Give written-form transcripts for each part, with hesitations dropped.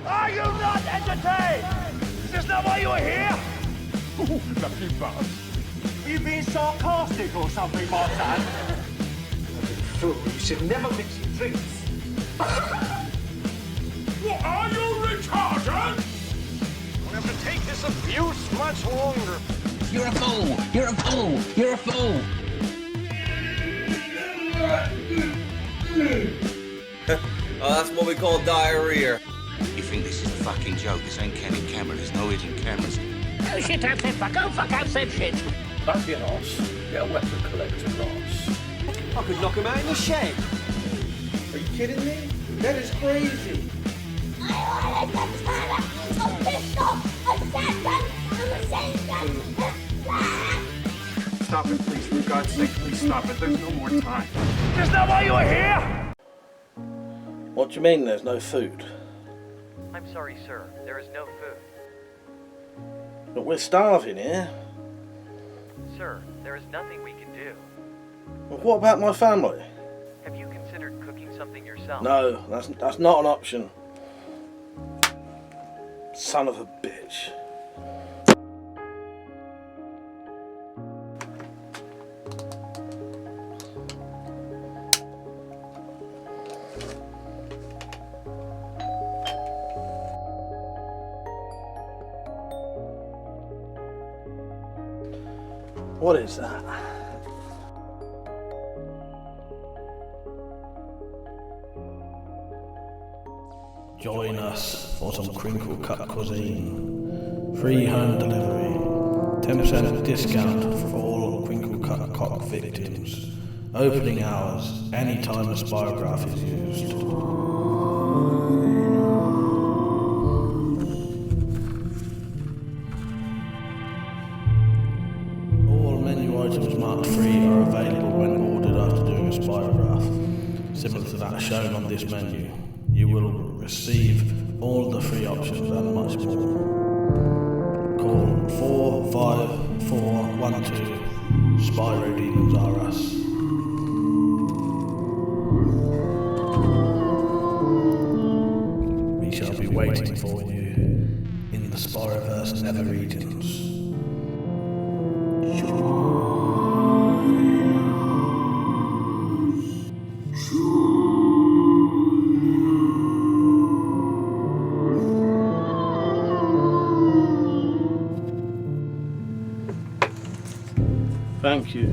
Are you not entertained? Is this not why you are here? Ooh, lucky bug. Are you being sarcastic or something, Martin? Fool, you should never mix your drinks. What, are you retarded? We'll have to take this abuse much longer. You're a fool! You're a fool! You're a fool! Oh, that's what we call diarrhea. You think this is a fucking joke? This ain't Kenny camera. There's no hidden cameras. Oh shit, I've said fuck. Oh fuck, I've said shit. Don't be an arse. Get a weapon collector, Ross. I could knock him out in the shed. Are you kidding me? That is crazy. I'm pissed off. I'm sad. I'm ashamed. Stop it, please. For God's sake, please stop it. There's no more time. Is this not why you are here? What do you mean there's no food? I'm sorry, sir. There is no food. But we're starving here. Sir, there is nothing we can do. Well, what about my family? Have you considered cooking something yourself? No, that's not an option. Son of a bitch. What is that? Join us for some crinkle cut cuisine. Free home delivery. 10% discount for all crinkle cut cock victims. Opening hours, anytime a spirograph is used. All menu items marked free are available when ordered after doing a spirograph. Similar to that shown on this menu. You will receive all the free options and much more. Call 45412. Spyro Demons are us. We shall be waiting for you in the Spyroverse Nether Regions. Thank you,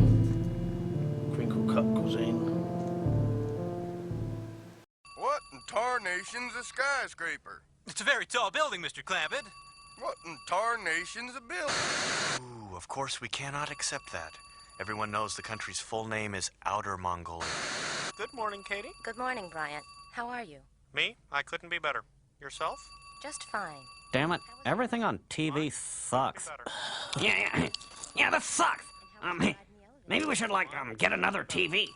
Crinkle Cut Cuisine. What in tarnation's a skyscraper? It's a very tall building, Mr. Clampett. What in tarnation's a building? Ooh, of course we cannot accept that. Everyone knows the country's full name is Outer Mongolia. Good morning, Katie. Good morning, Bryant. How are you? Me? I couldn't be better. Yourself? Just fine. Damn it, everything on TV sucks. Yeah, that sucks. Maybe we should, get another TV.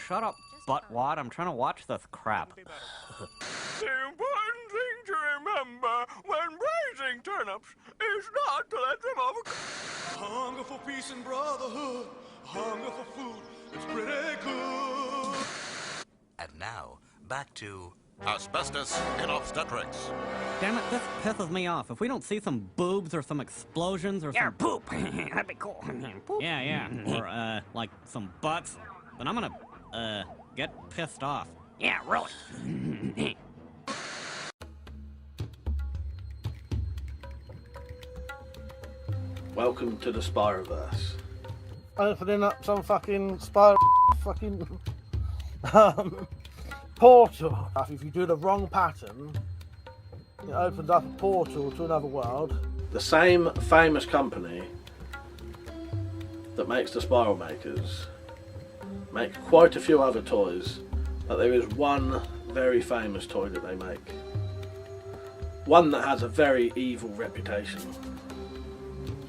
Shut up, buttwad. I'm trying to watch this crap. The important thing to remember when raising turnips is not to let them overcook. Hunger for peace and brotherhood. Hunger for food. It's pretty good. And now, back to asbestos in obstetrics. Damn it, this pisses me off. If we don't see some boobs or some explosions or some... poop. That'd be cool. Poop. Yeah. Or, like, some butts, then I'm gonna, get pissed off. Yeah, really. Welcome to the Spyroverse. Opening up some fucking portal. If you do the wrong pattern, it opens up a portal to another world. The same famous company that makes the Spiral Makers make quite a few other toys, but there is one very famous toy that they make. One that has a very evil reputation.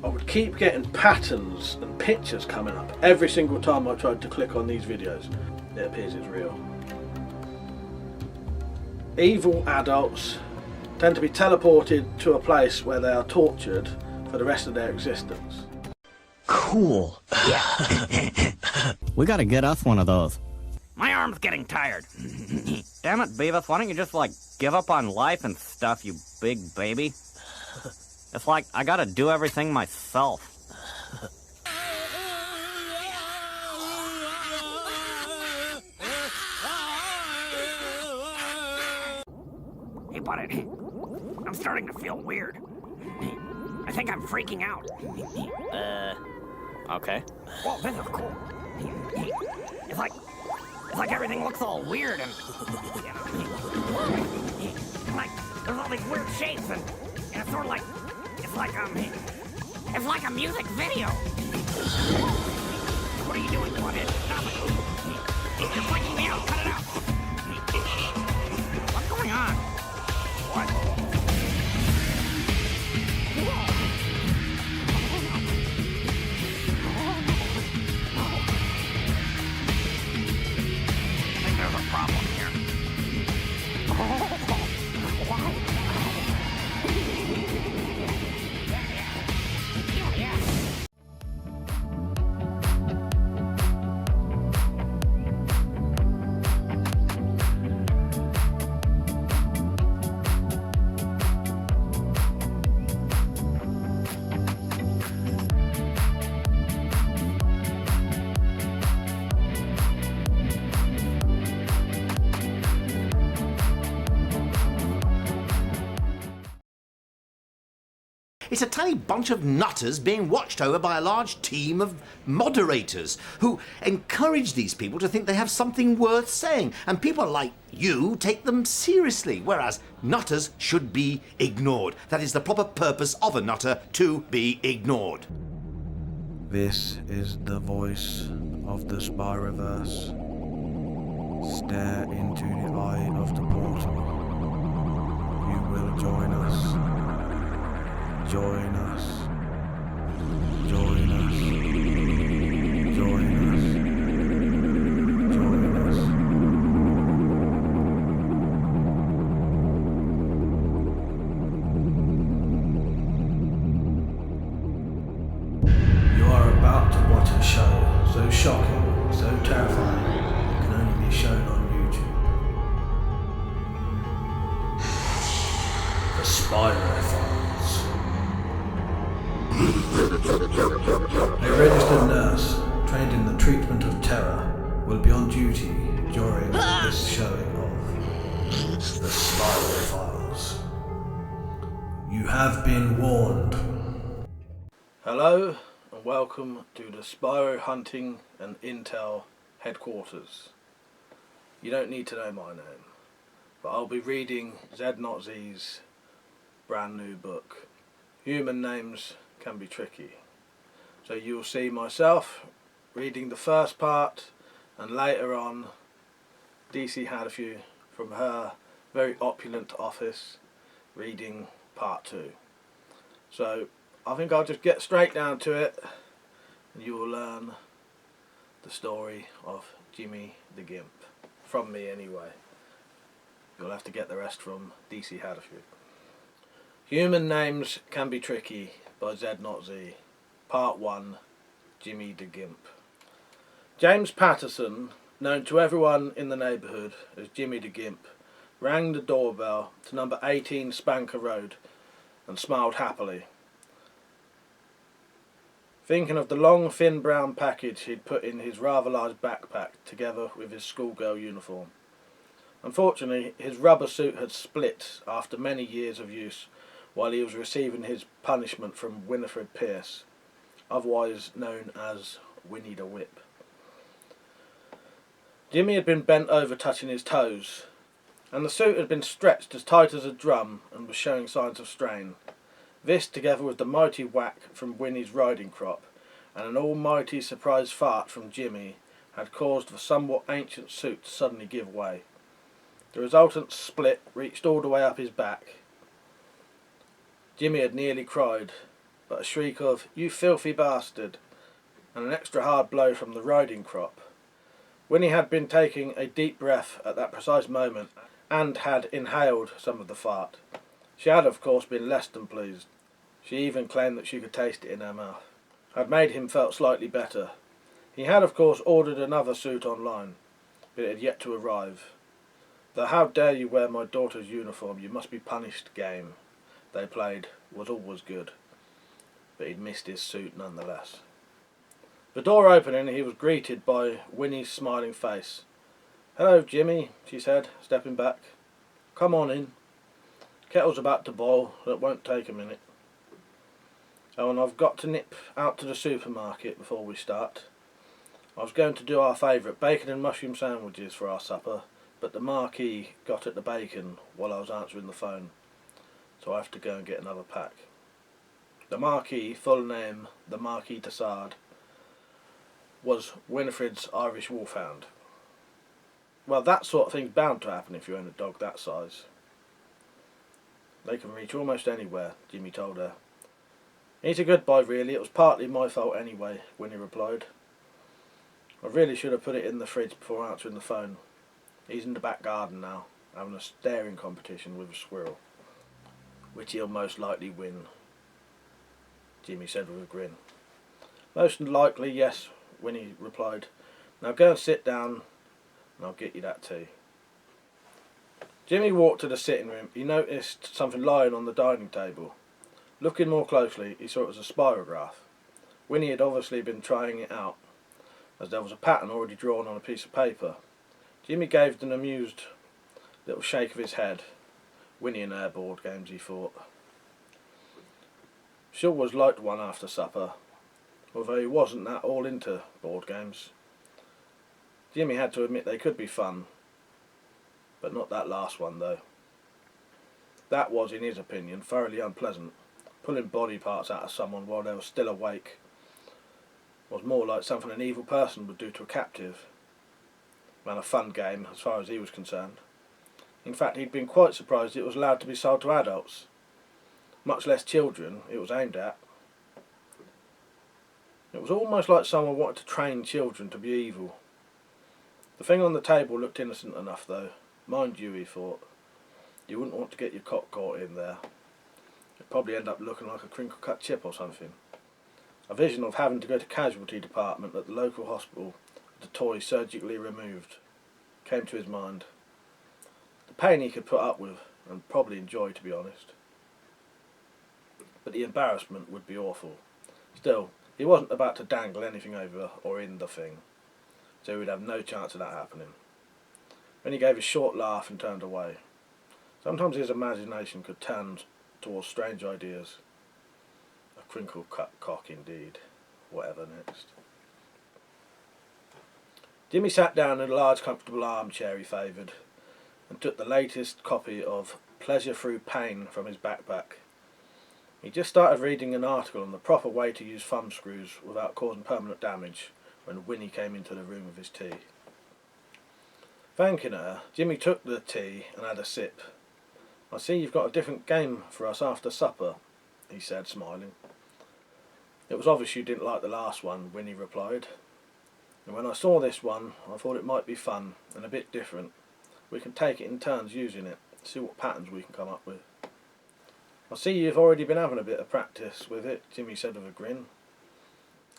I would keep getting patterns and pictures coming up every single time I tried to click on these videos. It appears it's real. Evil adults tend to be teleported to a place where they are tortured for the rest of their existence. Cool. We gotta get us one of those. My arm's getting tired. Damn it, Beavis, why don't you just, give up on life and stuff, you big baby. It's like I gotta do everything myself. Hey, but I'm starting to feel weird. I think I'm freaking out. Okay. Well, this is cool. It's like everything looks all weird and like there's all these weird shapes and it's sort of like it's like a music video. What are you doing, Butthead? Stop it! You're freaking me out. Cut it out. What's going on? What? There's a problem here. It's a tiny bunch of nutters being watched over by a large team of moderators who encourage these people to think they have something worth saying, and people like you take them seriously, whereas nutters should be ignored. That is the proper purpose of a nutter, to be ignored. This is the voice of the Spyroverse. Stare into the eye of the portal. You will join us. Join us. Join us. Join us. Join us. You are about to watch a show so shocking, so terrifying, it can only be shown on YouTube. The Spyro Files. A registered nurse trained in the treatment of terror will be on duty during this showing of The Spyro Files. You have been warned. Hello and welcome to the Spyro Hunting and Intel headquarters. You don't need to know my name, but I'll be reading Zed Not Z's brand new book. Human names can be tricky. So you'll see myself reading the first part, and later on DC Hadafew from her very opulent office reading part 2. So I think I'll just get straight down to it and you will learn the story of Jimmy the Gimp. From me anyway. You'll have to get the rest from DC Hadafew. Human Names Can Be Tricky by Zed Not Z. Part 1, Jimmy the Gimp. James Patterson, known to everyone in the neighbourhood as Jimmy the Gimp, rang the doorbell to number 18 Spanker Road and smiled happily, thinking of the long thin brown package he'd put in his rather large backpack together with his schoolgirl uniform. Unfortunately, his rubber suit had split after many years of use while he was receiving his punishment from Winifred Pierce, otherwise known as Winnie the Whip. Jimmy had been bent over touching his toes, and the suit had been stretched as tight as a drum and was showing signs of strain. This, together with the mighty whack from Winnie's riding crop and an almighty surprise fart from Jimmy, had caused the somewhat ancient suit to suddenly give way. The resultant split reached all the way up his back. Jimmy had nearly cried, but a shriek of "You filthy bastard!" and an extra hard blow from the riding crop. Winnie had been taking a deep breath at that precise moment and had inhaled some of the fart. She had of course been less than pleased. She even claimed that she could taste it in her mouth. Had made him felt slightly better. He had of course ordered another suit online, but it had yet to arrive. The "how dare you wear my daughter's uniform, you must be punished" game they played was always good, but he'd missed his suit nonetheless. The door opening, he was greeted by Winnie's smiling face. "Hello, Jimmy," she said, stepping back. "Come on in. Kettle's about to boil, so it won't take a minute. Oh, and I've got to nip out to the supermarket before we start. I was going to do our favourite bacon and mushroom sandwiches for our supper, but the Marquis got at the bacon while I was answering the phone, so I have to go and get another pack." The Marquis, full name the Marquis de Sade, was Winifred's Irish Wolfhound. Well, that sort of thing's bound to happen if you own a dog that size. They can reach almost anywhere, Jimmy told her. "It's a good boy, really. It was partly my fault anyway," Winnie replied. "I really should have put it in the fridge before answering the phone. He's in the back garden now, having a staring competition with a squirrel, which he'll most likely win," Jimmy said with a grin. "Most likely, yes," Winnie replied. "Now go and sit down and I'll get you that tea." Jimmy walked to the sitting room. He noticed something lying on the dining table. Looking more closely, he saw it was a spirograph. Winnie had obviously been trying it out, as there was a pattern already drawn on a piece of paper. Jimmy gave an amused little shake of his head. Winnie and her board games, he thought. She always liked one after supper, although he wasn't that all into board games. Jimmy had to admit they could be fun, but not that last one though. That was, in his opinion, thoroughly unpleasant. Pulling body parts out of someone while they were still awake was more like something an evil person would do to a captive than a fun game as far as he was concerned. In fact, he'd been quite surprised it was allowed to be sold to adults, much less children it was aimed at. It was almost like someone wanted to train children to be evil. The thing on the table looked innocent enough though. Mind you, he thought, you wouldn't want to get your cock caught in there. It'd probably end up looking like a crinkle cut chip or something. A vision of having to go to casualty department at the local hospital with the toy surgically removed came to his mind. The pain he could put up with, and probably enjoy, to be honest. But the embarrassment would be awful. Still, he wasn't about to dangle anything over or in the thing, so he would have no chance of that happening. Then he gave a short laugh and turned away. Sometimes his imagination could turn towards strange ideas. A crinkle cut cock indeed. Whatever next. Jimmy sat down in a large comfortable armchair he favoured and took the latest copy of Pleasure Through Pain from his backpack. He just started reading an article on the proper way to use thumb screws without causing permanent damage when Winnie came into the room with his tea. Thanking her, Jimmy took the tea and had a sip. "I see you've got a different game for us after supper," he said, smiling. "It was obvious you didn't like the last one," Winnie replied. "And when I saw this one, I thought it might be fun and a bit different. We can take it in turns using it, see what patterns we can come up with." "I see you've already been having a bit of practice with it," Jimmy said with a grin.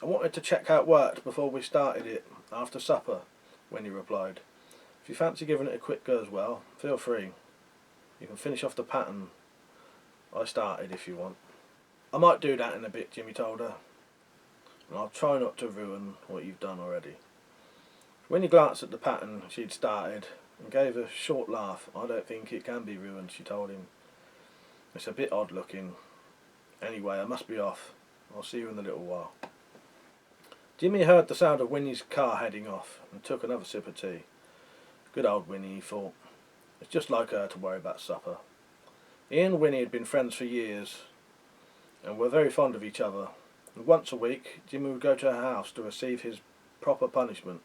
"I wanted to check how it worked before we started it after supper," Winnie replied. "If you fancy giving it a quick go as well, feel free. You can finish off the pattern I started if you want." "I might do that in a bit," Jimmy told her. "And I'll try not to ruin what you've done already." Winnie glanced at the pattern she'd started and gave a short laugh. "I don't think it can be ruined," she told him. "It's a bit odd looking. Anyway, I must be off. I'll see you in a little while." Jimmy heard the sound of Winnie's car heading off and took another sip of tea. Good old Winnie, he thought. It's just like her to worry about supper. He and Winnie had been friends for years and were very fond of each other, and once a week Jimmy would go to her house to receive his proper punishment.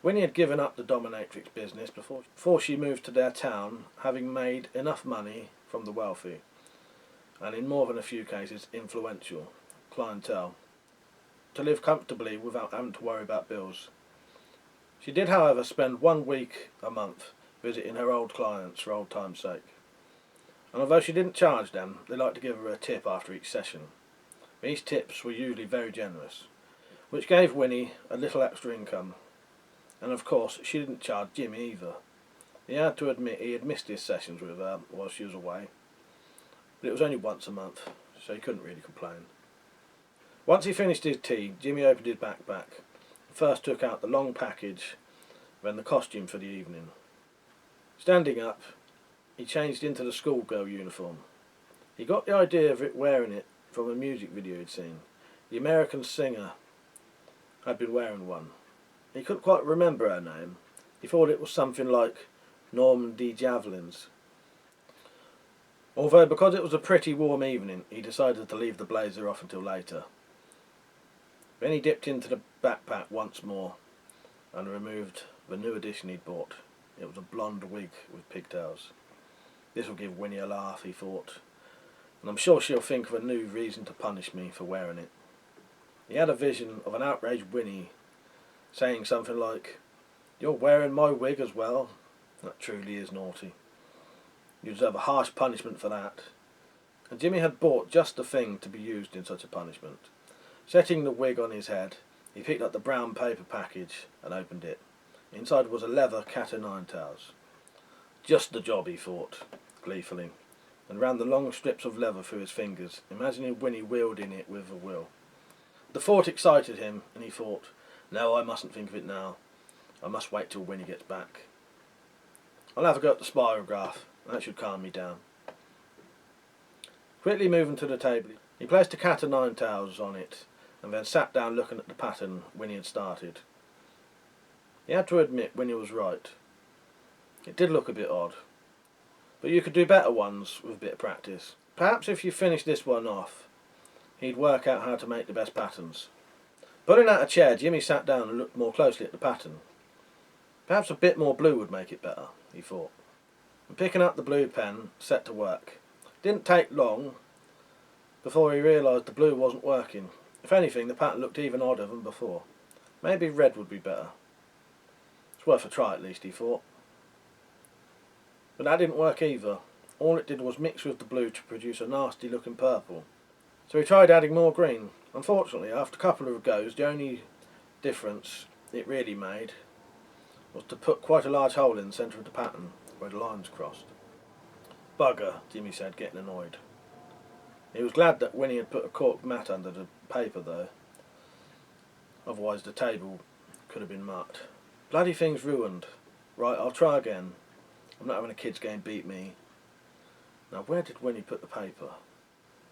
Winnie had given up the dominatrix business before she moved to their town, having made enough money from the wealthy, and in more than a few cases influential, clientele, to live comfortably without having to worry about bills. She did, however, spend 1 week a month visiting her old clients for old time's sake. And although she didn't charge them, they liked to give her a tip after each session. These tips were usually very generous, which gave Winnie a little extra income. And of course, she didn't charge Jimmy either. He had to admit he had missed his sessions with her while she was away, but it was only once a month, so he couldn't really complain. Once he finished his tea, Jimmy opened his backpack and first took out the long package, then the costume for the evening. Standing up, he changed into the schoolgirl uniform. He got the idea of it wearing it from a music video he'd seen. The American singer had been wearing one. He couldn't quite remember her name. He thought it was something like Normandy Javelins. Although because it was a pretty warm evening, he decided to leave the blazer off until later. Then he dipped into the backpack once more and removed the new addition he'd bought. It was a blonde wig with pigtails. This will give Winnie a laugh, he thought, and I'm sure she'll think of a new reason to punish me for wearing it. He had a vision of an outraged Winnie saying something like, "You're wearing my wig as well? That truly is naughty. You deserve a harsh punishment for that." And Jimmy had bought just the thing to be used in such a punishment. Setting the wig on his head, he picked up the brown paper package and opened it. Inside was a leather cat-o'-nine-tails. Just the job, he thought, gleefully, and ran the long strips of leather through his fingers, imagining Winnie wielding it with a will. The thought excited him, and he thought, "No, I mustn't think of it now. I must wait till Winnie gets back. I'll have a go at the spirograph. That should calm me down." Quickly moving to the table, he placed a cat-o'-nine-tails on it, and then sat down looking at the pattern Winnie had started. He had to admit Winnie was right. It did look a bit odd, but you could do better ones with a bit of practice. Perhaps if you finished this one off, he'd work out how to make the best patterns. Pulling out a chair, Jimmy sat down and looked more closely at the pattern. Perhaps a bit more blue would make it better, he thought. And picking up the blue pen, set to work. It didn't take long before he realised the blue wasn't working. If anything, the pattern looked even odder than before. Maybe red would be better. It's worth a try at least, he thought. But that didn't work either. All it did was mix with the blue to produce a nasty looking purple. So he tried adding more green. Unfortunately, after a couple of goes, the only difference it really made was to put quite a large hole in the centre of the pattern where the lines crossed. "Bugger," Jimmy said, getting annoyed. He was glad that Winnie had put a cork mat under the paper though, otherwise the table could have been marked. Bloody thing's ruined. Right, I'll try again. I'm not having a kid's game beat me. Now where did Winnie put the paper?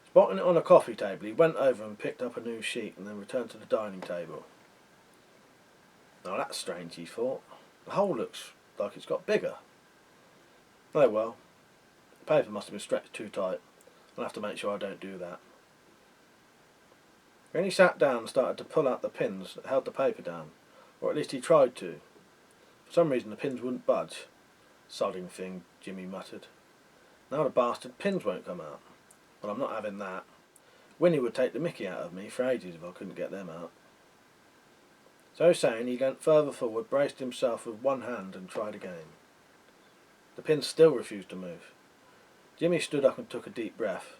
Spotting it on a coffee table, he went over and picked up a new sheet and then returned to the dining table. Now that's strange, he thought. The hole looks like it's got bigger. Oh well, the paper must have been stretched too tight. I'll have to make sure I don't do that. Then he sat down and started to pull out the pins that held the paper down, or at least he tried to. For some reason the pins wouldn't budge. "Sodding thing," Jimmy muttered. "Now the bastard pins won't come out. Well, I'm not having that. Winnie would take the mickey out of me for ages if I couldn't get them out." So saying, he leant further forward, braced himself with one hand and tried again. The pins still refused to move. Jimmy stood up and took a deep breath.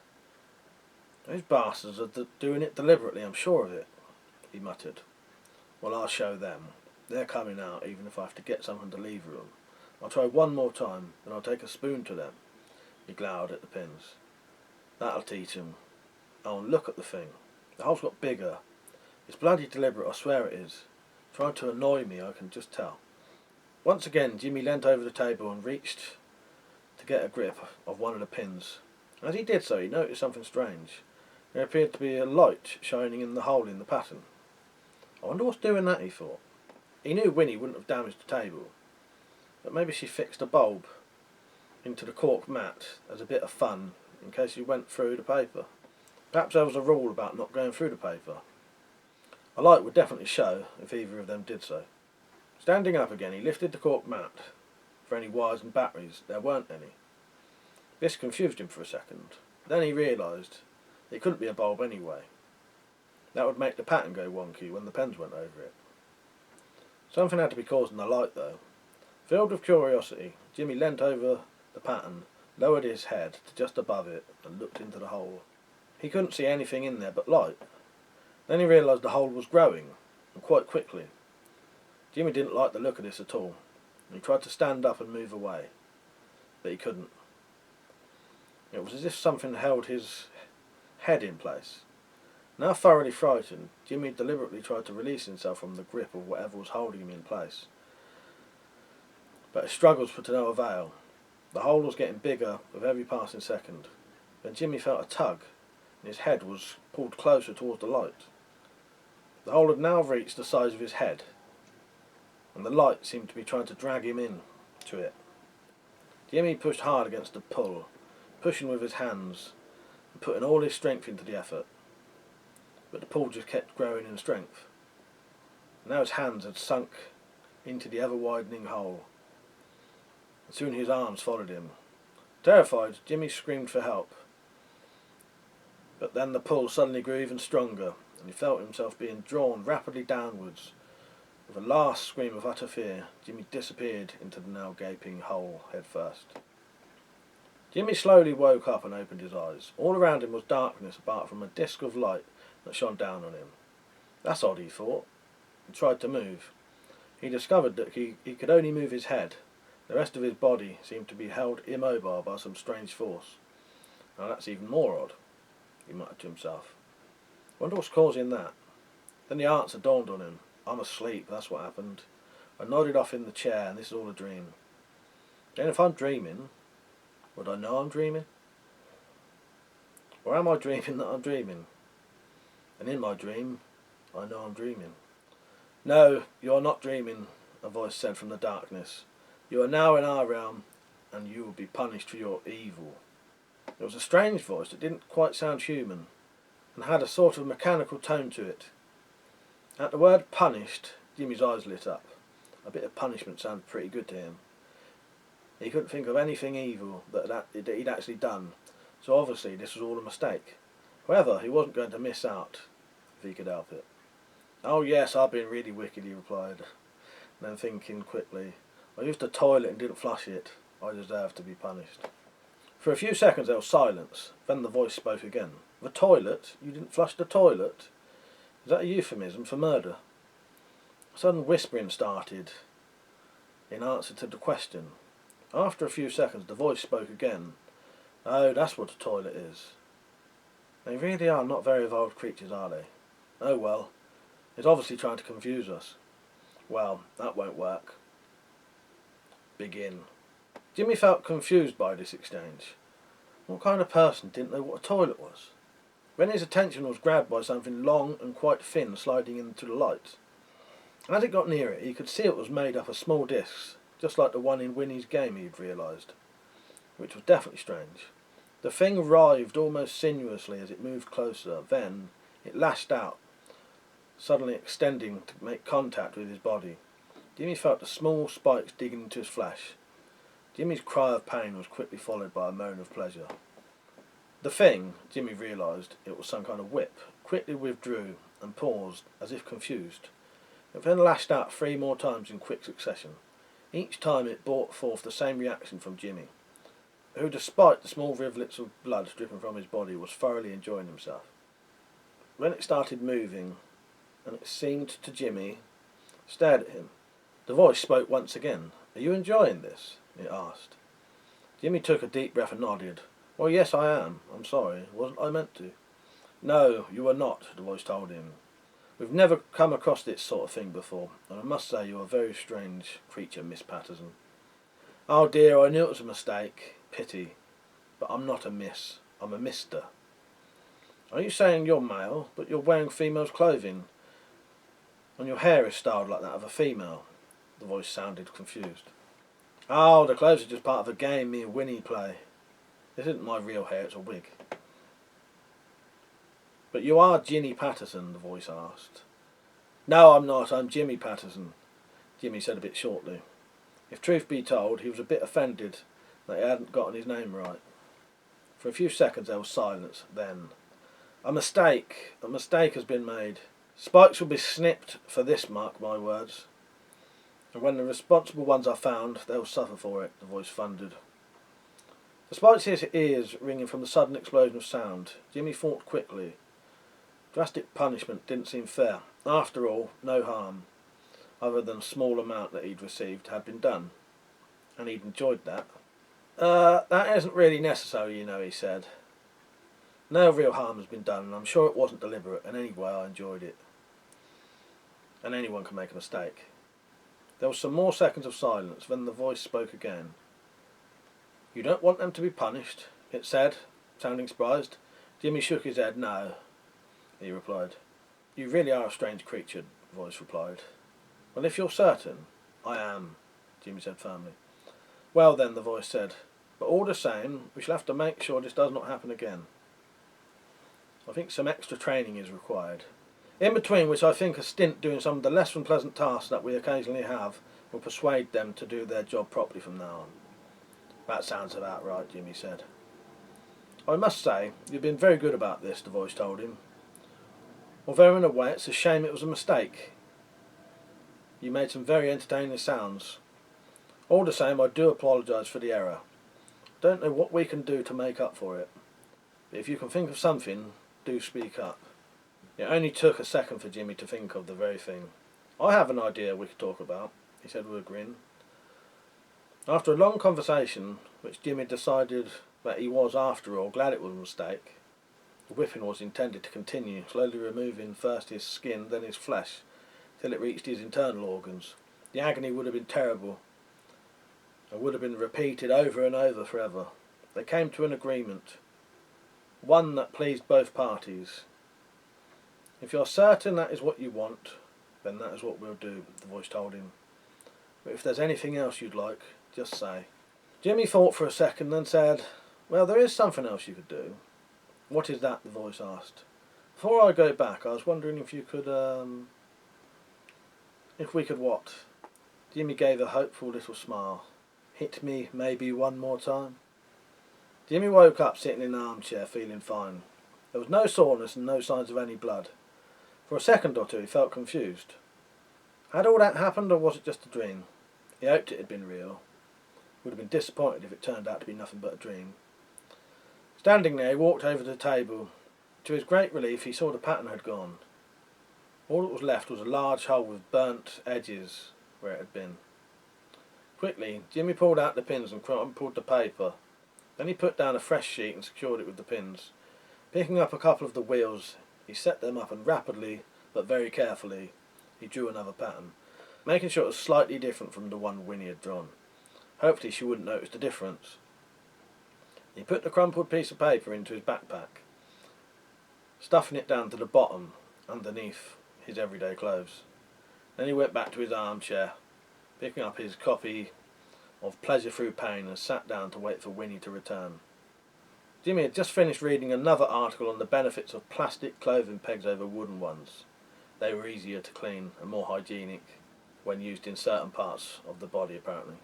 "Those bastards are doing it deliberately, I'm sure of it," he muttered. "Well, I'll show them. They're coming out even if I have to get something to lever them. I'll try one more time, then I'll take a spoon to them." He glowered at the pins. "That'll teach them. Oh, and look at the thing. The hole's got bigger. It's bloody deliberate, I swear it is. Trying to annoy me, I can just tell." Once again, Jimmy leant over the table and reached to get a grip of one of the pins. As he did so, he noticed something strange. There appeared to be a light shining in the hole in the pattern. "I wonder what's doing that," he thought. He knew Winnie wouldn't have damaged the table, but maybe she fixed a bulb into the cork mat as a bit of fun in case he went through the paper. Perhaps there was a rule about not going through the paper. A light would definitely show if either of them did so. Standing up again, he lifted the cork mat for any wires and batteries. There weren't any. This confused him for a second. Then he realised it couldn't be a bulb anyway. That would make the pattern go wonky when the pens went over it. Something had to be causing the light though. Filled with curiosity, Jimmy leant over the pattern, lowered his head to just above it and looked into the hole. He couldn't see anything in there but light. Then he realised the hole was growing, and quite quickly. Jimmy didn't like the look of this at all. and he tried to stand up and move away, but he couldn't. It was as if something held his head in place. Now thoroughly frightened, Jimmy deliberately tried to release himself from the grip of whatever was holding him in place. But his struggles were to no avail. The hole was getting bigger with every passing second. Then Jimmy felt a tug, and his head was pulled closer towards the light. The hole had now reached the size of his head, and the light seemed to be trying to drag him in to it. Jimmy pushed hard against the pull, pushing with his hands, and putting all his strength into the effort. But the pull just kept growing in strength. Now his hands had sunk into the ever-widening hole, and soon his arms followed him. Terrified, Jimmy screamed for help. But then the pull suddenly grew even stronger, and he felt himself being drawn rapidly downwards. With a last scream of utter fear, Jimmy disappeared into the now gaping hole head first. Jimmy slowly woke up and opened his eyes. All around him was darkness apart from a disc of light that shone down on him. That's odd, he thought. He tried to move. He discovered that he could only move his head. The rest of his body seemed to be held immobile by some strange force. Now that's even more odd, he muttered to himself. Wonder what's causing that? Then the answer dawned on him. I'm asleep, that's what happened. I nodded off in the chair, and this is all a dream. Then if I'm dreaming, would I know I'm dreaming? Or am I dreaming that I'm dreaming? And in my dream, I know I'm dreaming. No, you are not dreaming, a voice said from the darkness. You are now in our realm, and you will be punished for your evil. It was a strange voice that didn't quite sound human, and had a sort of mechanical tone to it. At the word punished, Jimmy's eyes lit up. A bit of punishment sounded pretty good to him. He couldn't think of anything evil that he'd actually done, so obviously this was all a mistake. However, he wasn't going to miss out, if he could help it. Oh yes, I've been really wicked, he replied. Then thinking quickly, I used the toilet and didn't flush it. I deserve to be punished. For a few seconds there was silence. Then the voice spoke again. The toilet? You didn't flush the toilet? Is that a euphemism for murder? A sudden whispering started in answer to the question. After a few seconds the voice spoke again. Oh, that's what a toilet is. They really are not very evolved creatures, are they? Oh well, it's obviously trying to confuse us. Well, that won't work. Begin. Jimmy felt confused by this exchange. What kind of person didn't know what a toilet was? When his attention was grabbed by something long and quite thin sliding into the light. As it got near it, he could see it was made up of small discs, just like the one in Winnie's game, he'd realised, which was definitely strange. The thing writhed almost sinuously as it moved closer. Then it lashed out, suddenly extending to make contact with his body. Jimmy felt the small spikes digging into his flesh. Jimmy's cry of pain was quickly followed by a moan of pleasure. The thing, Jimmy realised it was some kind of whip, quickly withdrew and paused, as if confused. It then lashed out 3 more times in quick succession. Each time it brought forth the same reaction from Jimmy, who, despite the small rivulets of blood dripping from his body, was thoroughly enjoying himself. When it started moving, and it seemed to Jimmy, stared at him. The voice spoke once again. Are you enjoying this? It asked. Jimmy took a deep breath and nodded. Well, yes, I am. I'm sorry. Wasn't I meant to? No, you are not, the voice told him. We've never come across this sort of thing before, and I must say you are a very strange creature, Miss Patterson. Oh dear, I knew it was a mistake. Pity. But I'm not a miss. I'm a mister. Are you saying you're male, but you're wearing female's clothing, and your hair is styled like that of a female? The voice sounded confused. Oh, the clothes are just part of a game me and Winnie play. This isn't my real hair, it's a wig. But you are Ginny Patterson, the voice asked. No, I'm not. I'm Jimmy Patterson, Jimmy said a bit shortly. If truth be told, he was a bit offended that he hadn't gotten his name right. For a few seconds there was silence. Then, a mistake has been made. Spikes will be snipped for this, mark my words. And when the responsible ones are found, they'll suffer for it, the voice thundered. Despite his ears ringing from the sudden explosion of sound, Jimmy thought quickly. Drastic punishment didn't seem fair. After all, no harm. other than a small amount that he'd received, had been done, and he'd enjoyed that. That isn't really necessary, you know, he said. No real harm has been done, and I'm sure it wasn't deliberate, and anyway I enjoyed it. And anyone can make a mistake. There was some more seconds of silence, then the voice spoke again. You don't want them to be punished, it said, sounding surprised. Jimmy shook his head. No, he replied. You really are a strange creature, the voice replied. Well, if you're certain. I am, Jimmy said firmly. Well then, the voice said, but all the same, we shall have to make sure this does not happen again. I think some extra training is required. In between which I think a stint doing some of the less than pleasant tasks that we occasionally have will persuade them to do their job properly from now on. That sounds about right, Jimmy said. I must say, you've been very good about this, the voice told him. Although in a way it's a shame it was a mistake. You made some very entertaining sounds. All the same, I do apologise for the error. Don't know what we can do to make up for it. But if you can think of something, do speak up. It only took a second for Jimmy to think of the very thing. I have an idea we could talk about, he said with a grin. After a long conversation, which Jimmy decided that he was, after all, glad it was a mistake, the whipping was intended to continue, slowly removing first his skin, then his flesh, till it reached his internal organs. The agony would have been terrible, and would have been repeated over and over forever. They came to an agreement, one that pleased both parties. If you're certain that is what you want, then that is what we'll do, the voice told him. But if there's anything else you'd like, just say. Jimmy thought for a second, then said, well, there is something else you could do. What is that? The voice asked. Before I go back, I was wondering if you could, if we could what? Jimmy gave a hopeful little smile. Hit me maybe one more time. Jimmy woke up sitting in an armchair, feeling fine. There was no soreness and no signs of any blood. For a second or two he felt confused. Had all that happened, or was it just a dream? He hoped it had been real. Would have been disappointed if it turned out to be nothing but a dream. Standing there, he walked over to the table. To his great relief, he saw the pattern had gone. All that was left was a large hole with burnt edges where it had been. Quickly, Jimmy pulled out the pins and crumpled the paper. Then he put down a fresh sheet and secured it with the pins. Picking up a couple of the wheels, he set them up and rapidly, but very carefully, he drew another pattern, making sure it was slightly different from the one Winnie had drawn. Hopefully she wouldn't notice the difference. He put the crumpled piece of paper into his backpack, stuffing it down to the bottom, underneath his everyday clothes. Then he went back to his armchair, picking up his copy of Pleasure Through Pain, and sat down to wait for Winnie to return. Jimmy had just finished reading another article on the benefits of plastic clothing pegs over wooden ones. They were easier to clean and more hygienic when used in certain parts of the body, apparently.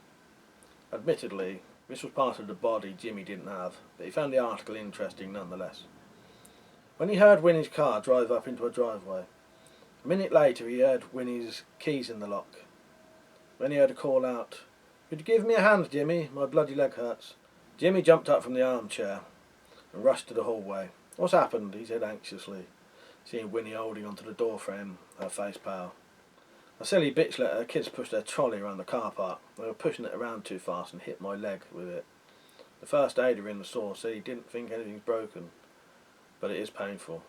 Admittedly, this was part of the body Jimmy didn't have, but he found the article interesting nonetheless. When he heard Winnie's car drive up into a driveway, a minute later he heard Winnie's keys in the lock. Then he heard a call out, "Could you give me a hand, Jimmy? My bloody leg hurts." Jimmy jumped up from the armchair and rushed to the hallway. "What's happened?" he said anxiously, seeing Winnie holding onto the door frame, her face pale. "A silly bitch let her kids push their trolley around the car park. They were pushing it around too fast and hit my leg with it. The first aider in the store said he didn't think anything's broken, but it is painful."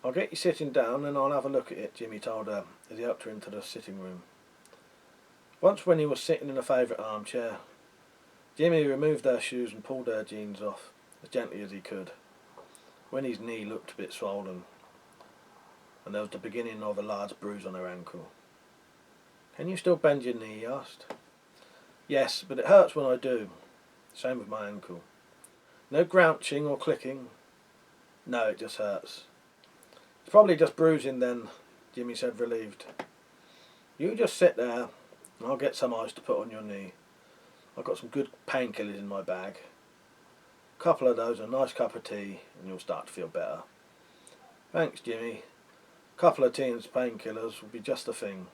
"I'll get you sitting down and I'll have a look at it," Jimmy told her as he helped her into the sitting room. Once Winnie was sitting in a favourite armchair, Jimmy removed her shoes and pulled her jeans off as gently as he could. Winnie's knee looked a bit swollen, and there was the beginning of a large bruise on her ankle. "Can you still bend your knee?" he asked. "Yes, but it hurts when I do. Same with my ankle." "No grouching or clicking?" "No, it just hurts." "It's probably just bruising then," Jimmy said, relieved. "You just sit there and I'll get some ice to put on your knee. I've got some good painkillers in my bag. A couple of those, a nice cup of tea, and you'll start to feel better." "Thanks, Jimmy. A couple of tea and painkillers would be just the thing."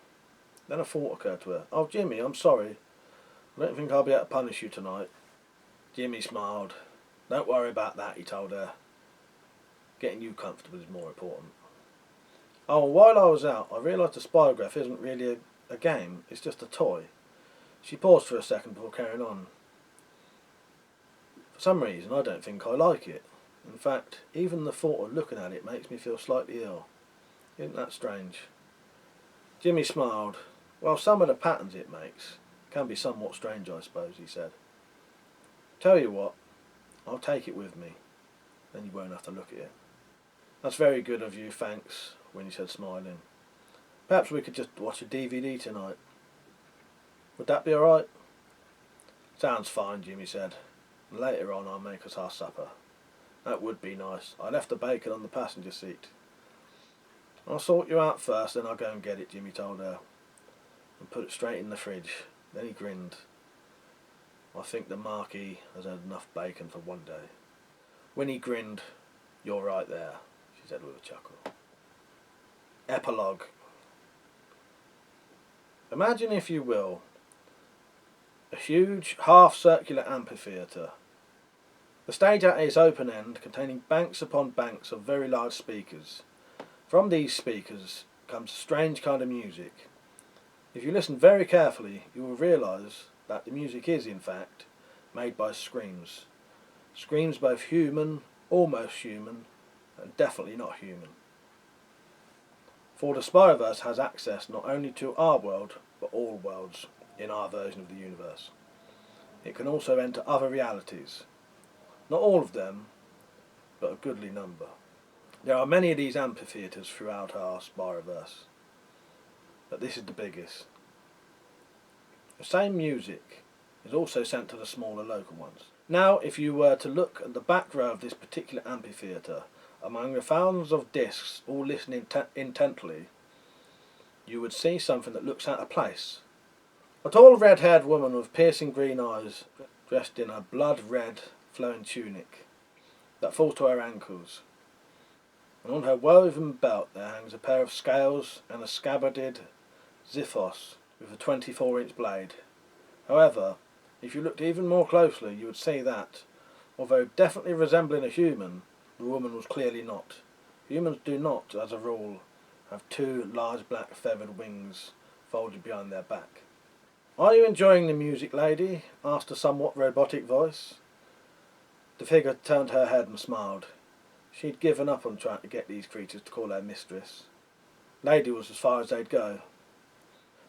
Then a thought occurred to her. "Oh, Jimmy, I'm sorry. I don't think I'll be able to punish you tonight." Jimmy smiled. "Don't worry about that," he told her. "Getting you comfortable is more important." "Oh, while I was out, I realised the spirograph isn't really a game, it's just a toy. She paused for a second before carrying on. For some reason, I don't think I like it. In fact, even the thought of looking at it makes me feel slightly ill. Isn't that strange? Jimmy smiled. Well, some of the patterns it makes can be somewhat strange, I suppose, he said. Tell you what, I'll take it with me. Then you won't have to look at it. That's very good of you, thanks, Winnie said, smiling. Perhaps we could just watch a DVD tonight. Would that be alright? Sounds fine, Jimmy said. And later on I'll make us our supper. That would be nice. I left the bacon on the passenger seat. I'll sort you out first, then I'll go and get it, Jimmy told her. And put it straight in the fridge. Then he grinned. I think the Marquis has had enough bacon for one day. Winnie grinned. You're right there, she said with a chuckle. Epilogue. Imagine, if you will, a huge half-circular amphitheatre. The stage at its open end containing banks upon banks of very large speakers. From these speakers comes a strange kind of music. If you listen very carefully, you will realise that the music is, in fact, made by screams. Screams both human, almost human, and definitely not human. For the Spider-Verse has access not only to our world, but all worlds in our version of the universe. It can also enter other realities. Not all of them, but a goodly number. There are many of these amphitheatres throughout our Spider-Verse, but this is the biggest. The same music is also sent to the smaller local ones. Now, if you were to look at the back row of this particular amphitheatre, among the thousands of discs all listening intently, you would see something that looks out of place. A tall red-haired woman with piercing green eyes, dressed in a blood-red flowing tunic that falls to her ankles. And on her woven belt there hangs a pair of scales and a scabbarded xiphos with a 24-inch blade. However, if you looked even more closely, you would see that, although definitely resembling a human, the woman was clearly not. Humans do not, as a rule, have two large black feathered wings folded behind their back. Are you enjoying the music, lady? Asked a somewhat robotic voice. The figure turned her head and smiled. She'd given up on trying to get these creatures to call her mistress. Lady was as far as they'd go.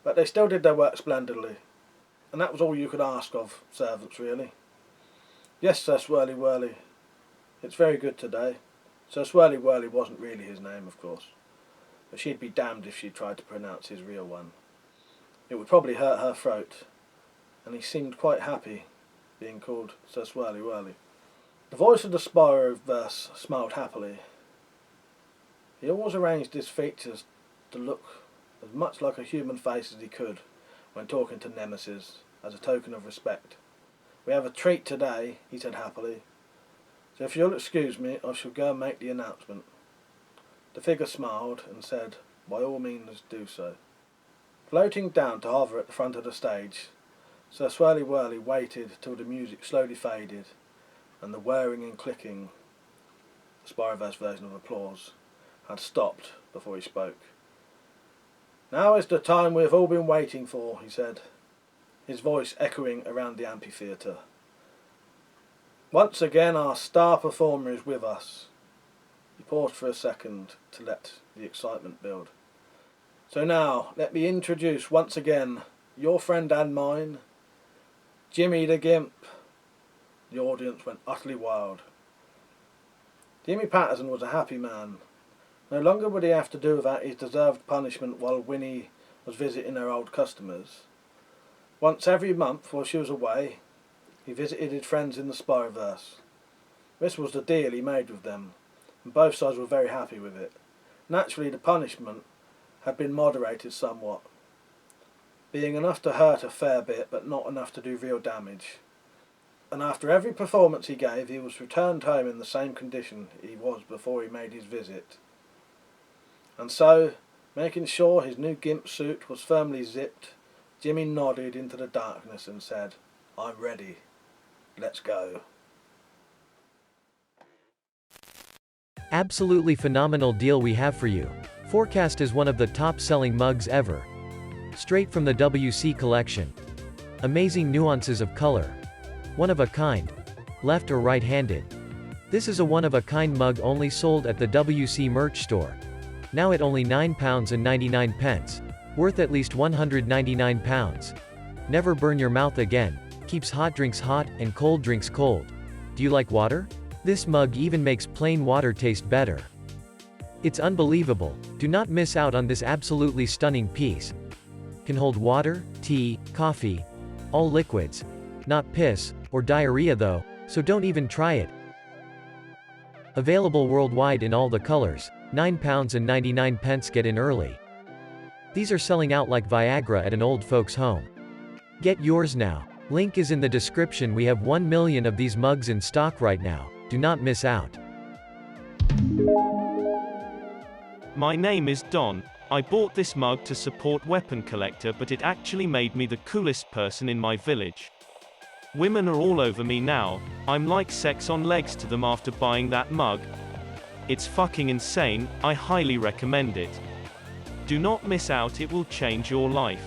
But they still did their work splendidly, and that was all you could ask of servants, really. Yes, Sir Swirly Whirly. It's very good today. Sir Swirly Whirly wasn't really his name, of course, but she'd be damned if she tried to pronounce his real one. It would probably hurt her throat, and he seemed quite happy being called Sir Swirly Whirly. The voice of the Spider-Verse smiled happily. He always arranged his features to look as much like a human face as he could when talking to Nemesis, as a token of respect. We have a treat today, he said happily, so if you'll excuse me, I shall go and make the announcement. The figure smiled and said, by all means do so. Floating down to hover at the front of the stage, Sir Swirly Whirly waited till the music slowly faded and the whirring and clicking, the Spider-Verse version of applause, had stopped before he spoke. Now is the time we have all been waiting for, he said, his voice echoing around the amphitheatre. Once again our star performer is with us. He paused for a second to let the excitement build. So now, let me introduce once again your friend and mine, Jimmy the Gimp. The audience went utterly wild. Jimmy Patterson was a happy man. No longer would he have to do without his deserved punishment while Winnie was visiting her old customers. Once every month while she was away, he visited his friends in the Spider-Verse. This was the deal he made with them, and both sides were very happy with it. Naturally, the punishment had been moderated somewhat, being enough to hurt a fair bit but not enough to do real damage. And after every performance he gave, he was returned home in the same condition he was before he made his visit. And so, making sure his new gimp suit was firmly zipped, Jimmy nodded into the darkness and said, I'm ready. Let's go. Absolutely phenomenal deal we have for you. Forecast is one of the top-selling mugs ever. Straight from the WC collection. Amazing nuances of color. One of a kind. Left or right-handed. This is a one-of-a-kind mug only sold at the WC merch store. Now at only £9.99. Worth at least £199. Never burn your mouth again. Keeps hot drinks hot, and cold drinks cold. Do you like water? This mug even makes plain water taste better. It's unbelievable. Do not miss out on this absolutely stunning piece. Can hold water, tea, coffee, all liquids. Not piss, or diarrhea though, so don't even try it. Available worldwide in all the colors. £9.99. Get in early. These are selling out like Viagra at an old folks' home. Get yours now. Link is in the description. We have 1 million of these mugs in stock right now. Do not miss out. My name is Don. I bought this mug to support Weapon Collector, but it actually made me the coolest person in my village. Women are all over me now. I'm like sex on legs to them after buying that mug. It's fucking insane. I highly recommend it. Do not miss out, it will change your life.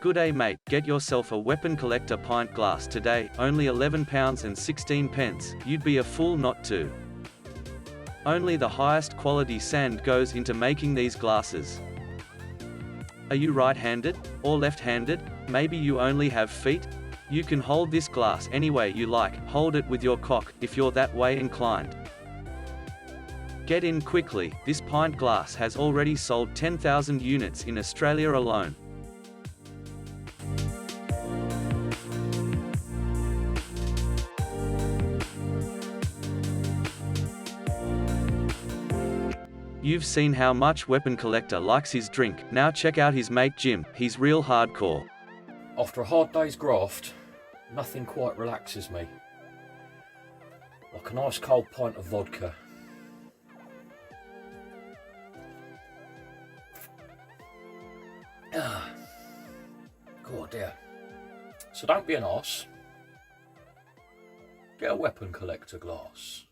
Good day mate, get yourself a Weapon Collector pint glass today, only £11.16, you'd be a fool not to. Only the highest quality sand goes into making these glasses. Are you right-handed, or left-handed? Maybe you only have feet? You can hold this glass any way you like, hold it with your cock, if you're that way inclined. Get in quickly, this pint glass has already sold 10,000 units in Australia alone. You've seen how much Weapon Collector likes his drink, now check out his mate Jim, he's real hardcore. After a hard day's graft, nothing quite relaxes me. Like a nice cold pint of vodka. God dear. So don't be an arse. Get a Weapon Collector glass.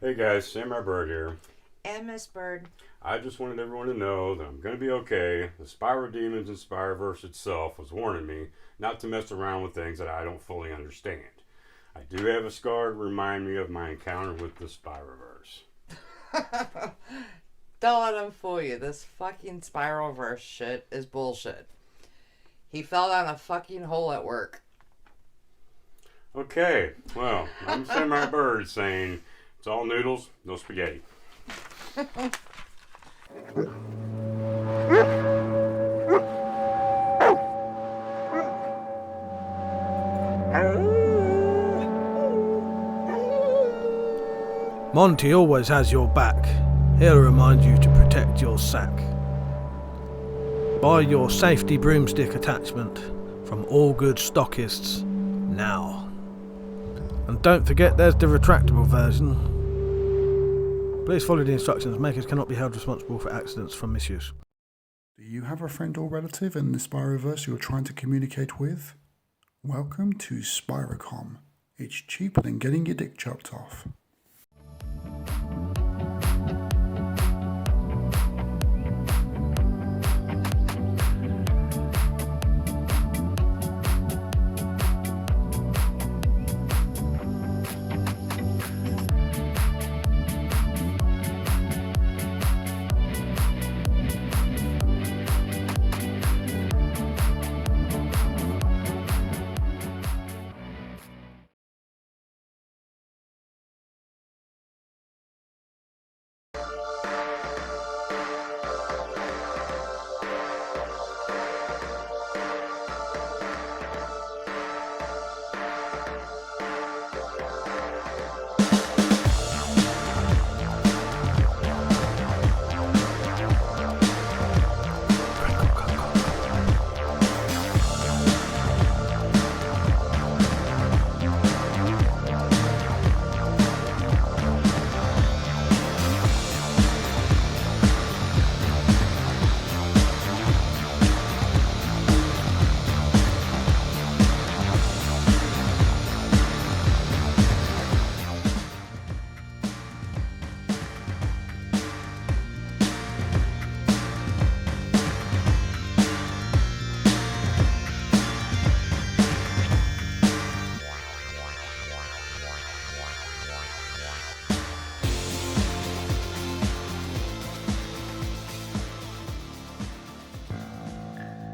Hey guys, Samurai Bird here. And Miss Bird. I just wanted everyone to know that I'm going to be okay. The Spyro Demons and Spyroverse itself was warning me not to mess around with things that I don't fully understand. I do have a scar to remind me of my encounter with the Spyroverse. Don't let him fool you. This fucking Spyroverse shit is bullshit. He fell down a fucking hole at work. Okay, well, I'm Samurai Bird saying it's all noodles, no spaghetti. Monty always has your back. He'll remind you to protect your sack. Buy your safety broomstick attachment from all good stockists now. And don't forget there's the retractable version. Please follow the instructions. Makers cannot be held responsible for accidents from misuse. Do you have a friend or relative in the Spyroverse you're trying to communicate with? Welcome to Spyrocom. It's cheaper than getting your dick chopped off.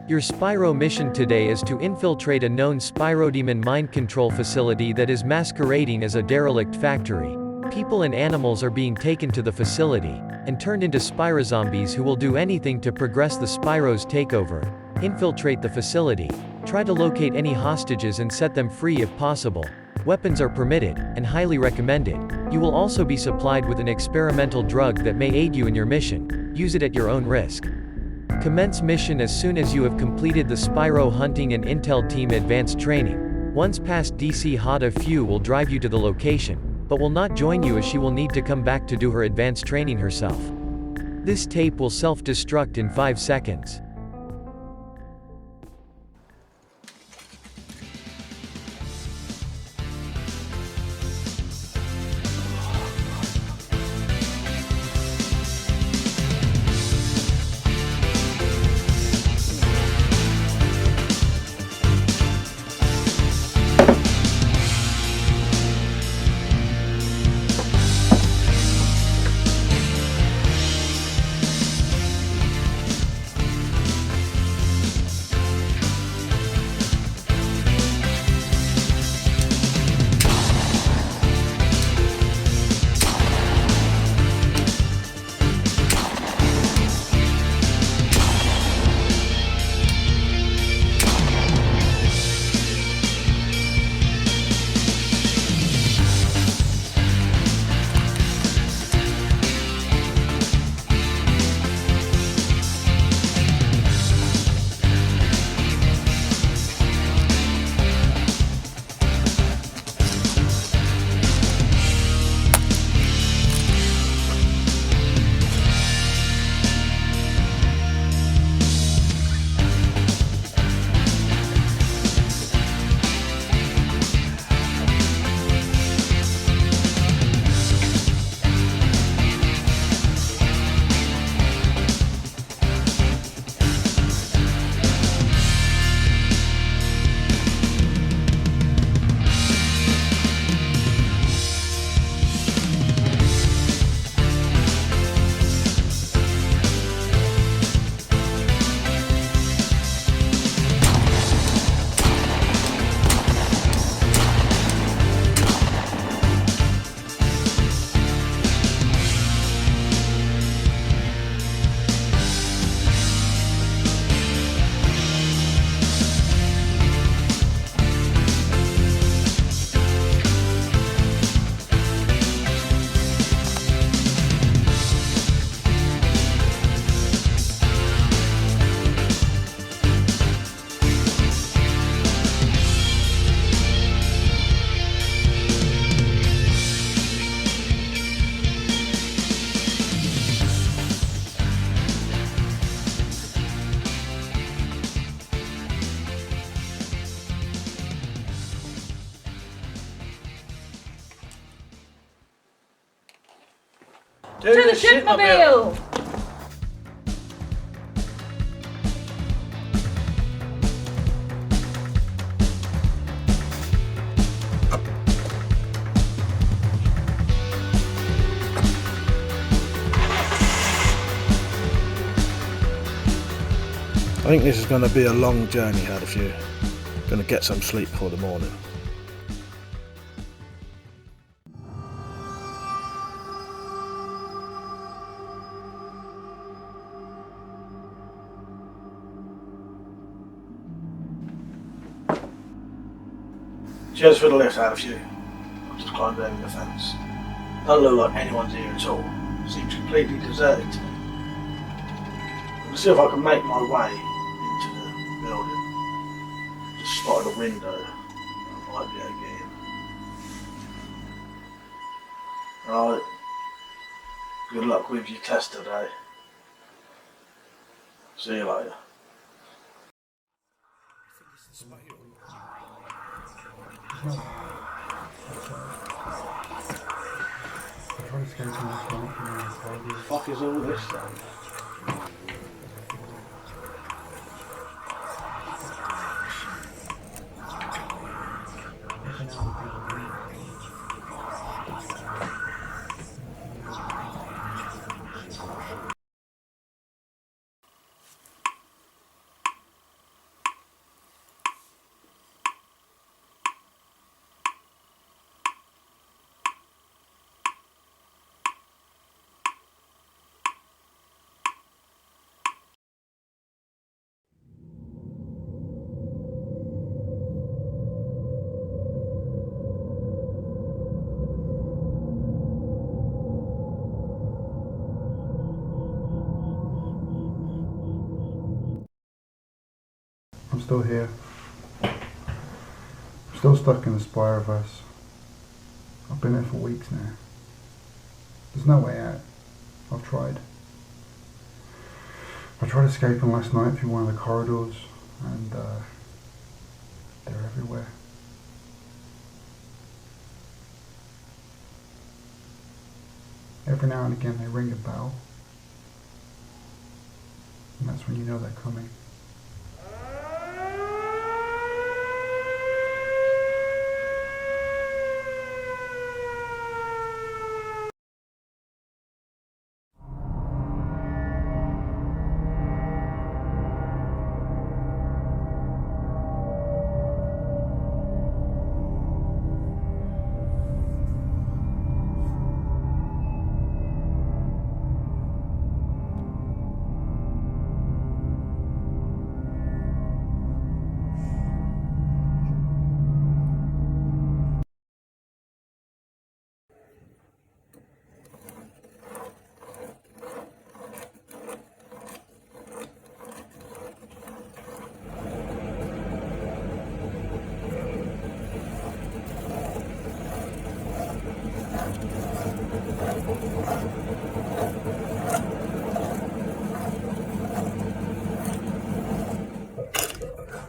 Your Spyro mission today is to infiltrate a known Spyrodemon mind control facility that is masquerading as a derelict factory. People and animals are being taken to the facility, and turned into Spyrozombies who will do anything to progress the Spyro's takeover. Infiltrate the facility, try to locate any hostages and set them free if possible. Weapons are permitted, and highly recommended. You will also be supplied with an experimental drug that may aid you in your mission. Use it at your own risk. Commence mission as soon as you have completed the Spyro hunting and intel team advanced training. Once past DC Hada Few will drive you to the location, but will not join you as she will need to come back to do her advanced training herself. This tape will self-destruct in 5 seconds. To the shipmobile! I think this is going to be a long journey, Hadafew. Going to get some sleep for the morning. Cheers for the lift, Hadafew. I've just climbed over the fence. Doesn't look like anyone's here at all. Seems completely deserted to me. I'm going to see if I can make my way into the building. Just spotted a window. I might be able to get in. Alright. Good luck with your test today. See you later. Fuck is all this then? still here. I'm still stuck in the Spider-Verse. I've been here for weeks now. There's no way out. I've tried. I tried escaping last night through one of the corridors, and they're everywhere. Every now and again they ring a bell, and that's when you know they're coming.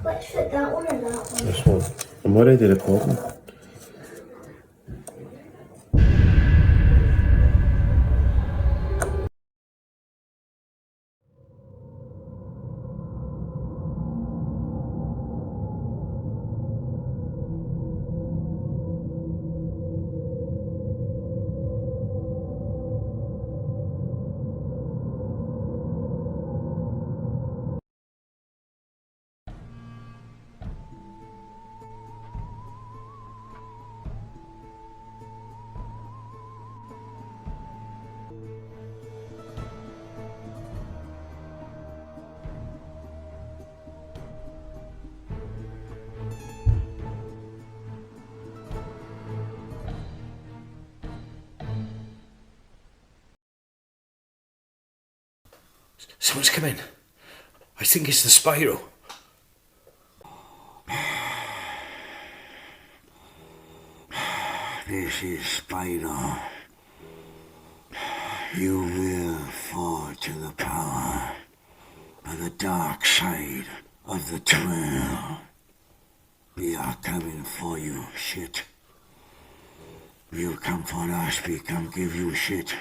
Let's fit that one or that one. This one. I'm already recording. Someone's come in. I think it's the Spyro. This is Spyro. You will fall to the power of the dark side of the trail. We are coming for you, shit. You come for us, we come give you shit.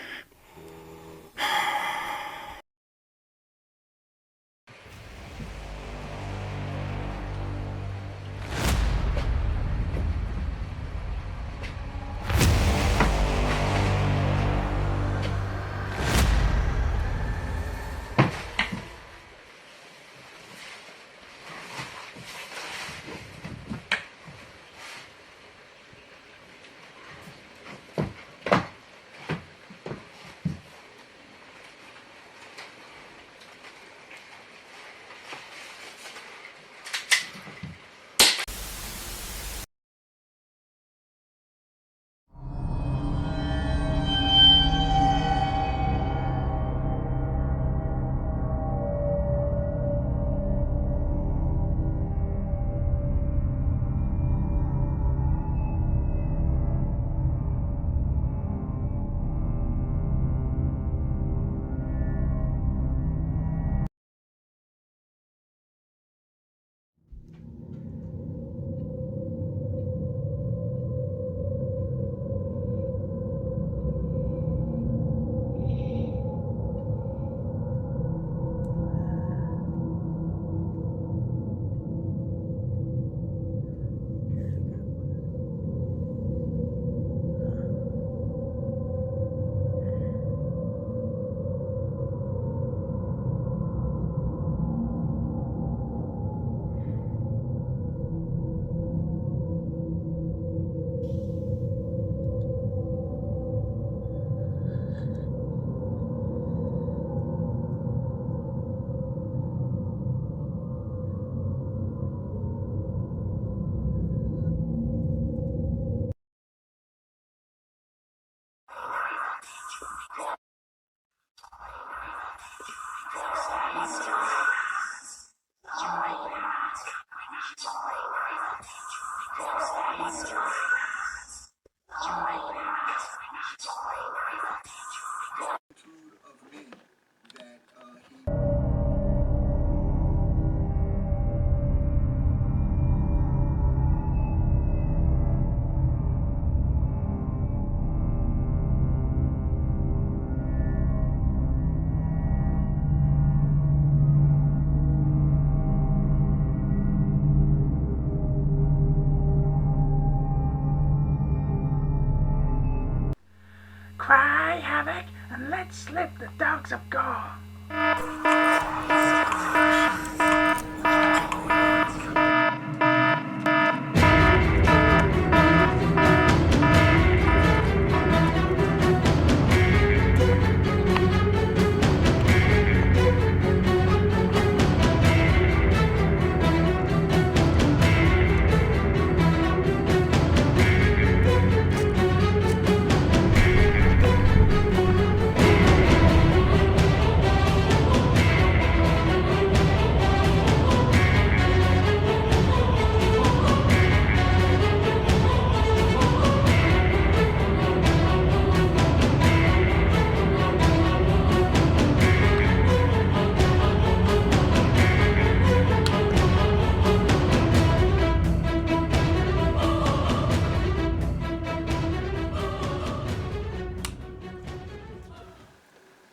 Cry havoc and let slip the dogs of gore.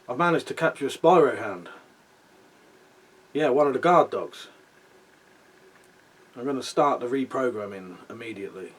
I've managed to capture a Spyro hound. Yeah, one of the guard dogs. I'm going to start the reprogramming immediately.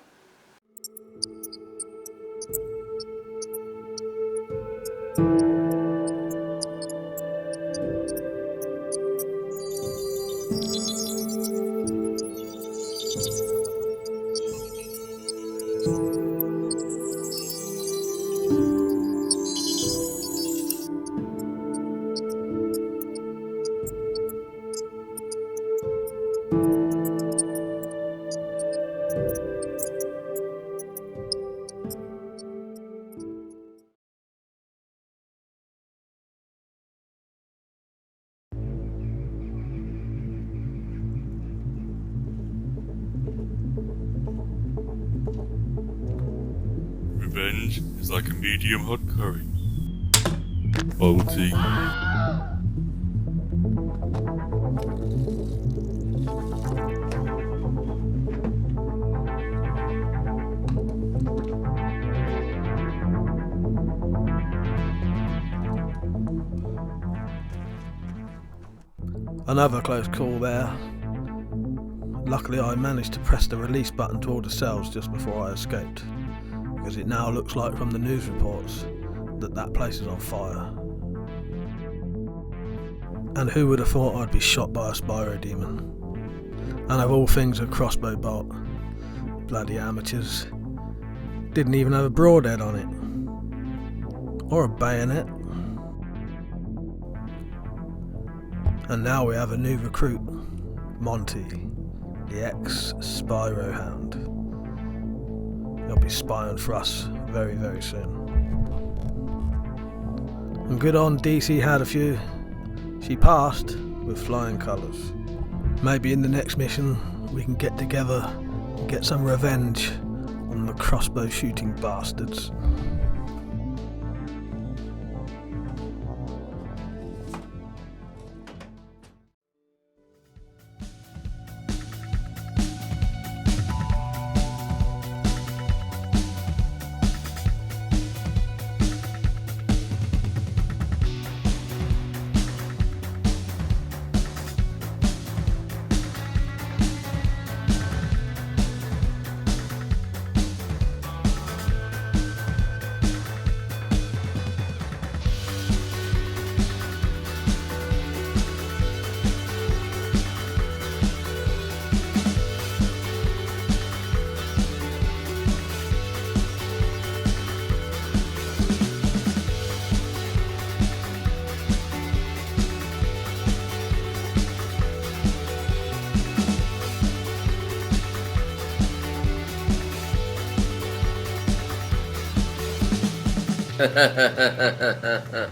Revenge is like a medium hot curry. Bubble tea. Another close call there. Luckily I managed to press the release button to all the cells just before I escaped, because it now looks like from the news reports that that place is on fire. And who would have thought I'd be shot by a Spyro demon? And of all things a crossbow bolt. Bloody amateurs. Didn't even have a broadhead on it. Or a bayonet. And now we have a new recruit, Monty, the ex-Spyro hound. He'll be spying for us very, very soon. And good on DC Hadafew. She passed with flying colours. Maybe in the next mission we can get together and get some revenge on the crossbow shooting bastards.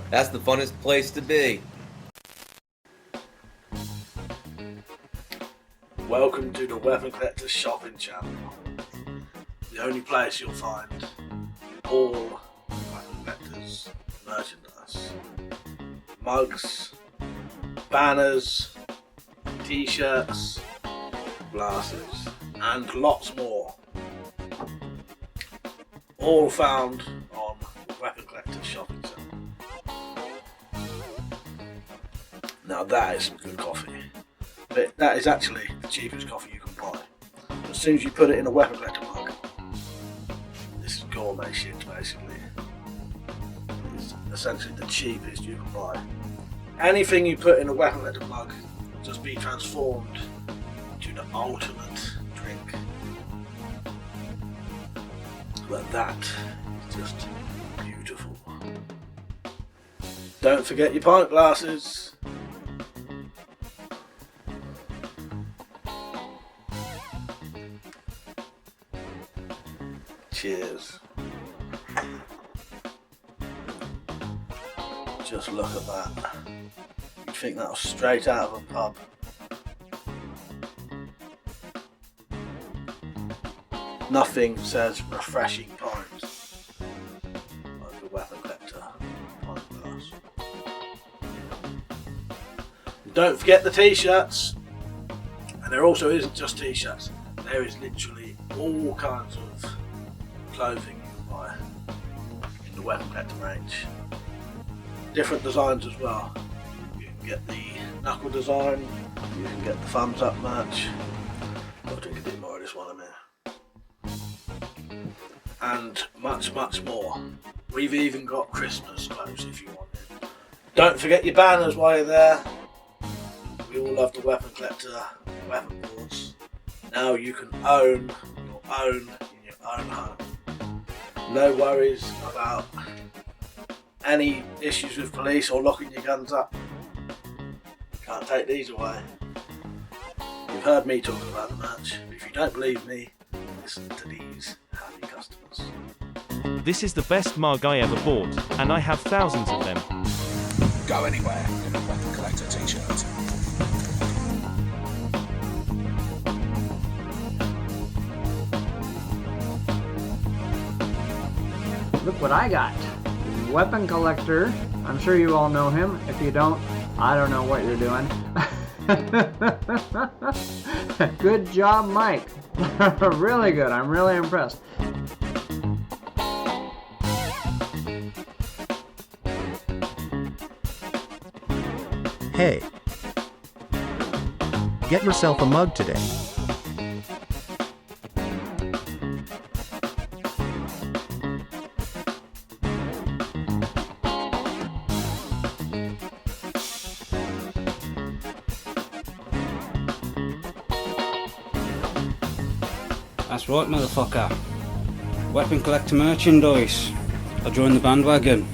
That's the funnest place to be. Welcome to the Weapon Collector's shopping channel. The only place you'll find all Weapon Collector's merchandise. Mugs, banners, t-shirts, glasses, and lots more. All found on the Weapon Collector's shopping channel. Now that is some good coffee. But that is actually the cheapest coffee you can buy. As soon as you put it in a Weapon Collector mug, this is gourmet shit basically. It's essentially the cheapest you can buy. Anything you put in a Weapon Collector mug will just be transformed into the ultimate drink. But that is just beautiful. Don't forget your pint glasses. Cheers. Just look at that. You'd think that was straight out of a pub. Nothing says refreshing pints like a Weapon Collector pint glass. Don't forget the t-shirts. And there also isn't just t-shirts. There is literally all kinds of clothing you can buy in the Weapon Collector range. Different designs as well. You can get the knuckle design, you can get the thumbs up merch. I'll drink a bit more of this while I'm here. And much, much more. We've even got Christmas clothes if you want it. Don't forget your banners while you're there. We all love the Weapon Collector weapon boards. Now you can own your own in your own home. No worries about any issues with police or locking your guns up. Can't take these away. You've heard me talking about the merch. If you don't believe me, listen to these happy customers. This is the best mug I ever bought, and I have thousands of them. Go anywhere in a Weapon Collector t-shirt. Look what I got. Weapon Collector. I'm sure you all know him. If you don't, I don't know what you're doing. Good job, Mike. Really good. I'm really impressed. Hey, get yourself a mug today. That's right, motherfucker. Weapon Collector merchandise. I joined the bandwagon.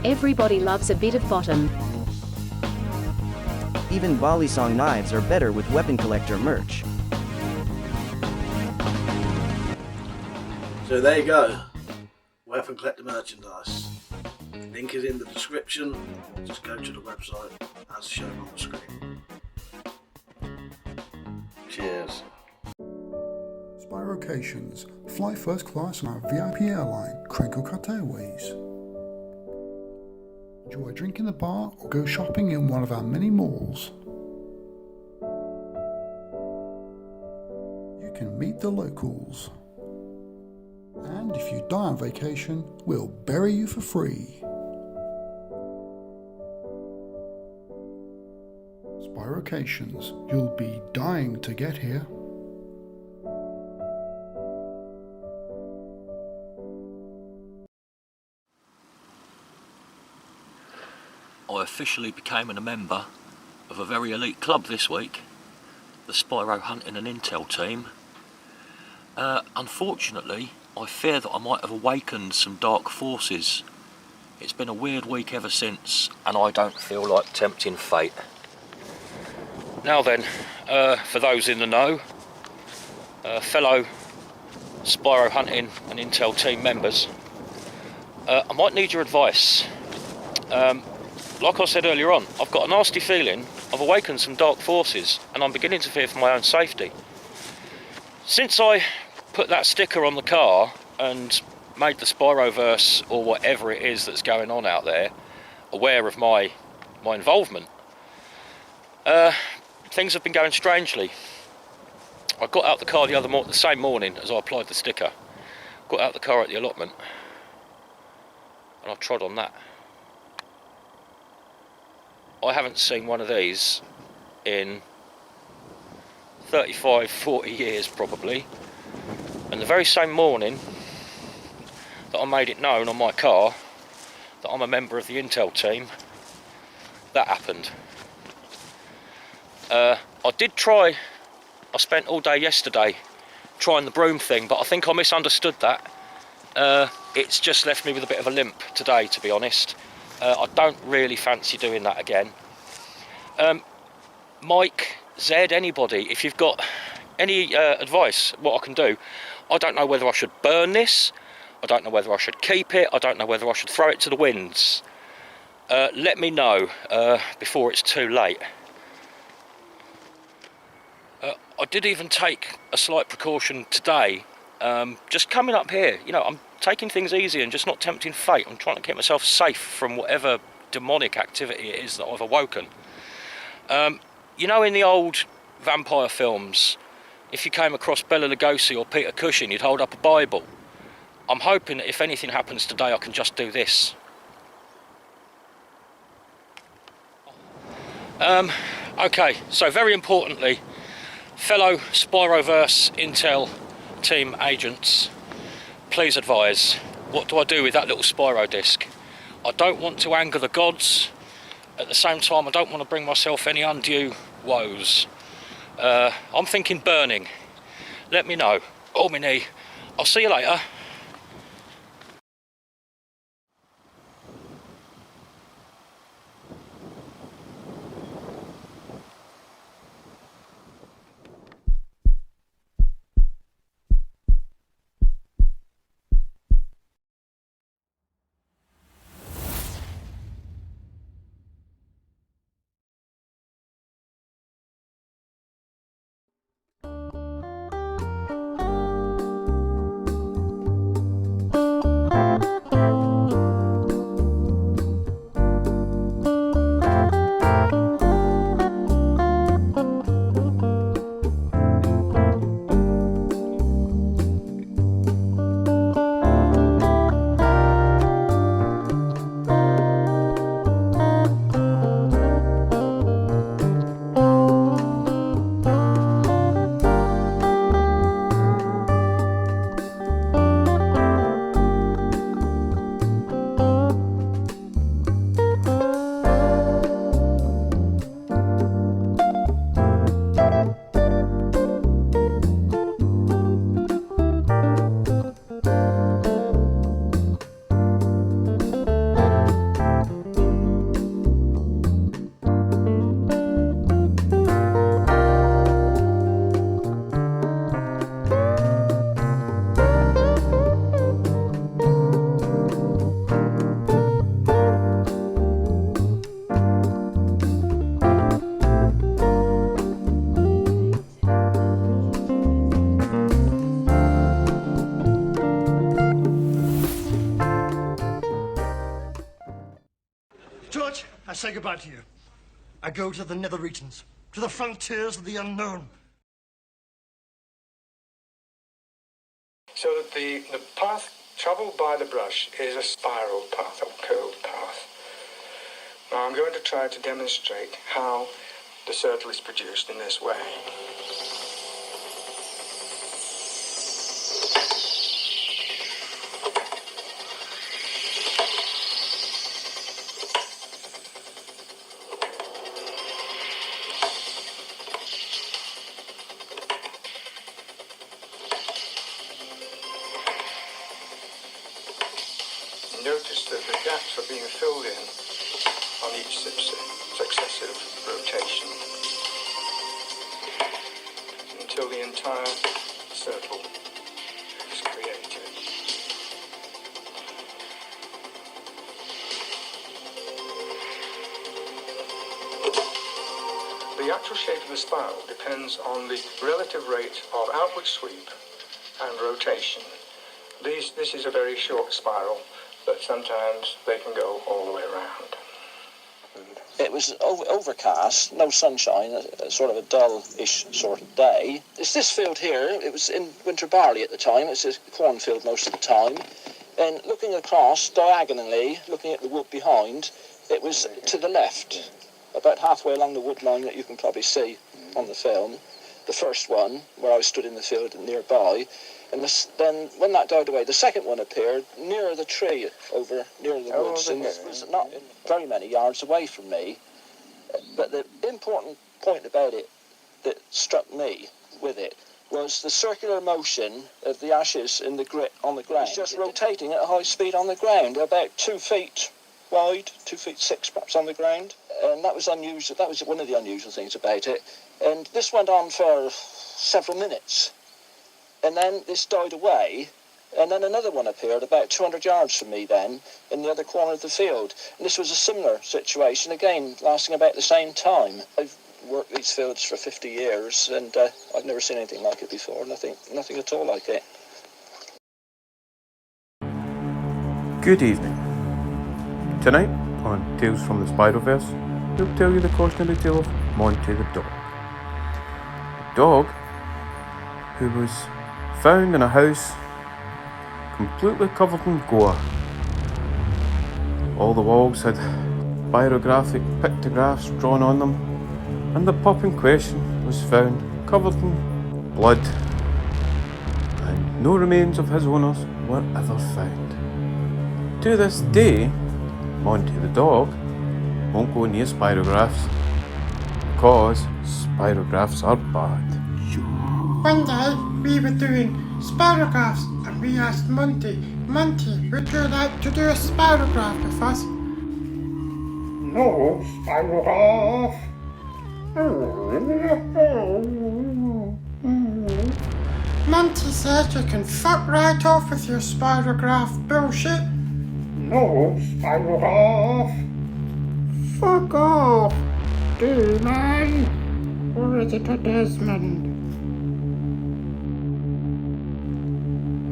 Everybody loves a bit of bottom. Even Balisong knives are better with Weapon Collector merch. So there you go. Weapon Collector merchandise. Link is in the description. Or just go to the website as shown on the screen. Cheers. Spirocations. Fly first class on our VIP airline, Crinkle Cut Airways. Enjoy a drink in the bar or go shopping in one of our many malls. You can meet the locals. And if you die on vacation, we'll bury you for free. Spirocations. You'll be dying to get here. I officially became a member of a very elite club this week, the Spyro Hunting and Intel team. Unfortunately, I fear that I might have awakened some dark forces. It's been a weird week ever since, and I don't feel like tempting fate. Now then, for those in the know, fellow Spyro Hunting and Intel team members, I might need your advice. Like I said earlier on, I've got a nasty feeling I've awakened some dark forces, and I'm beginning to fear for my own safety. Since I put that sticker on the car and made the Spyroverse, or whatever it is that's going on out there, aware of my involvement, things have been going strangely. I got out the car the same morning as I applied the sticker. Got out the car at the allotment, and I trod on that. I haven't seen one of these in 35, 40 years probably. And the very same morning that I made it known on my car that I'm a member of the Intel team, that happened. I spent all day yesterday trying the broom thing, but I think I misunderstood that. It's just left me with a bit of a limp today, to be honest. I don't really fancy doing that again. Mike, Zed, anybody, if you've got any advice what I can do. I don't know whether I should burn this, I don't know whether I should keep it, I don't know whether I should throw it to the winds. Let me know before it's too late. I did even take a slight precaution today, just coming up here. You know, I'm taking things easy and just not tempting fate. I'm trying to keep myself safe from whatever demonic activity it is that I've awoken. You know, in the old vampire films, if you came across Bela Lugosi or Peter Cushing, you'd hold up a Bible. I'm hoping that if anything happens today, I can just do this. Okay, so very importantly, fellow Spyroverse Intel team agents, please advise, what do I do with that little Spyro disc? I don't want to anger the gods. At the same time, I don't want to bring myself any undue woes. I'm thinking burning. Let me know. Oh, my knee. I'll see you later. George, I say goodbye to you. I go to the nether regions, to the frontiers of the unknown. So that the path travelled by the brush is a spiral path, a curved path. Now I'm going to try to demonstrate how the circle is produced in this way. Notice that the gaps are being filled in on each successive rotation until the entire circle is created. actual shape of the spiral depends on the relative rate of outward sweep and rotation. This is a very short spiral, but sometimes they can go all the way around. It was overcast, no sunshine, a sort of a dull-ish sort of day. It's this field here. It was in winter barley at the time. It's a cornfield most of the time. And looking across, diagonally, looking at the wood behind, it was to the left, about halfway along the wood line that you can probably see on the film. The first one, where I stood in the field nearby. And then, when that died away, the second one appeared nearer the tree, over near the woods, and it was not very many yards away from me. But the important point about it that struck me with it was the circular motion of the ashes in the grit on the ground. It's just rotating at a high speed on the ground, about 2 feet wide, 2 feet 6 perhaps on the ground. And that was unusual. That was one of the unusual things about it. And this went on for several minutes. And then this died away, and then another one appeared about 200 yards from me then, in the other corner of the field. And this was a similar situation, again, lasting about the same time. I've worked these fields for 50 years, and I've never seen anything like it before, nothing at all like it. Good evening. Tonight, on Tales from the Spider-Verse, we'll tell you the cautionary tale of Monty the dog. A dog who was found in a house completely covered in gore. All the walls had biographic pictographs drawn on them, and the pup in question was found covered in blood, and no remains of his owners were ever found. To this day, Monty the dog won't go near spirographs because spirographs are bad. One day, we were doing spirographs, and we asked Monty, would you like to do a spirograph with us? No, spirograph. Monty said you can fuck right off with your spirograph bullshit. No, spirograph. Fuck off, D-Man. Or is it a Desmond?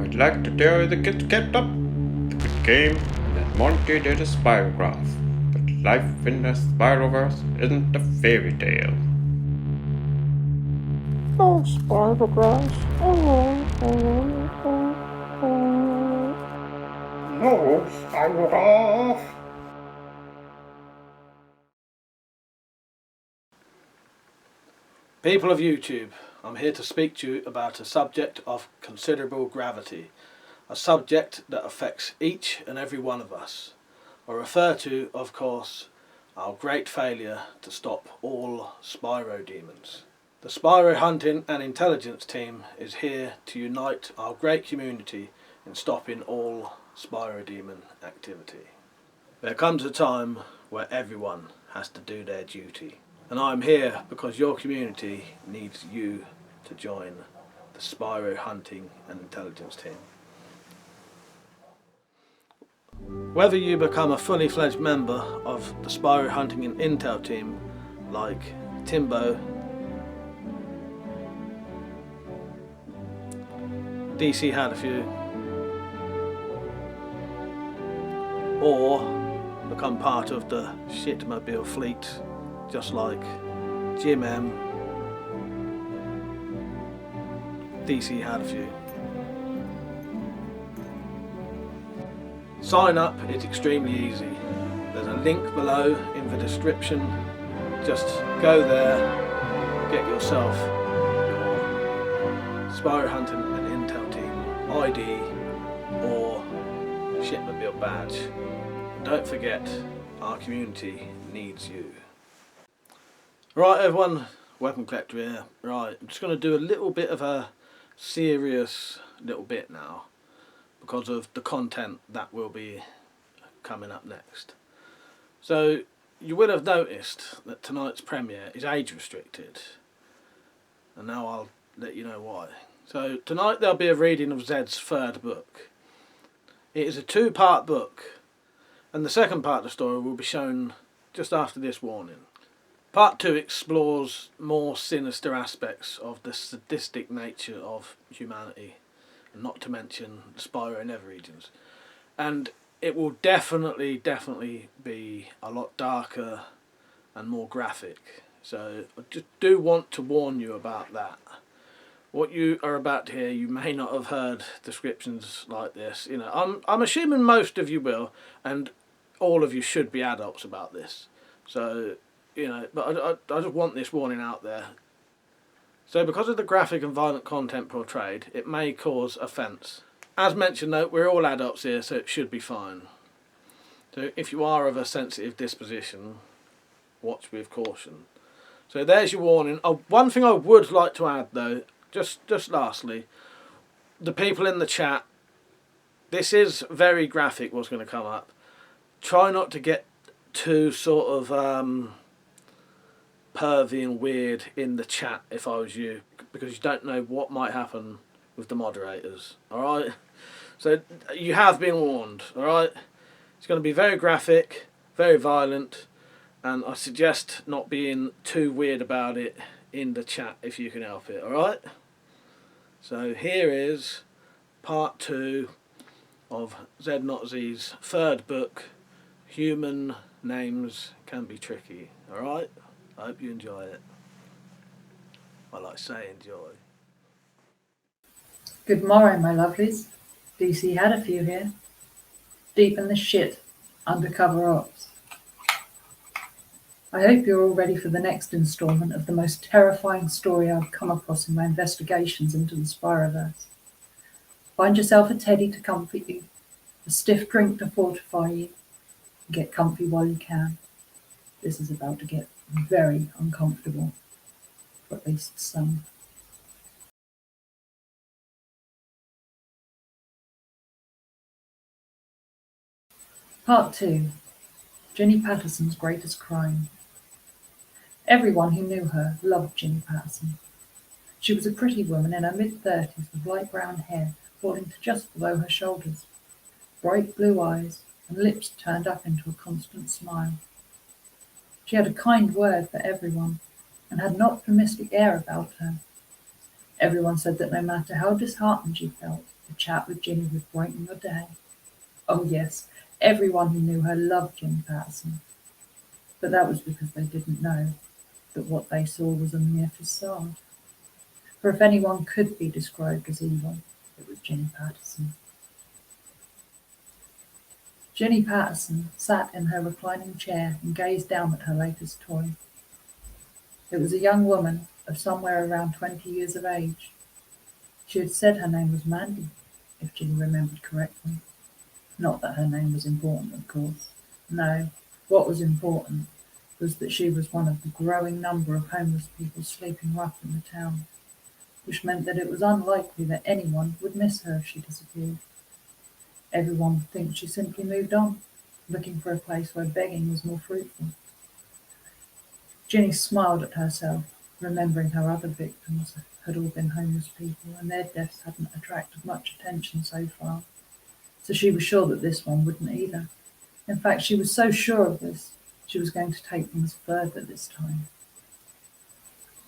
I'd like to tell you the kids kept up the good game and that Monty did a spirograph, but life in the Spiroverse isn't a fairy tale. Oh, spirographs. No, spirograph. People of YouTube, I'm here to speak to you about a subject of considerable gravity, a subject that affects each and every one of us. I refer to, of course, our great failure to stop all Spyro demons. The Spyro Hunting and Intelligence team is here to unite our great community in stopping all Spyro demon activity. There comes a time where everyone has to do their duty. And I'm here because your community needs you to join the Spyro Hunting and Intelligence team. Whether you become a fully fledged member of the Spyro Hunting and Intel team, like Timbo, DC had a few, or become part of the Shitmobile fleet, just like Jim M, DC had a few. Sign up is extremely easy. There's a link below in the description. Just go there, get yourself your Spyro Hunting and Intel team ID or Shitmobile badge. And don't forget, our community needs you. Right everyone, Weapon Collector here. Right, I'm just going to do a little bit of a serious little bit now because of the content that will be coming up next. So you will have noticed that tonight's premiere is age restricted, and now I'll let you know why. So tonight there'll be a reading of Zed's third book. It is a 2-part book, and the second part of the story will be shown just after this warning. Part 2 explores more sinister aspects of the sadistic nature of humanity, not to mention the Spyro Nether regions. And it will definitely be a lot darker and more graphic. So I just do want to warn you about that. What you are about to hear, you may not have heard descriptions like this. You know, I'm assuming most of you will, and all of you should be adults about this. So, you know, but I just want this warning out there. So because of the graphic and violent content portrayed, it may cause offence. As mentioned though, we're all adults here, so it should be fine. So if you are of a sensitive disposition, watch with caution. So there's your warning. Oh, one thing I would like to add though, just lastly, the people in the chat, this is very graphic what's going to come up. Try not to get too sort of pervy and weird in the chat if I was you, because you don't know what might happen with the moderators. Alright? So you have been warned. Alright? It's going to be very graphic, very violent, and I suggest not being too weird about it in the chat if you can help it. Alright? So here is part 2 of Zed Not Z's third book, Human Names Can Be Tricky. Alright? I hope you enjoy it. Well, I say enjoy. Good morning, my lovelies. DC had a few here. Deep in the shit, undercover ops. I hope you're all ready for the next instalment of the most terrifying story I've come across in my investigations into the Spyroverse. Find yourself a teddy to comfort you, a stiff drink to fortify you, and get comfy while you can. This is about to get very uncomfortable, for at least some. Part 2. Ginny Patterson's Greatest Crime. Everyone who knew her loved Ginny Patterson. She was a pretty woman in her mid-30s with light brown hair falling to just below her shoulders, bright blue eyes, and lips turned up into a constant smile. She had a kind word for everyone, and had an optimistic air about her. Everyone said that no matter how disheartened you felt, a chat with Ginny would brighten your day. Oh yes, everyone who knew her loved Ginny Patterson. But that was because they didn't know that what they saw was a mere facade. For if anyone could be described as evil, it was Ginny Patterson. Ginny Patterson sat in her reclining chair and gazed down at her latest toy. It was a young woman of somewhere around 20 years of age. She had said her name was Mandy, if Ginny remembered correctly. Not that her name was important, of course. No, what was important was that she was one of the growing number of homeless people sleeping rough in the town, which meant that it was unlikely that anyone would miss her if she disappeared. Everyone would think she simply moved on, looking for a place where begging was more fruitful. Ginny smiled at herself, remembering her other victims had all been homeless people, and their deaths hadn't attracted much attention so far. So she was sure that this one wouldn't either. In fact, she was so sure of this, she was going to take things further this time.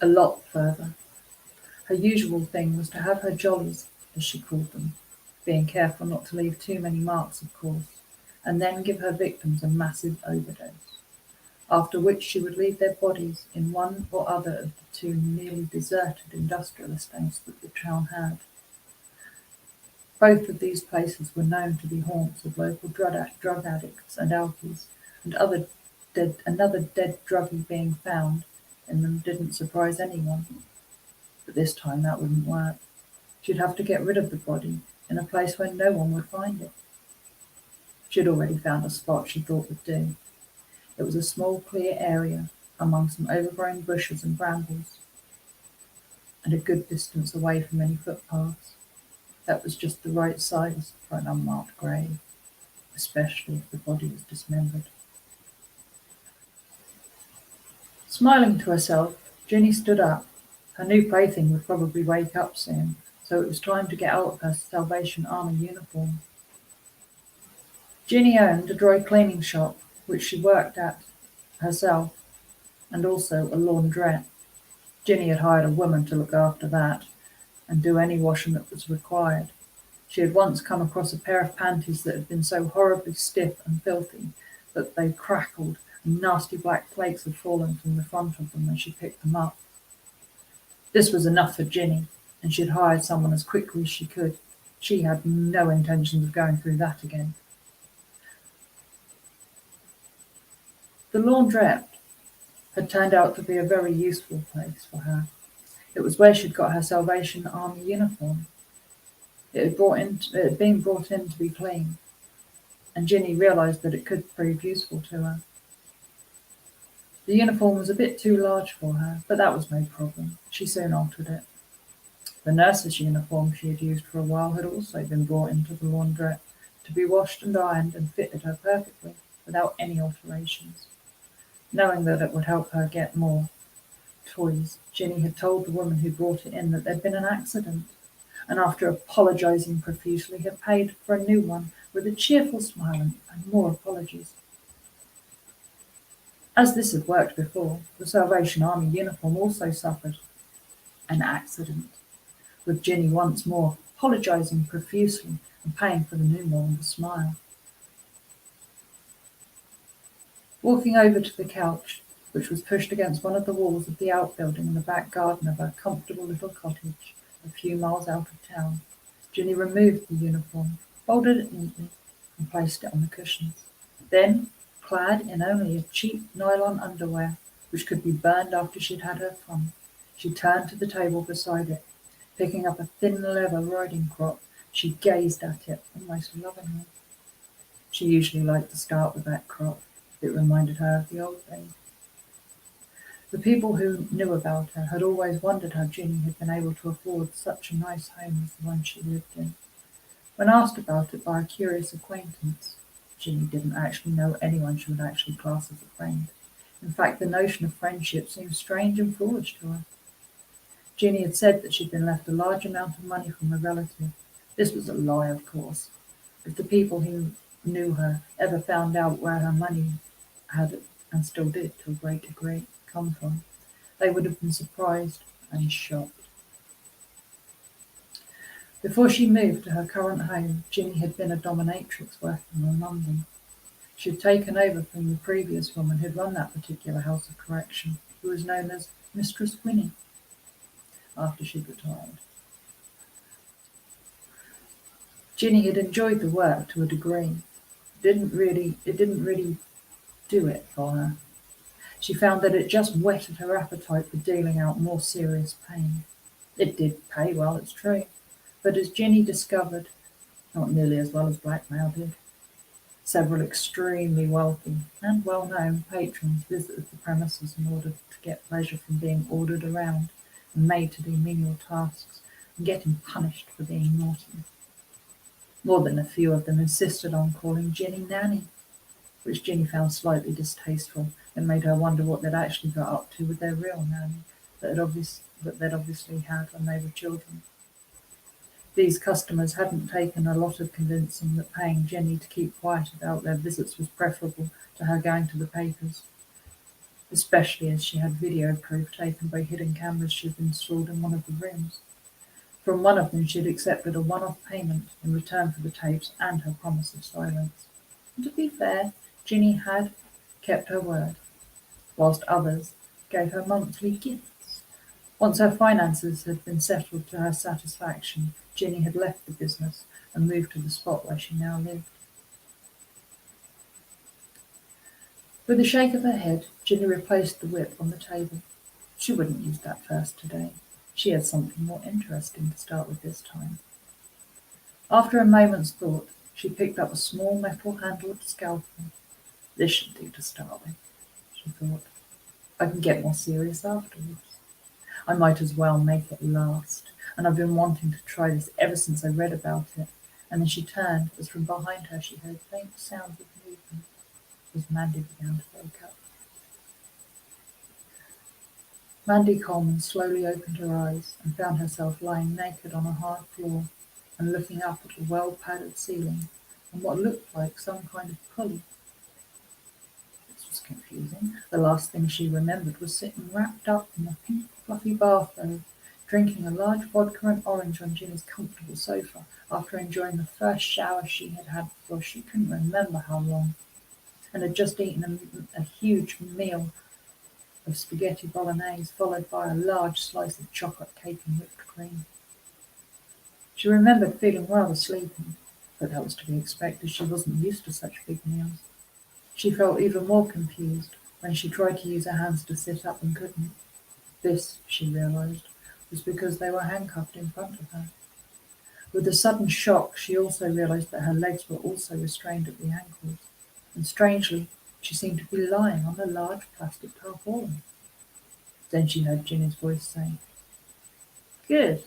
A lot further. Her usual thing was to have her jollies, as she called them, being careful not to leave too many marks, of course, and then give her victims a massive overdose, after which she would leave their bodies in one or other of the two nearly deserted industrial estates that the town had. Both of these places were known to be haunts of local drug addicts and alkies, and another dead druggie being found in them didn't surprise anyone. But this time that wouldn't work. She'd have to get rid of the body in a place where no one would find it. She'd already found a spot she thought would do. It was a small clear area among some overgrown bushes and brambles, and a good distance away from any footpaths. That was just the right size for an unmarked grave, especially if the body was dismembered. Smiling to herself, Ginny stood up. Her new plaything would probably wake up soon, so it was time to get out of her Salvation Army uniform. Ginny owned a dry cleaning shop, which she worked at herself. and also a laundrette. Ginny had hired a woman to look after that and do any washing that was required. She had once come across a pair of panties that had been so horribly stiff and filthy that they crackled and nasty black flakes had fallen from the front of them when she picked them up. This was enough for Ginny, and she had hired someone as quickly as she could. She had no intention of going through that again. The laundrette had turned out to be a very useful place for her. It was where she'd got her Salvation Army uniform. It had been brought in to be cleaned, and Ginny realised that it could prove useful to her. The uniform was a bit too large for her, but that was no problem. She soon altered it. The nurse's uniform she had used for a while had also been brought into the laundrette to be washed and ironed and fitted her perfectly, without any alterations. Knowing that it would help her get more toys, Ginny had told the woman who brought it in that there'd been an accident, and after apologising profusely had paid for a new one with a cheerful smile and more apologies. As this had worked before, the Salvation Army uniform also suffered an accident, with Ginny once more apologising profusely and paying for the new one with a smile. Walking over to the couch, which was pushed against one of the walls of the outbuilding in the back garden of a comfortable little cottage a few miles out of town, Ginny removed the uniform, folded it neatly, and placed it on the cushions. Then, clad in only a cheap nylon underwear, which could be burned after she'd had her fun, she turned to the table beside it. Picking up a thin leather riding crop, she gazed at it almost lovingly. She usually liked to start with that crop. It reminded her of the old days. The people who knew about her had always wondered how Ginny had been able to afford such a nice home as the one she lived in. When asked about it by a curious acquaintance, Ginny didn't actually know anyone she would actually class as a friend. In fact, the notion of friendship seemed strange and foolish to her. Ginny had said that she'd been left a large amount of money from a relative. This was a lie, of course. If the people who knew her ever found out where her money had, and still did to a great degree, come from, they would have been surprised and shocked. Before she moved to her current home, Ginny had been a dominatrix working on London. She had taken over from the previous woman who'd run that particular house of correction, who was known as Mistress Winnie, after she'd retired. Ginny had enjoyed the work to a degree. It didn't really do it for her. She found that it just whetted her appetite for dealing out more serious pain. It did pay well, it's true, but as Ginny discovered, not nearly as well as blackmail did. Several extremely wealthy and well-known patrons visited the premises in order to get pleasure from being ordered around and made to do menial tasks and getting punished for being naughty. More than a few of them insisted on calling Ginny Nanny, which Ginny found slightly distasteful and made her wonder what they'd actually got up to with their real nanny that they'd obviously had when they were children. These customers hadn't taken a lot of convincing that paying Ginny to keep quiet about their visits was preferable to her going to the papers, especially as she had video proof taken by hidden cameras she had installed in one of the rooms. From one of them she had accepted a one-off payment in return for the tapes and her promise of silence. And to be fair, Ginny had kept her word, whilst others gave her monthly gifts. Once her finances had been settled to her satisfaction, Ginny had left the business and moved to the spot where she now lived. With a shake of her head, Ginny replaced the whip on the table. She wouldn't use that first today. She had something more interesting to start with this time. After a moment's thought, she picked up a small metal-handled scalpel. This should do to start with, she thought. I can get more serious afterwards. I might as well make it last, and I've been wanting to try this ever since I read about it. And then she turned, as from behind her she heard faint sounds of movement, as Mandy began to wake up. Mandy Coleman slowly opened her eyes and found herself lying naked on a hard floor and looking up at a well-padded ceiling and what looked like some kind of pulley. This was confusing. The last thing she remembered was sitting wrapped up in a pink fluffy bathrobe, drinking a large vodka and orange on Ginny's comfortable sofa after enjoying the first shower she had had for she couldn't remember how long, and had just eaten a huge meal of spaghetti bolognese, followed by a large slice of chocolate cake and whipped cream. She remembered feeling rather sleepy, but that was to be expected. She wasn't used to such big meals. She felt even more confused when she tried to use her hands to sit up and couldn't. This, she realized, was because they were handcuffed in front of her. With a sudden shock, she also realized that her legs were also restrained at the ankles, and strangely, she seemed to be lying on a large plastic tarpaulin. Then she heard Ginny's voice say, "Good,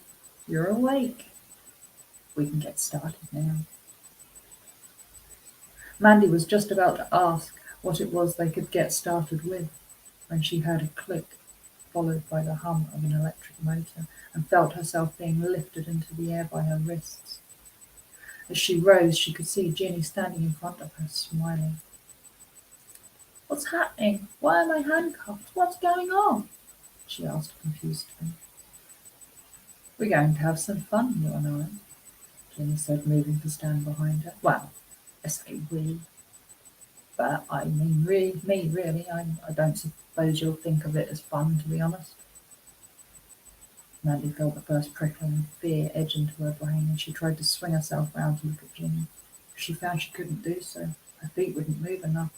you're awake. We can get started now." Mandy was just about to ask what it was they could get started with when she heard a click, followed by the hum of an electric motor, and felt herself being lifted into the air by her wrists. As she rose, she could see Ginny standing in front of her, smiling. "What's happening? Why am I handcuffed? What's going on?" she asked confusedly. "We're going to have some fun, you and I," Ginny said, moving to stand behind her. "Well, I say we, but I mean me really. I don't suppose you'll think of it as fun, to be honest." Mandy felt the first prickling of fear edge into her brain, and she tried to swing herself round to look at Ginny. She found she couldn't do so. Her feet wouldn't move enough.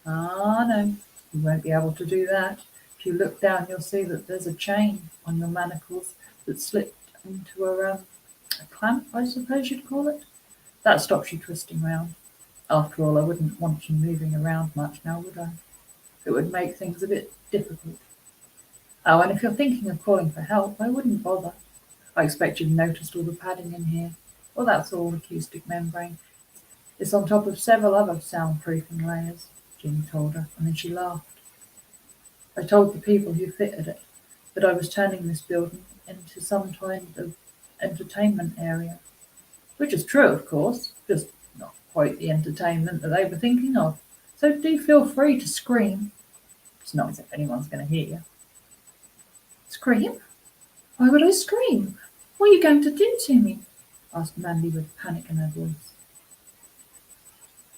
"Ah, no, you won't be able to do that. If you look down, you'll see that there's a chain on your manacles that slipped into a clamp, I suppose you'd call it. That stops you twisting round. After all, I wouldn't want you moving around much now, would I? It would make things a bit difficult. Oh, and if you're thinking of calling for help, I wouldn't bother. I expect you've noticed all the padding in here. Well, that's all acoustic membrane. It's on top of several other soundproofing layers," Ginny told her, and then she laughed. "I told the people who fitted it that I was turning this building into some kind of entertainment area. Which is true, of course, just not quite the entertainment that they were thinking of. So do feel free to scream. It's not as if anyone's going to hear you." "Scream? Why would I scream? What are you going to do to me?" asked Mandy with panic in her voice.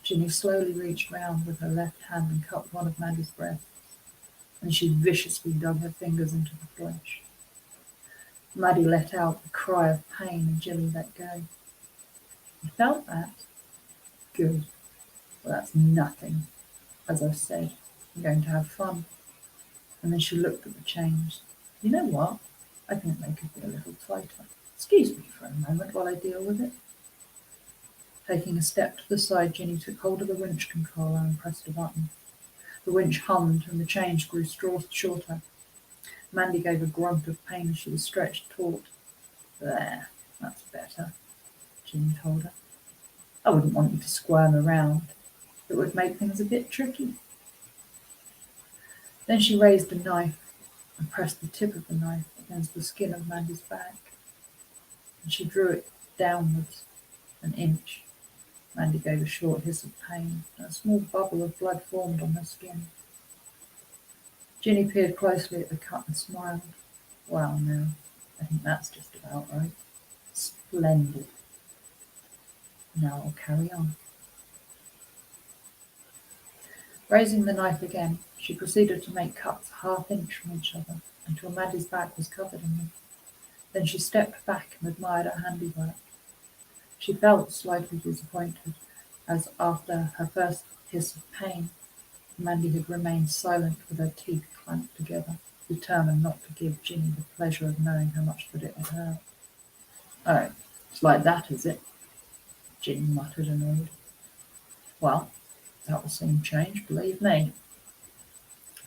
Ginny slowly reached round with her left hand and cut one of Mandy's breasts, and she viciously dug her fingers into the flesh. Mandy let out a cry of pain and Ginny let go. "You felt that? Good. Well, that's nothing. As I've said, I'm going to have fun." And then she looked at the chains. "You know what? I think they could be a little tighter. Excuse me for a moment while I deal with it." Taking a step to the side, Ginny took hold of the winch controller and pressed a button. The winch hummed and the chains grew shorter. Mandy gave a grunt of pain as she was stretched taut. "There, that's better," Ginny told her. "I wouldn't want you to squirm around. It would make things a bit tricky." Then she raised a knife and pressed the tip of the knife against the skin of Mandy's back, and she drew it downwards an inch. Mandy gave a short hiss of pain, and a small bubble of blood formed on her skin. Ginny peered closely at the cut and smiled. "Well, now, I think that's just about right. Splendid. Now I'll carry on." Raising the knife again, she proceeded to make cuts a half-inch from each other until Mandy's back was covered in them. Then she stepped back and admired her handiwork. She felt slightly disappointed, as after her first hiss of pain, Mandy had remained silent with her teeth clamped together, determined not to give Ginny the pleasure of knowing how much that it had hurt. "Oh, it's like that, is it?" Ginny muttered, annoyed. "Well, that will soon change, believe me."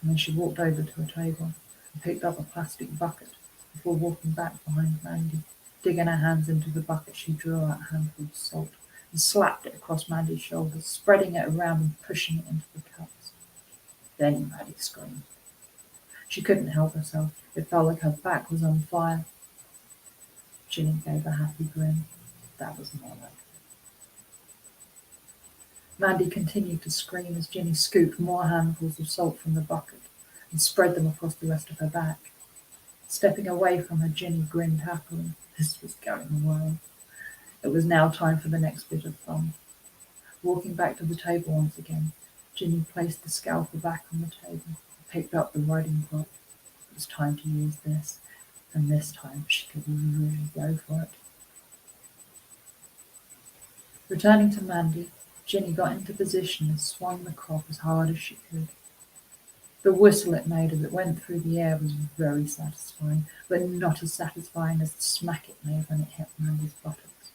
And then she walked over to a table and picked up a plastic bucket before walking back behind Mandy. Digging her hands into the bucket, she drew out a handful of salt and slapped it across Mandy's shoulders, spreading it around and pushing it into the cuts. Then Mandy screamed. She couldn't help herself. It felt like her back was on fire. Ginny gave a happy grin. That was more like it. Mandy continued to scream as Ginny scooped more handfuls of salt from the bucket and spread them across the rest of her back. Stepping away from her, Ginny grinned happily. This was going well. It was now time for the next bit of fun. Walking back to the table once again, Ginny placed the scalpel back on the table and picked up the riding crop. It was time to use this, and this time she could really go for it. Returning to Mandy, Ginny got into position and swung the crop as hard as she could. The whistle it made as it went through the air was very satisfying, but not as satisfying as the smack it made when it hit Mandy's buttocks,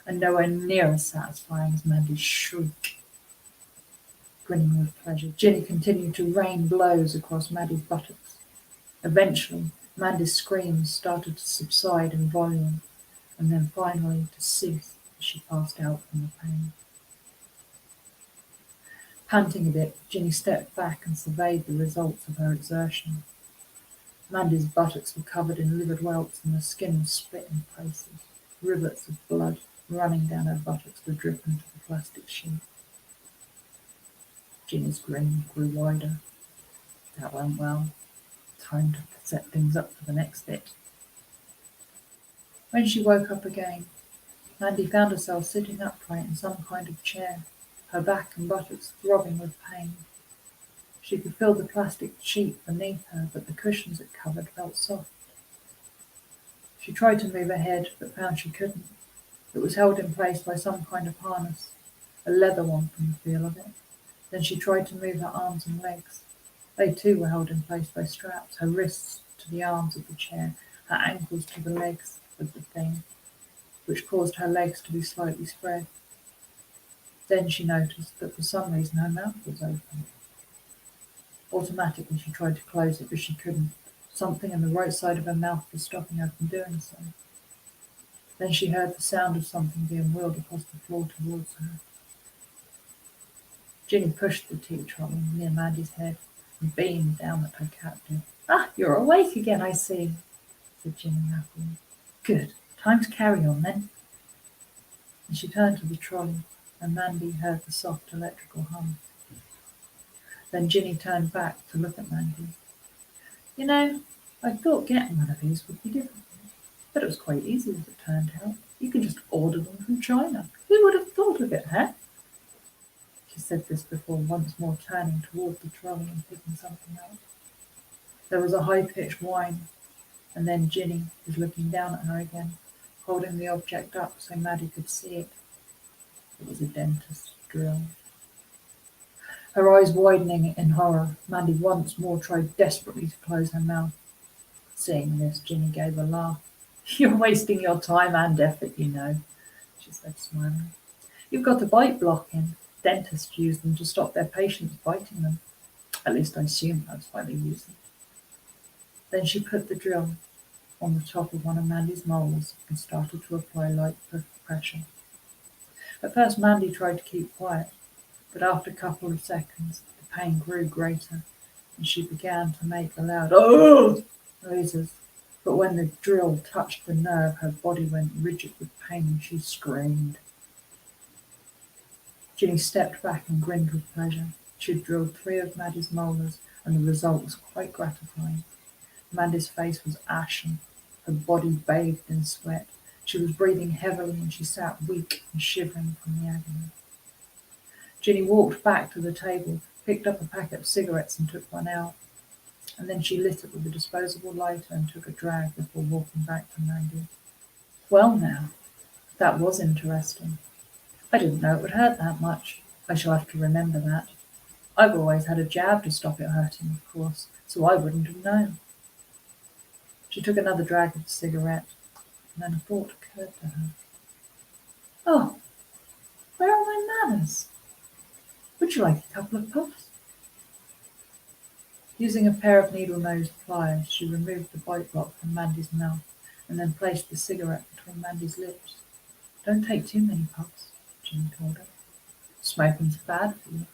and nowhere near as satisfying as Mandy's shriek. Grinning with pleasure, Ginny continued to rain blows across Mandy's buttocks. Eventually, Mandy's screams started to subside in volume, and then finally to cease as she passed out from the pain. Panting a bit, Ginny stepped back and surveyed the results of her exertion. Mandy's buttocks were covered in livid welts and the skin was split in places. Rivulets of blood running down her buttocks were dripping to the plastic sheet. Ginny's grin grew wider. That went well. Time to set things up for the next bit. When she woke up again, Mandy found herself sitting upright in some kind of chair, her back and buttocks throbbing with pain. She could feel the plastic sheet beneath her, but the cushions it covered felt soft. She tried to move her head, but found she couldn't. It was held in place by some kind of harness, a leather one from the feel of it. Then she tried to move her arms and legs. They too were held in place by straps, her wrists to the arms of the chair, her ankles to the legs of the thing, which caused her legs to be slightly spread. Then she noticed that for some reason her mouth was open. Automatically she tried to close it, but she couldn't. Something in the right side of her mouth was stopping her from doing so. Then she heard the sound of something being wheeled across the floor towards her. Ginny pushed the tea trolley near Mandy's head and beamed down at her captive. "Ah, you're awake again, I see," said Ginny happily. "Good. Time to carry on, then." And she turned to the trolley, and Mandy heard the soft electrical hum. Then Ginny turned back to look at Mandy. "You know, I thought getting one of these would be difficult, but it was quite easy as it turned out. You can just order them from China. Who would have thought of it, huh?" She said this before once more turning toward the trolley and picking something up. There was a high-pitched whine, and then Ginny was looking down at her again, holding the object up so Mandy could see it. It was a dentist's drill. Her eyes widening in horror, Mandy once more tried desperately to close her mouth. Seeing this, Ginny gave a laugh. "You're wasting your time and effort, you know," she said, smiling. "You've got a bite block in. Dentists use them to stop their patients biting them. At least I assume that's why they use them." Then she put the drill on the top of one of Mandy's molars and started to apply light pressure. At first Mandy tried to keep quiet, but after a couple of seconds the pain grew greater and she began to make a loud "oh" noises. But when the drill touched the nerve, her body went rigid with pain and she screamed. Ginny stepped back and grinned with pleasure. She had drilled 3 of Mandy's molars and the result was quite gratifying. Mandy's face was ashen, her body bathed in sweat. She was breathing heavily and she sat weak and shivering from the agony. Ginny walked back to the table, picked up a packet of cigarettes and took one out. And then she lit it with a disposable lighter and took a drag before walking back to Mandy. "Well now, that was interesting. I didn't know it would hurt that much. I shall have to remember that. I've always had a jab to stop it hurting, of course, so I wouldn't have known." She took another drag of the cigarette, and then a thought occurred to her. "Oh, where are my manners? Would you like a couple of puffs?" Using a pair of needle-nosed pliers, she removed the bite block from Mandy's mouth and then placed the cigarette between Mandy's lips. "Don't take too many puffs," Ginny told her. "Smoking's bad for you."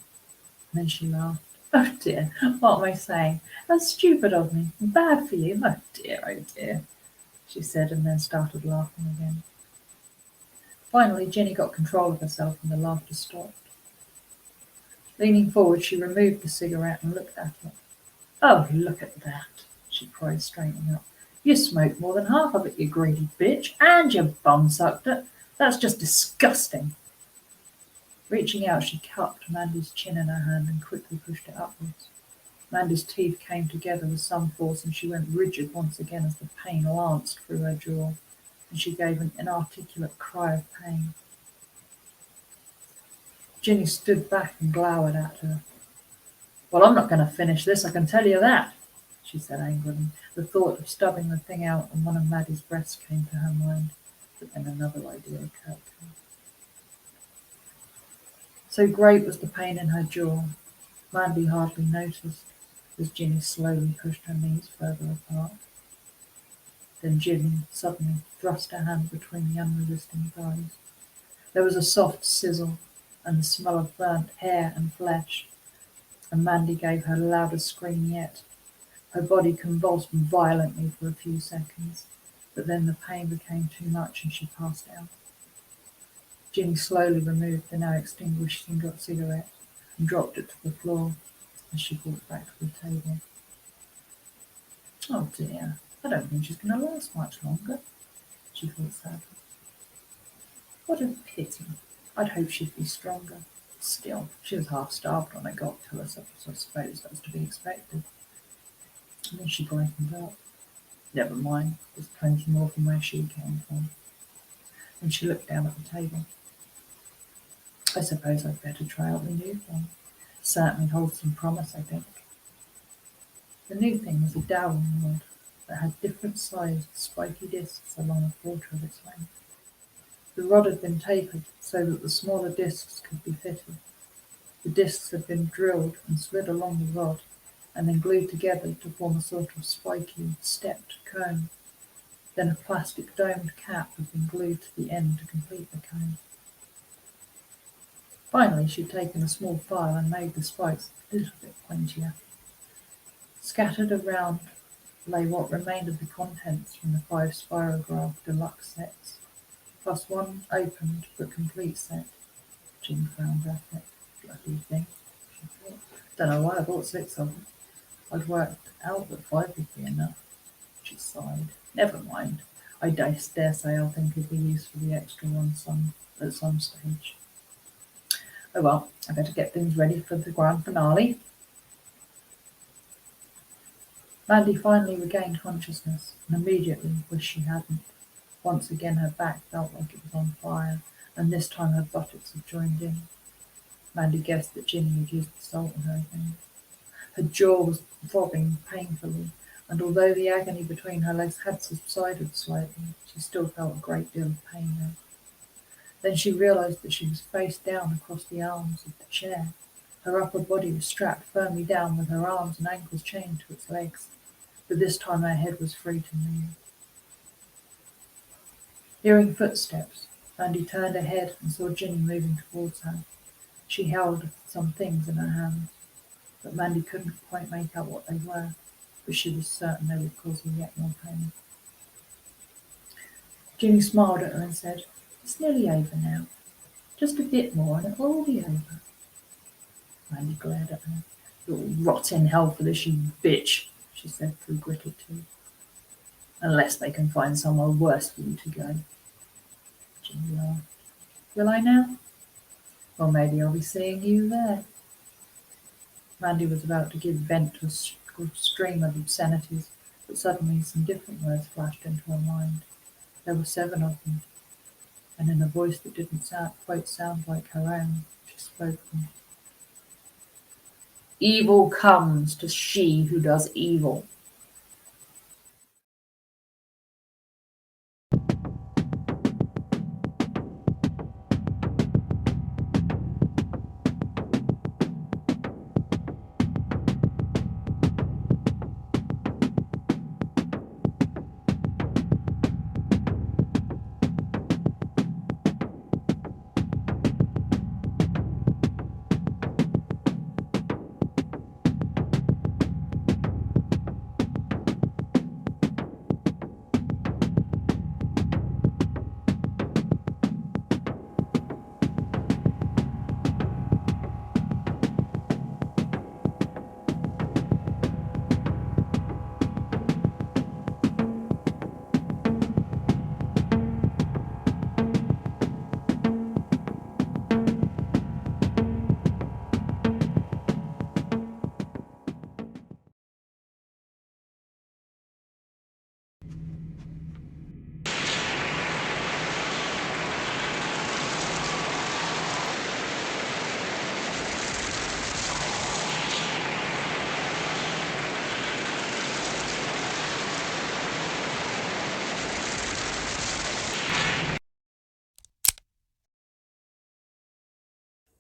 And then she laughed. "Oh dear, what am I saying? How stupid of me. Bad for you. Oh dear, she said, and then started laughing again. Finally, Ginny got control of herself and the laughter stopped. Leaning forward, she removed the cigarette and looked at it. "Oh, look at that," she cried, straightening up. "You smoked more than half of it, you greedy bitch, and you bum-sucked it. That's just disgusting." Reaching out, she cupped Mandy's chin in her hand and quickly pushed it upwards. Mandy's teeth came together with some force, and she went rigid once again as the pain lanced through her jaw, and she gave an inarticulate cry of pain. Ginny stood back and glowered at her. "Well, I'm not going to finish this, I can tell you that," she said angrily. The thought of stubbing the thing out on one of Maddie's breasts came to her mind, but then another idea occurred to her. So great was the pain in her jaw, Mandy hardly noticed as Ginny slowly pushed her knees further apart. Then Ginny suddenly thrust her hand between the unresisting thighs. There was a soft sizzle and the smell of burnt hair and flesh, and Mandy gave her loudest scream yet. Her body convulsed violently for a few seconds, but then the pain became too much and she passed out. Ginny slowly removed the now extinguished cigarette and dropped it to the floor as she walked back to the table. "Oh dear, I don't think she's going to last much longer," she thought sadly. "What a pity. I'd hoped she'd be stronger. Still, she was half-starved when I got to her, so I suppose that was to be expected." And then she brightened up. "Never mind, there's plenty more from where she came from." And she looked down at the table. "I suppose I'd better try out the new thing. Certainly holds some promise, I think." The new thing was a dowling rod that had different sized spiky discs along a quarter of its length. The rod had been tapered so that the smaller discs could be fitted. The discs had been drilled and slid along the rod and then glued together to form a sort of spiky, stepped cone. Then a plastic domed cap had been glued to the end to complete the cone. Finally, she'd taken a small file and made the spikes a little bit pointier. Scattered around lay what remained of the contents from the 5 Spirograph deluxe sets, plus one opened but complete set. Jim frowned at it. "Bloody thing," she thought. "Don't know why I bought 6 of them. I'd worked out that 5 would be enough." She sighed. "Never mind. I dare say I'll think of the use for the extra one at some stage. Oh well, I better get things ready for the grand finale." Mandy finally regained consciousness and immediately wished she hadn't. Once again her back felt like it was on fire, and this time her buttocks had joined in. Mandy guessed that Ginny had used the salt in her again. Her jaw was throbbing painfully, and although the agony between her legs had subsided slightly, she still felt a great deal of pain there. Then she realized that she was face down across the arms of the chair. Her upper body was strapped firmly down with her arms and ankles chained to its legs, but this time her head was free to move. Hearing footsteps, Mandy turned her head and saw Ginny moving towards her. She held some things in her hands, but Mandy couldn't quite make out what they were, but she was certain they would cause her yet more pain. Ginny smiled at her and said, "It's nearly over now. Just a bit more and it'll all be over." Mandy glared at her. "You'll rot in hell for this, you bitch," she said through gritted teeth. "Unless they can find somewhere worse for you to go." Ginny laughed. "Will I now? Well, maybe I'll be seeing you there." Mandy was about to give vent to a stream of obscenities, but suddenly some different words flashed into her mind. There were 7 of them, and in a voice that didn't quite sound like her own, she spoke them. "Evil comes to she who does evil."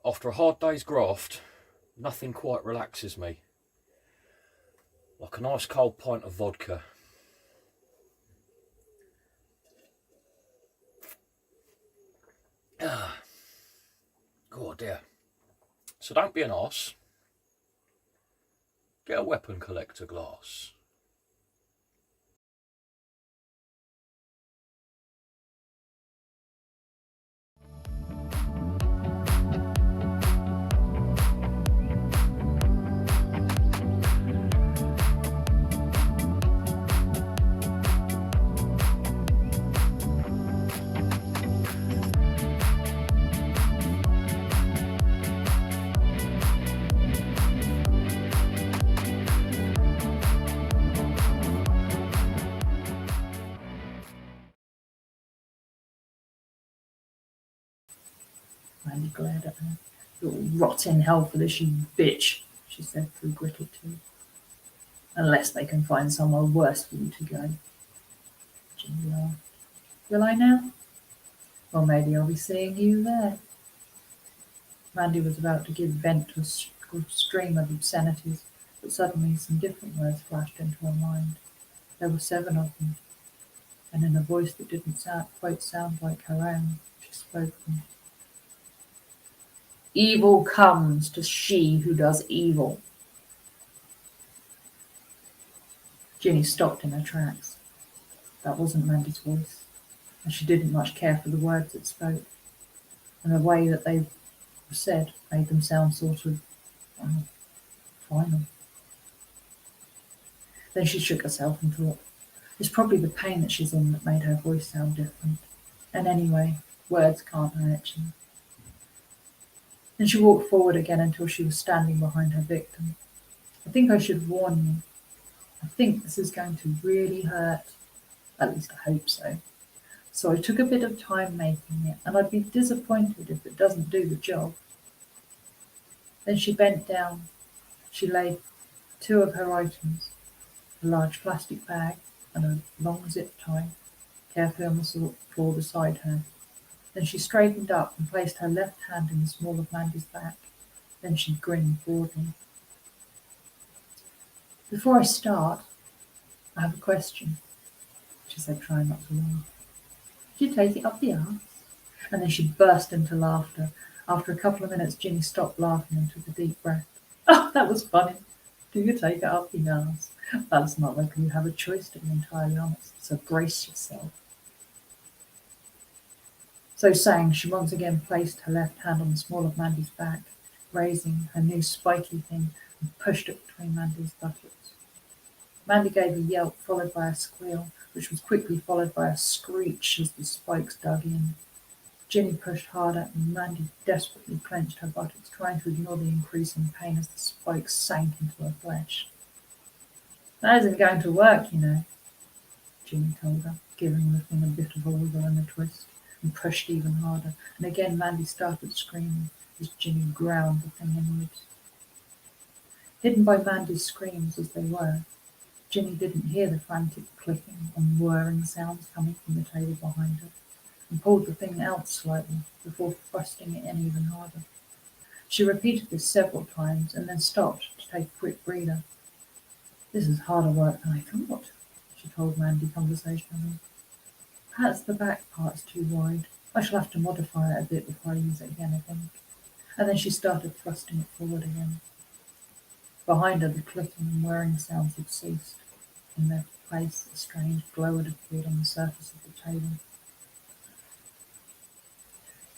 After a hard day's graft, nothing quite relaxes me. Like a nice cold pint of vodka. God dear. So don't be an arse. Get a weapon collector glass. Mandy glared at her. "You'll rot in hell for this, you bitch," she said through gritted teeth. "Unless they can find somewhere worse for you to go." Ginny laughed. "Will I now? Well, maybe I'll be seeing you there." Mandy was about to give vent to a stream of obscenities, but suddenly some different words flashed into her mind. There were 7 of them, and in a voice that didn't quite sound like her own, she spoke them. "Evil comes to she who does evil." Ginny stopped in her tracks. That wasn't Mandy's voice, and she didn't much care for the words it spoke, and the way that they were said made them sound sort of final. Then she shook herself and thought, it's probably the pain that she's in that made her voice sound different. And anyway, words can't hurt you. Then she walked forward again until she was standing behind her victim. "I think I should warn you. I think this is going to really hurt. At least I hope so. So I took a bit of time making it, and I'd be disappointed if it doesn't do the job." Then she bent down. She laid 2 of her items, a large plastic bag and a long zip tie, carefully on the floor beside her. Then she straightened up and placed her left hand in the small of Mandy's back. Then she grinned broadly. "Before I start, I have a question," she said, trying not to laugh. "Did you take it up the arse?" And then she burst into laughter. After a couple of minutes, Ginny stopped laughing and took a deep breath. "Oh, that was funny. Do you take it up the arse? That's not like you have a choice, to be entirely honest. So brace yourself." So saying, she once again placed her left hand on the small of Mandy's back, raising her new spiky thing and pushed it between Mandy's buttocks. Mandy gave a yelp followed by a squeal, which was quickly followed by a screech as the spikes dug in. Ginny pushed harder and Mandy desperately clenched her buttocks, trying to ignore the increasing pain as the spikes sank into her flesh. "That isn't going to work, you know," Ginny told her, giving the thing a bit of a wiggle and a twist, and pushed even harder, and again Mandy started screaming as Ginny ground the thing inwards. Hidden by Mandy's screams as they were, Ginny didn't hear the frantic clicking and whirring sounds coming from the table behind her, and pulled the thing out slightly before thrusting it in even harder. She repeated this several times and then stopped to take a quick breather. "This is harder work than I thought," she told Mandy conversationally. "Perhaps the back part's too wide. I shall have to modify it a bit before I use it again, I think." And then she started thrusting it forward again. Behind her, the clicking and whirring sounds had ceased. In their place, a strange glow had appeared on the surface of the table.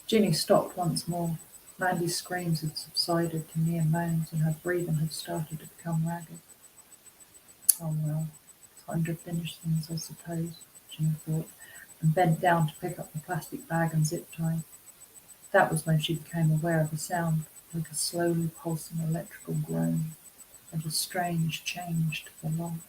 Ginny stopped once more. Mandy's screams had subsided to mere moans, and her breathing had started to become ragged. "Oh well, time to finish things, I suppose," Ginny thought, and bent down to pick up the plastic bag and zip tie. That was when she became aware of a sound like a slowly pulsing electrical groan, and a strange change to the light.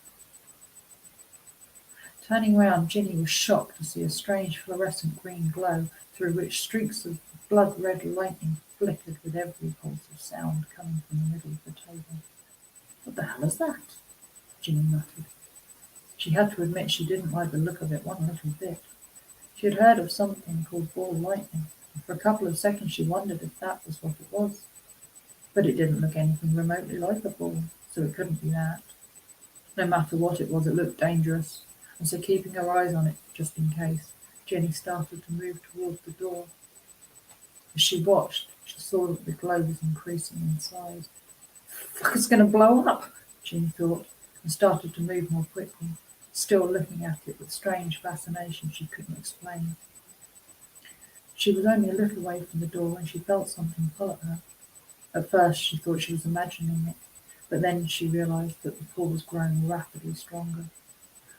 Turning round, Ginny was shocked to see a strange fluorescent green glow through which streaks of blood-red lightning flickered with every pulse of sound coming from the middle of the table. "What the hell is that?" Ginny muttered. She had to admit she didn't like the look of it one little bit. She had heard of something called ball lightning, and For a couple of seconds she wondered if that was what it was. But it didn't look anything remotely like a ball, so it couldn't be that. No matter what it was, it looked dangerous, and so keeping her eyes on it, just in case, Jenny started to move towards the door. As she watched, she saw that the glow was increasing in size. Fuck, it's going to blow up, Jenny thought, and started to move more quickly, still looking at it with strange fascination she couldn't explain. She was only a little way from the door when she felt something pull at her. At first she thought she was imagining it, but then she realized that the pull was growing rapidly stronger.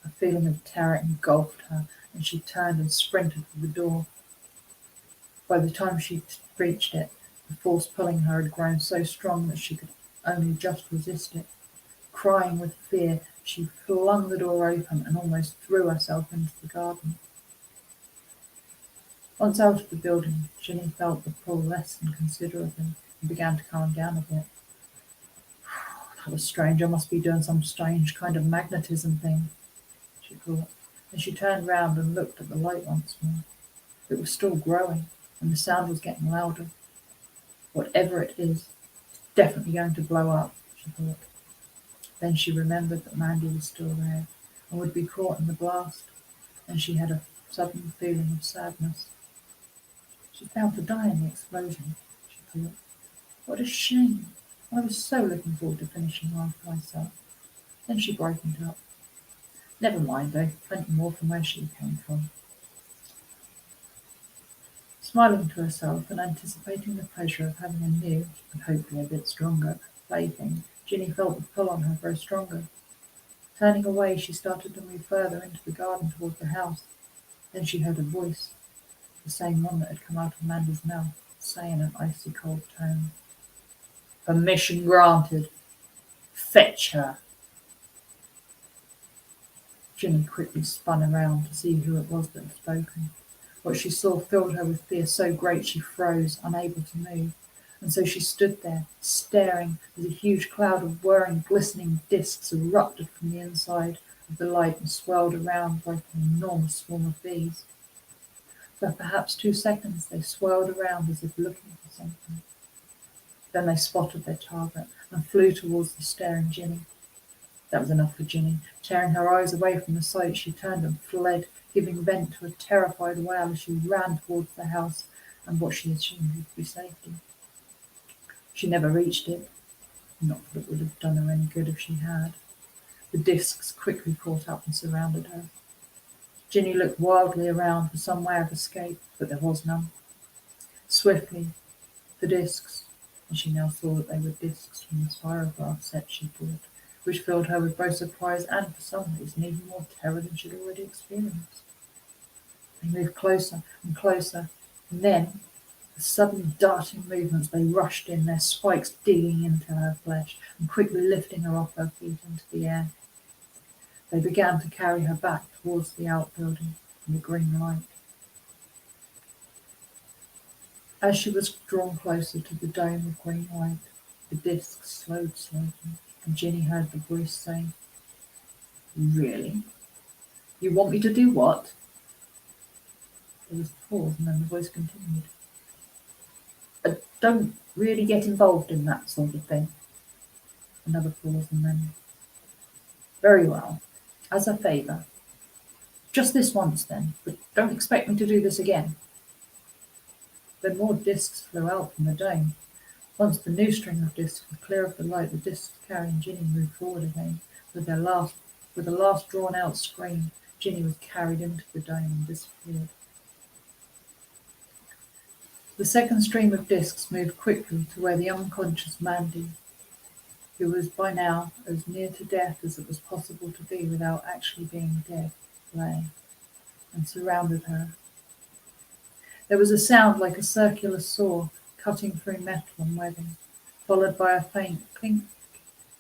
A feeling of terror engulfed her, and she turned and sprinted for the door. By the time she reached it, the force pulling her had grown so strong that she could only just resist it. Crying with fear, she flung the door open and almost threw herself into the garden. Once out of the building, Jenny felt the pull lessen considerably and began to calm down a bit. That was strange. I must be doing some strange kind of magnetism thing, she thought, and she turned round and looked at the light once more. It was still growing, and the sound was getting louder. Whatever it is, it's definitely going to blow up, she thought. Then she remembered that Mandy was still there and would be caught in the blast, and she had a sudden feeling of sadness. She's bound to die in the explosion, she thought. What a shame. I was so looking forward to finishing off myself. Then she brightened up. Never mind though, plenty more from where she came from. Smiling to herself and anticipating the pleasure of having a new, and hopefully a bit stronger, plaything, Ginny felt the pull on her grow stronger. Turning away, she started to move further into the garden towards the house. Then she heard a voice, the same one that had come out of Mandy's mouth, say in an icy cold tone, "Permission granted. Fetch her." Ginny quickly spun around to see who it was that had spoken. What she saw filled her with fear so great she froze, unable to move, and so she stood there, staring as a huge cloud of whirring, glistening discs erupted from the inside of the light and swirled around like an enormous swarm of bees. For perhaps 2 seconds they swirled around as if looking for something. Then they spotted their target and flew towards the staring Ginny. That was enough for Ginny. Tearing her eyes away from the sight, she turned and fled, giving vent to a terrified wail as she ran towards the house and what she assumed would be safety. She never reached it, not that it would have done her any good if she had. The discs quickly caught up and surrounded her. Ginny looked wildly around for some way of escape, but there was none. Swiftly, the discs, and she now saw that they were discs from the spirograph set she bought, which filled her with both surprise and, for some reason, even more terror than she'd already experienced. They moved closer and closer, and then, with sudden darting movements, they rushed in, their spikes digging into her flesh and quickly lifting her off her feet into the air. They began to carry her back towards the outbuilding and the green light. As she was drawn closer to the dome of green light, the discs slowed slightly, and Ginny heard the voice say, "Really? You want me to do what?" There was a pause, and then the voice continued. "I don't really get involved in that sort of thing." Another pause, and then, "Very well. As a favour. Just this once then, but don't expect me to do this again." Then more discs flew out from the dome. Once the new string of discs was clear of the light, the discs carrying Ginny moved forward again. With a last drawn-out scream, Ginny was carried into the dome and disappeared. The second stream of discs moved quickly to where the unconscious Mandy, who was by now as near to death as it was possible to be without actually being dead, lay, and surrounded her. There was a sound like a circular saw cutting through metal and webbing, followed by a faint clink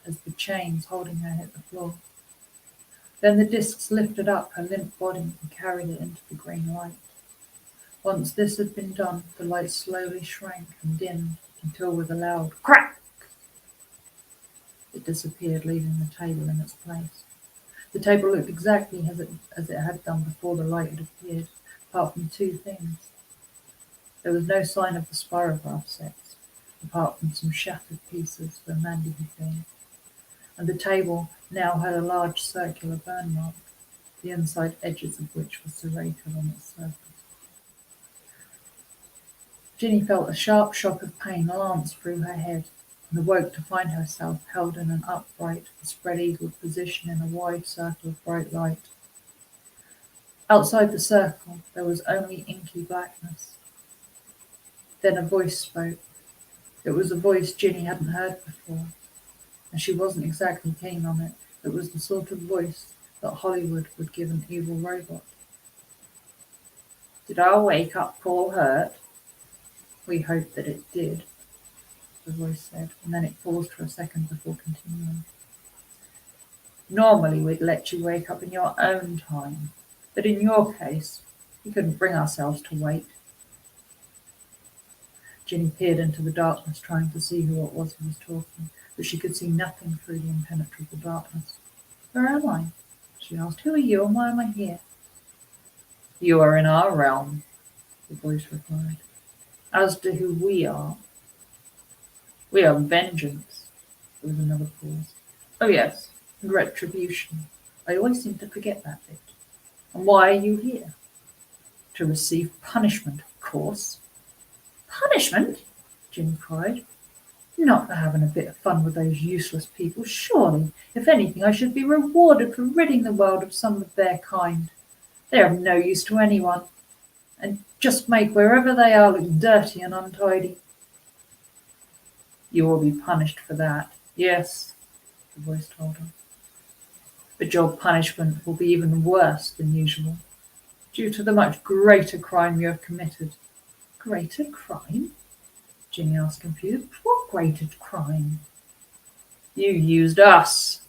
as the chains holding her hit the floor. Then the discs lifted up her limp body and carried it into the green light. Once this had been done, the light slowly shrank and dimmed until, with a loud crack, it disappeared, leaving the table in its place. The table looked exactly as it had done before the light had appeared, apart from 2 things. There was no sign of the spirograph sets, apart from some shattered pieces where Mandy had been, and the table now had a large circular burn mark, the inside edges of which were serrated on its surface. Ginny felt a sharp shock of pain lance through her head, and awoke to find herself held in an upright, spread-eagled position in a wide circle of bright light. Outside the circle there was only inky blackness. Then a voice spoke. It was a voice Ginny hadn't heard before, and she wasn't exactly keen on it. It was the sort of voice that Hollywood would give an evil robot. "Did I wake up Paul Hurt?" "We hoped that it did," the voice said, and then it paused for a second before continuing. "Normally we'd let you wake up in your own time, but in your case, we couldn't bring ourselves to wait." Ginny peered into the darkness, trying to see who it was who was talking, but she could see nothing through the impenetrable darkness. "Where am I?" she asked. "Who are you, and why am I here?" "You are in our realm," the voice replied. "As to who we are vengeance." There was another pause. "Oh yes, and retribution. I always seem to forget that bit. And why are you here?" "To receive punishment, of course." "Punishment?" Ginny cried. "Not for having a bit of fun with those useless people. Surely, if anything, I should be rewarded for ridding the world of some of their kind. They are of no use to anyone, and just make wherever they are look dirty and untidy." "You will be punished for that. Yes," the voice told her. "But your punishment will be even worse than usual, due to the much greater crime you have committed." "Greater crime?" Ginny asked, confused. "What greater crime?" "You used us,"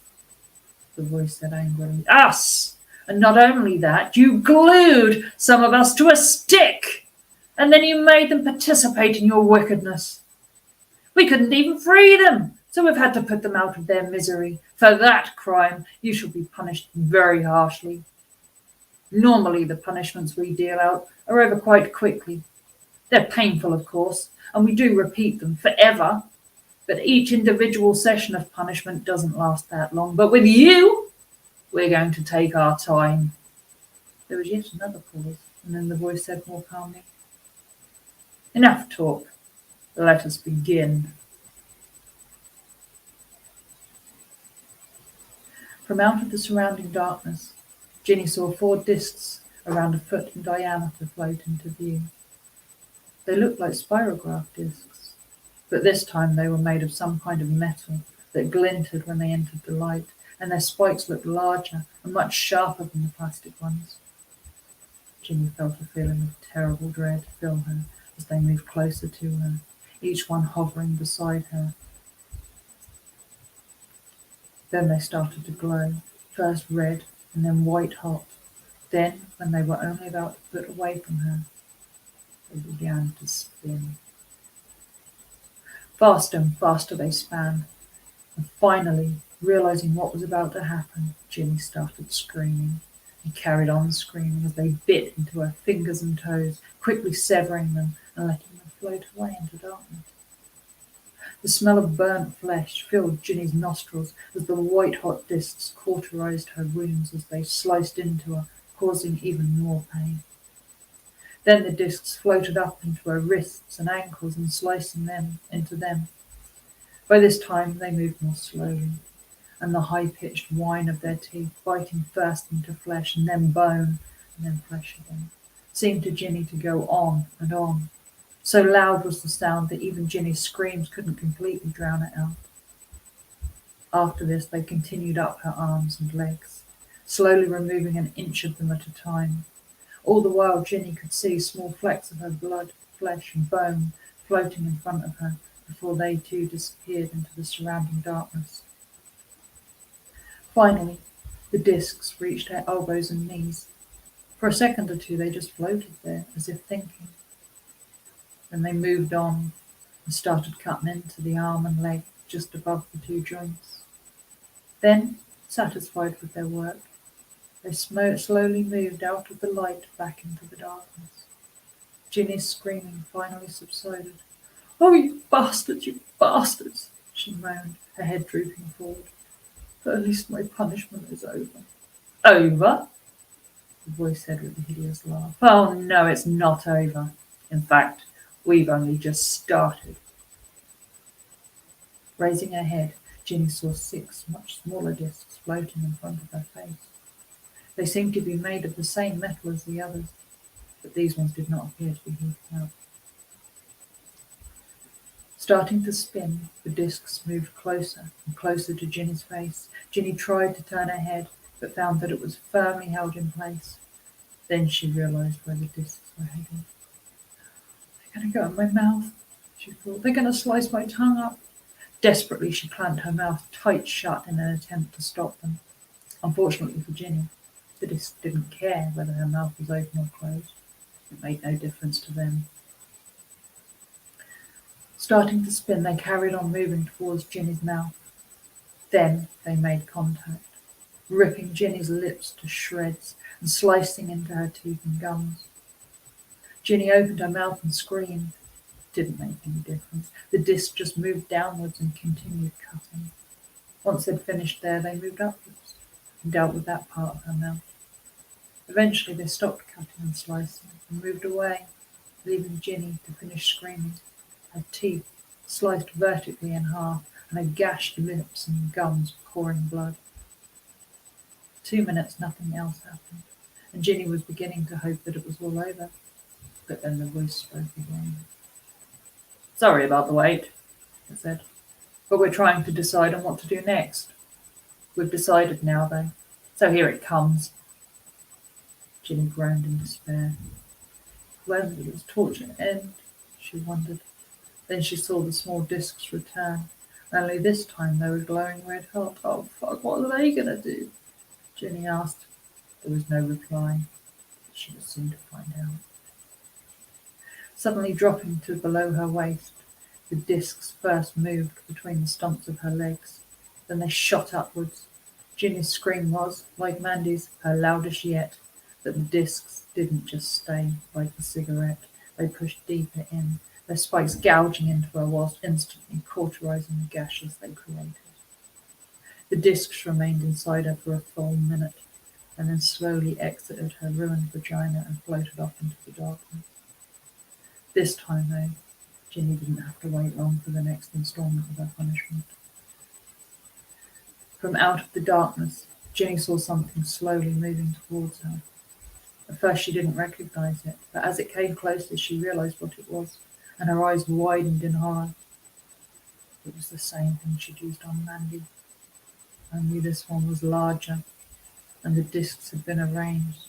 the voice said angrily. "Us! And not only that, you glued some of us to a stick, and then you made them participate in your wickedness. We couldn't even free them, so we've had to put them out of their misery. For that crime, you shall be punished very harshly. Normally, the punishments we deal out are over quite quickly. They're painful, of course, and we do repeat them forever, but each individual session of punishment doesn't last that long. But with you, we're going to take our time." There was yet another pause, and then the voice said more calmly, "Enough talk. Let us begin." From out of the surrounding darkness, Ginny saw 4 discs around a foot in diameter float into view. They looked like spirograph discs, but this time they were made of some kind of metal that glinted when they entered the light, and their spikes looked larger and much sharper than the plastic ones. Ginny felt a feeling of terrible dread fill her as they moved closer to her, each one hovering beside her. Then they started to glow, first red and then white hot. Then, when they were only about a foot away from her, they began to spin. Faster and faster they span, and finally, realizing what was about to happen, Ginny started screaming, and carried on screaming as they bit into her fingers and toes, quickly severing them and letting them float away into darkness. The smell of burnt flesh filled Ginny's nostrils as the white-hot discs cauterized her wounds as they sliced into her, causing even more pain. Then the discs floated up into her wrists and ankles and slicing them into them. By this time they moved more slowly, and the high-pitched whine of their teeth, biting first into flesh and then bone and then flesh again, seemed to Ginny to go on and on. So loud was the sound that even Ginny's screams couldn't completely drown it out. After this they continued up her arms and legs, slowly removing an inch of them at a time. All the while Ginny could see small flecks of her blood, flesh and bone floating in front of her before they too disappeared into the surrounding darkness. Finally, the discs reached her elbows and knees. For a second or two they just floated there, as if thinking. Then they moved on and started cutting into the arm and leg just above the 2 joints. Then, satisfied with their work, they slowly moved out of the light back into the darkness. Ginny's screaming finally subsided. "Oh, you bastards, she moaned, her head drooping forward. "But at least my punishment is over." "Over?" the voice said with a hideous laugh. "Oh no, it's not over. In fact, we've only just started." Raising her head, Ginny saw 6 much smaller discs floating in front of her face. They seemed to be made of the same metal as the others, but these ones did not appear to be heated up. Starting to spin, the discs moved closer and closer to Ginny's face. Ginny tried to turn her head, but found that it was firmly held in place. Then she realized where the discs were heading. "They're going to go in my mouth," she thought. "They're going to slice my tongue up." Desperately, she clamped her mouth tight shut in an attempt to stop them. Unfortunately for Ginny, the discs didn't care whether her mouth was open or closed. It made no difference to them. Starting to spin, they carried on moving towards Ginny's mouth. Then they made contact, ripping Ginny's lips to shreds and slicing into her teeth and gums. Ginny opened her mouth and screamed. It didn't make any difference. The disc just moved downwards and continued cutting. Once they'd finished there, they moved upwards and dealt with that part of her mouth. Eventually, they stopped cutting and slicing and moved away, leaving Ginny to finish screaming, her teeth sliced vertically in half and her gashed lips and gums pouring blood. For 2 minutes, nothing else happened, and Ginny was beginning to hope that it was all over. But then the voice spoke again. "Sorry about the wait," it said, "but we're trying to decide on what to do next. We've decided now, though, so here it comes." Ginny groaned in despair. When did this torture end? She wondered. Then she saw the small discs return. Only this time they were glowing red hot. "Oh, fuck, what are they going to do?" Ginny asked. There was no reply. She was soon to find out. Suddenly dropping to below her waist, the discs first moved between the stumps of her legs. Then they shot upwards. Ginny's scream was, like Mandy's, her loudest yet, but the discs didn't just stay like a cigarette. They pushed deeper in, their spikes gouging into her whilst instantly cauterizing the gashes they created. The discs remained inside her for a full minute, and then slowly exited her ruined vagina and floated off into the darkness. This time, though, Ginny didn't have to wait long for the next installment of her punishment. From out of the darkness, Ginny saw something slowly moving towards her. At first she didn't recognize it, but as it came closer she realized what it was, and her eyes widened in horror. It was the same thing she'd used on Mandy, only this one was larger, and the discs had been arranged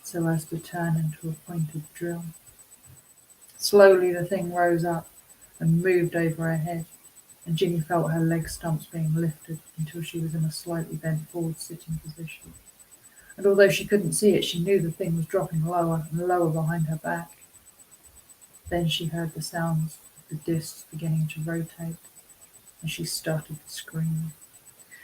so as to turn into a pointed drill. Slowly the thing rose up and moved over her head, and Ginny felt her leg stumps being lifted until she was in a slightly bent forward sitting position. And although she couldn't see it, she knew the thing was dropping lower and lower behind her back. Then she heard the sounds of the discs beginning to rotate, and she started to scream.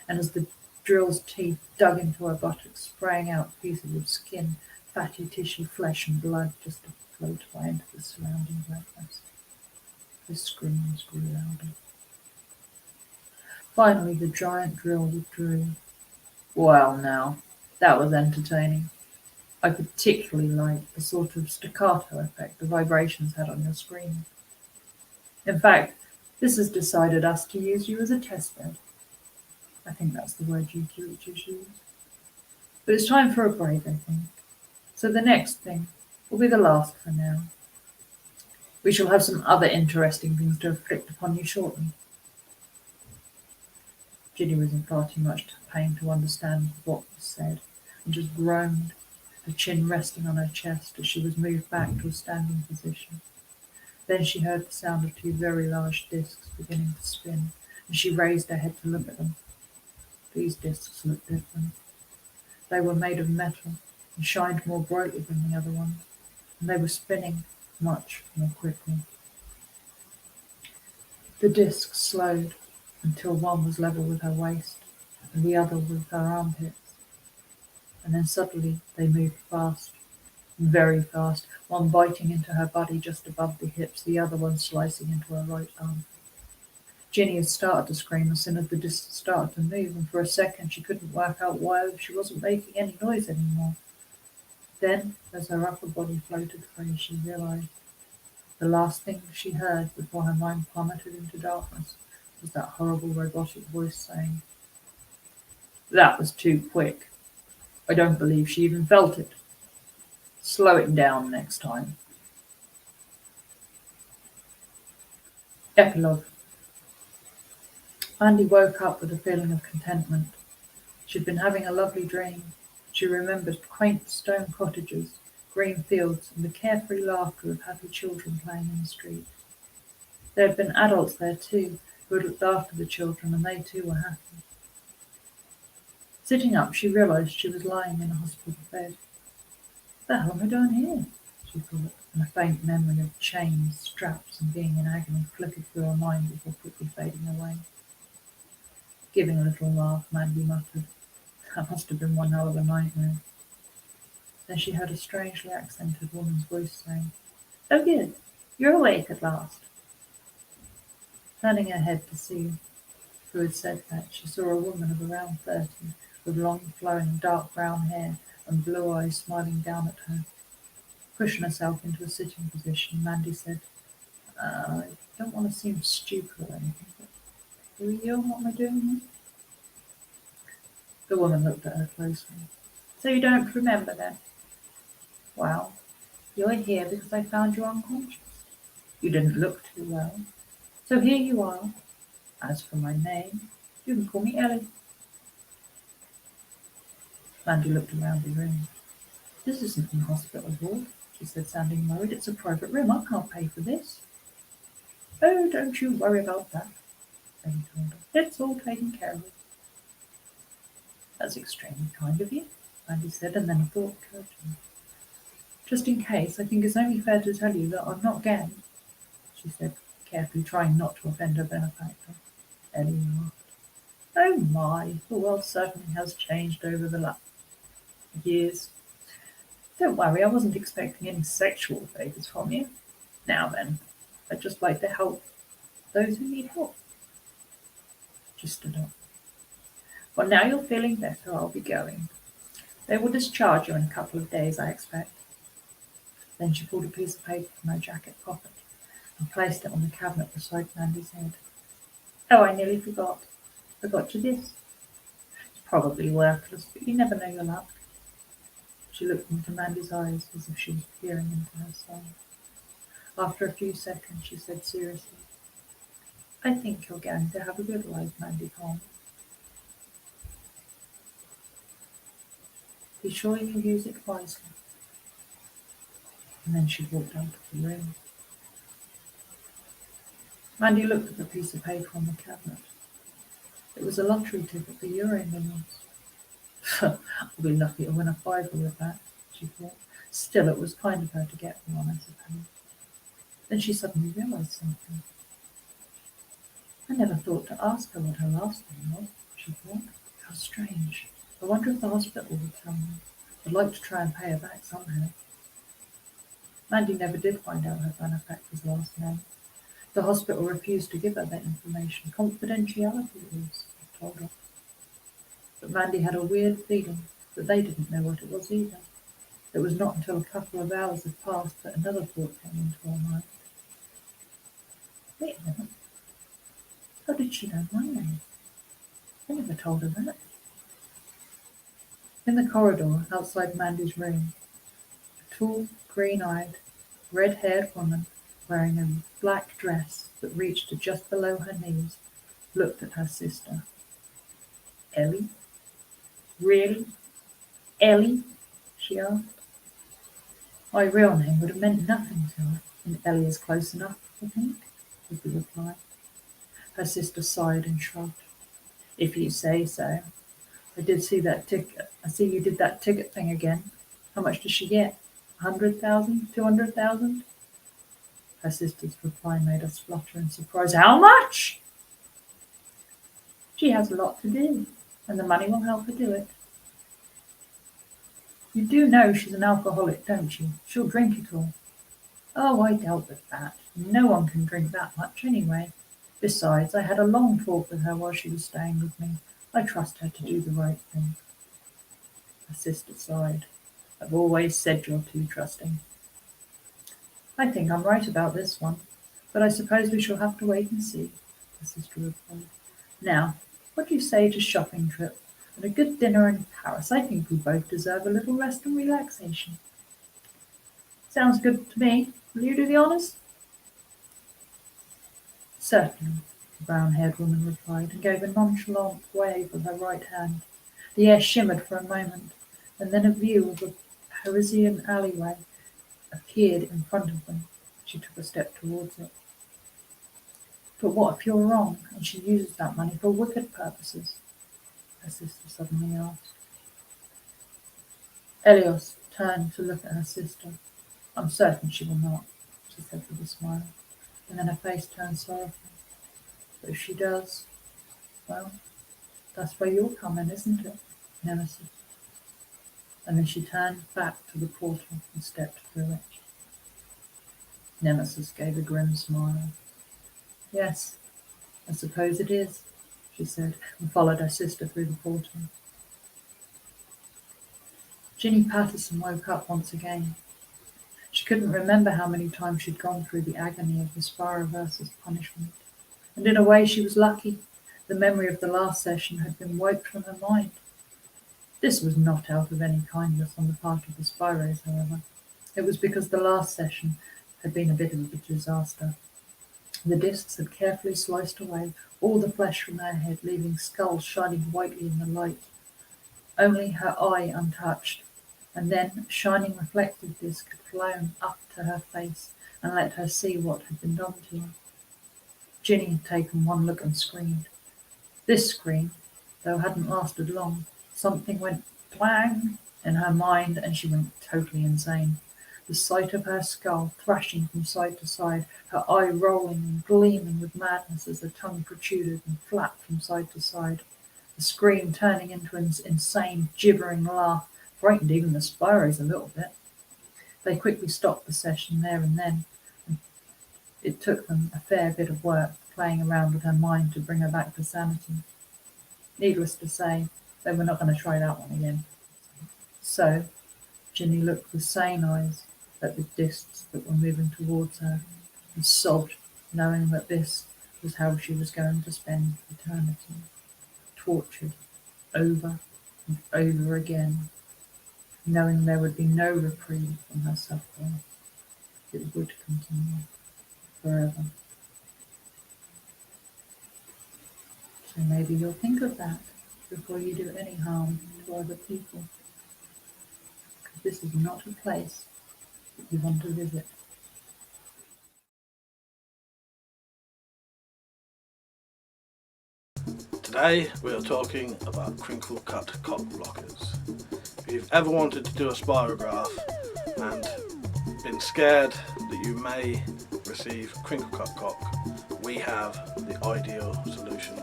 And as the drill's teeth dug into her buttocks, spraying out pieces of skin, fatty tissue, flesh and blood just to float away into the surrounding blackness, the screams grew louder. Finally, the giant drill withdrew. Well now, that was entertaining. I particularly liked the sort of staccato effect the vibrations had on your screen. In fact, this has decided us to use you as a testbed. I think that's the word you teachers use. But it's time for a break, I think. So the next thing will be the last for now. We shall have some other interesting things to inflict upon you shortly. Ginny was in far too much pain to understand what was said, and just groaned, her chin resting on her chest as she was moved back to a standing position. Then she heard the sound of 2 very large discs beginning to spin, and she raised her head to look at them. These discs looked different. They were made of metal and shined more brightly than the other ones, and they were spinning much more quickly. The discs slowed until one was level with her waist and the other with her armpits, and then suddenly they moved fast, very fast, one biting into her body just above the hips, the other one slicing into her right arm. Ginny had started to scream as soon as the disc started to move, and for a second she couldn't work out why she wasn't making any noise anymore. Then, as her upper body floated free, she realized the last thing she heard before her mind plummeted into darkness was that horrible robotic voice saying, "That was too quick. I don't believe she even felt it. Slow it down next time." Epilogue. Mandy woke up with a feeling of contentment. She'd been having a lovely dream. She remembered quaint stone cottages, green fields, and the carefree laughter of happy children playing in the street. There had been adults there too, who had looked after the children, and they too were happy. Sitting up, she realized she was lying in a hospital bed. What the hell am I doing here? She thought, and a faint memory of chains, straps, and being in agony flickered through her mind before quickly fading away. Giving a little laugh, Mandy muttered, "That must have been one hell of a nightmare." Then she heard a strangely accented woman's voice saying, "Oh good, you're awake at last." Turning her head to see who had said that, she saw a woman of around 30, with long flowing dark brown hair and blue eyes smiling down at her. Pushing herself into a sitting position, Mandy said, "I don't want to seem stupid or anything, but who are you and what am I doing here?" The woman looked at her closely. "So you don't remember then? Well, you're here because I found you unconscious. You didn't look too well. So here you are. As for my name, you can call me Ellie." Mandy looked around the room. "This isn't an hospital ward," she said, sounding worried. "It's a private room. I can't pay for this." "Oh, don't you worry about that," Ellie told her. "It's all taken care of." "That's extremely kind of you," Mandy said, and then a thought occurred to her. "Just in case, I think it's only fair to tell you that I'm not gay," she said, carefully trying not to offend her benefactor. Ellie laughed. "Oh my, the world certainly has changed over the last years. Don't worry, I wasn't expecting any sexual favours from you. Now then, I'd just like to help those who need help." She stood up. "Well, now you're feeling better, I'll be going. They will discharge you in a couple of days, I expect." Then she pulled a piece of paper from her jacket pocket and placed it on the cabinet beside Mandy's head. "Oh, I nearly forgot. I got you this. It's probably worthless, but you never know your luck." She looked into Mandy's eyes as if she was peering into her soul. After a few seconds, she said seriously, "I think you're going to have a good life, Mandy Holmes. Be sure you use it wisely." And then she walked out of the room. Mandy looked at the piece of paper on the cabinet. It was a lottery ticket for Euro Millions. "I'll be lucky to win a fiver with that," she thought. Still, it was kind of her to get one, I suppose. Then she suddenly realized something. "I never thought to ask her what her last name was," she thought. "How strange. I wonder if the hospital would tell me. I'd like to try and pay her back somehow." Mandy never did find out her benefactor's last name. The hospital refused to give her that information. Confidentiality rules, they told her. But Mandy had a weird feeling that they didn't know what it was either. It was not until a couple of hours had passed that another thought came into her mind. Wait a minute. How did she know my name? I never told her that. In the corridor outside Mandy's room, a tall, green-eyed, red-haired woman wearing a black dress that reached to just below her knees looked at her sister. "Ellie? Really? Ellie?" she asked. "My real name would have meant nothing to her, and Ellie is close enough, I think," was the reply. Her sister sighed and shrugged. "If you say so. I did see that ticket. I see you did that ticket thing again. How much does she get? 100,000? 200,000? Her sister's reply made us flutter in surprise. "How much?" "She has a lot to do, and the money will help her do it." You do know she's an alcoholic, don't you? She'll drink it all. Oh, I dealt with that. No one can drink that much anyway. Besides, I had a long talk with her while she was staying with me. I trust her to do the right thing. Her sister sighed. I've always said you're too trusting. I think I'm right about this one, but I suppose we shall have to wait and see, her sister replied. Now, what do you say to a shopping trip and a good dinner in Paris? I think we both deserve a little rest and relaxation. Sounds good to me. Will you do the honours? Certainly, the brown-haired woman replied, and gave a nonchalant wave with her right hand. The air shimmered for a moment, and then a view of a Parisian alleyway appeared in front of them. She took a step towards it. But what if you're wrong, and she uses that money for wicked purposes? Her sister suddenly asked. Elios turned to look at her sister. I'm certain she will not, she said with a smile, and then her face turned sorrowful. But if she does, well, that's where you'll come in, isn't it, Nemesis? And then she turned back to the portal and stepped through it. Nemesis gave a grim smile. Yes, I suppose it is, she said, and followed her sister through the portal. Ginny Patterson woke up once again. She couldn't remember how many times she'd gone through the agony of the Spiroverse's punishment. And in a way she was lucky. The memory of the last session had been wiped from her mind. This was not out of any kindness on the part of the Spiros, however. It was because the last session had been a bit of a disaster. The discs had carefully sliced away all the flesh from her head, leaving skulls shining whitely in the light. Only her eye untouched, and then a shining reflective disc had flown up to her face and let her see what had been done to her. Ginny had taken one look and screamed. This scream, though hadn't lasted long, something went clang in her mind and she went totally insane. The sight of her skull thrashing from side to side, her eye rolling and gleaming with madness as the tongue protruded and flapped from side to side. The scream turning into an insane, gibbering laugh, frightened even the Spiros a little bit. They quickly stopped the session there and then, and it took them a fair bit of work playing around with her mind to bring her back to sanity. Needless to say, they were not going to try that one again. So, Ginny looked with sane eyes at the discs that were moving towards her and sobbed, knowing that this was how she was going to spend eternity, tortured over and over again, knowing there would be no reprieve from her suffering. It would continue forever. So maybe you'll think of that before you do any harm to other people, because this is not a place that you want to visit. Today we are talking about crinkle cut cock blockers. If you've ever wanted to do a spirograph and been scared that you may receive crinkle cut cock, we have the ideal solution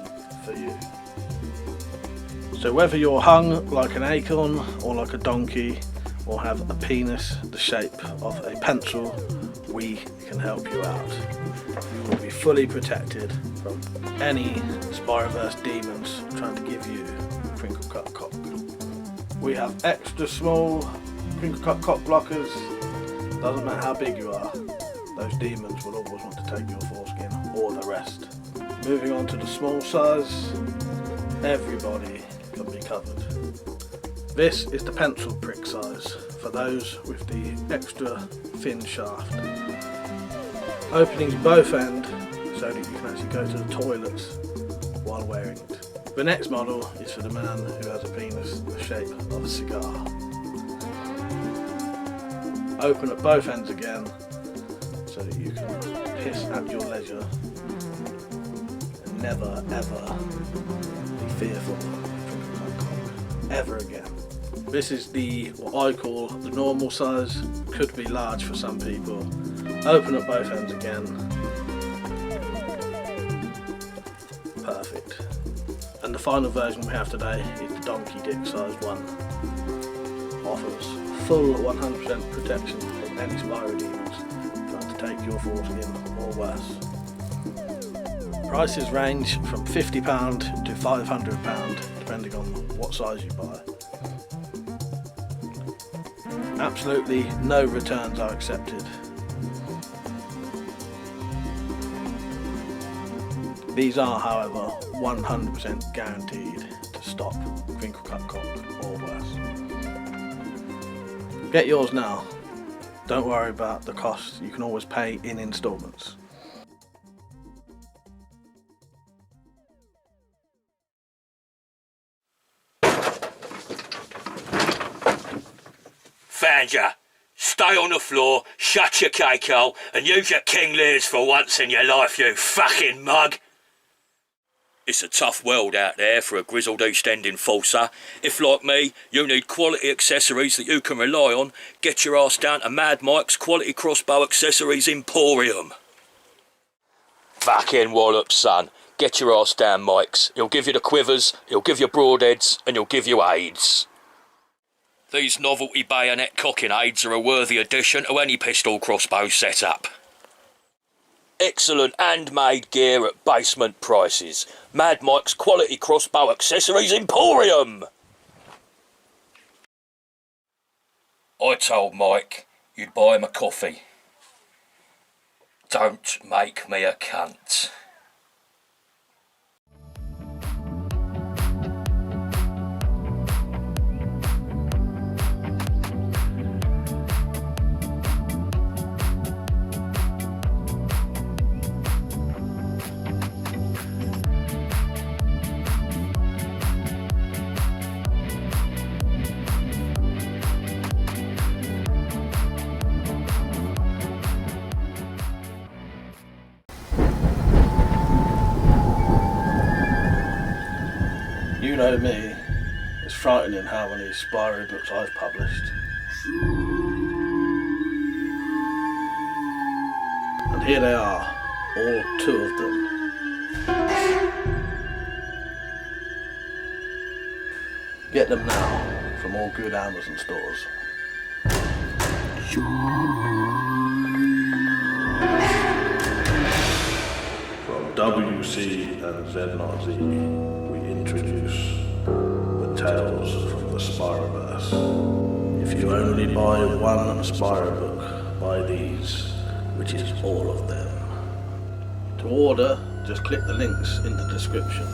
for you. So whether you're hung like an acorn or like a donkey or have a penis the shape of a pencil, we can help you out. You will be fully protected from any Spiroverse demons trying to give you crinkle cut cock. We have extra small crinkle cut cock blockers. Doesn't matter how big you are, those demons will always want to take your foreskin or the rest. Moving on to the small size, everybody can be covered. This is the pencil prick size for those with the extra thin shaft. Openings both end so that you can actually go to the toilets while wearing it. The next model is for the man who has a penis the shape of a cigar. Open at both ends again so that you can piss at your leisure and never ever be fearful of cock ever again. This is what I call the normal size, could be large for some people. Open at both ends again. Perfect. And the final version we have today is the donkey dick sized one. offers full 100% protection from any Spyro demons trying to take your force in or worse. Prices range from £50 to £500 depending on what size you buy. Absolutely no returns are accepted. These are, however, 100% guaranteed to stop crinkle cut cock or worse. Get yours now. Don't worry about the cost, you can always pay in instalments. Found ya. Stay on the floor, shut your cake hole, and use your King Lears for once in your life, you fucking mug. It's a tough world out there for a grizzled East End enforcer. If, like me, you need quality accessories that you can rely on, get your ass down to Mad Mike's Quality Crossbow Accessories Emporium. Fucking wallop, son. Get your ass down, Mike's. He'll give you the quivers, he'll give you broadheads, and he'll give you aids. These novelty bayonet cocking aids are a worthy addition to any pistol crossbow setup. Excellent handmade gear at basement prices. Mad Mike's Quality Crossbow Accessories Emporium! I told Mike you'd buy him a coffee. Don't make me a cunt. You know me, it's frightening how many Spyro books I've published. And here they are, all 2 of them. Get them now from all good Amazon stores. From WC and Z-Nazi, we introduce the Tales from the Spyroverse. If you only buy one Spyro book, buy these, which is all of them. To order, just click the links in the description.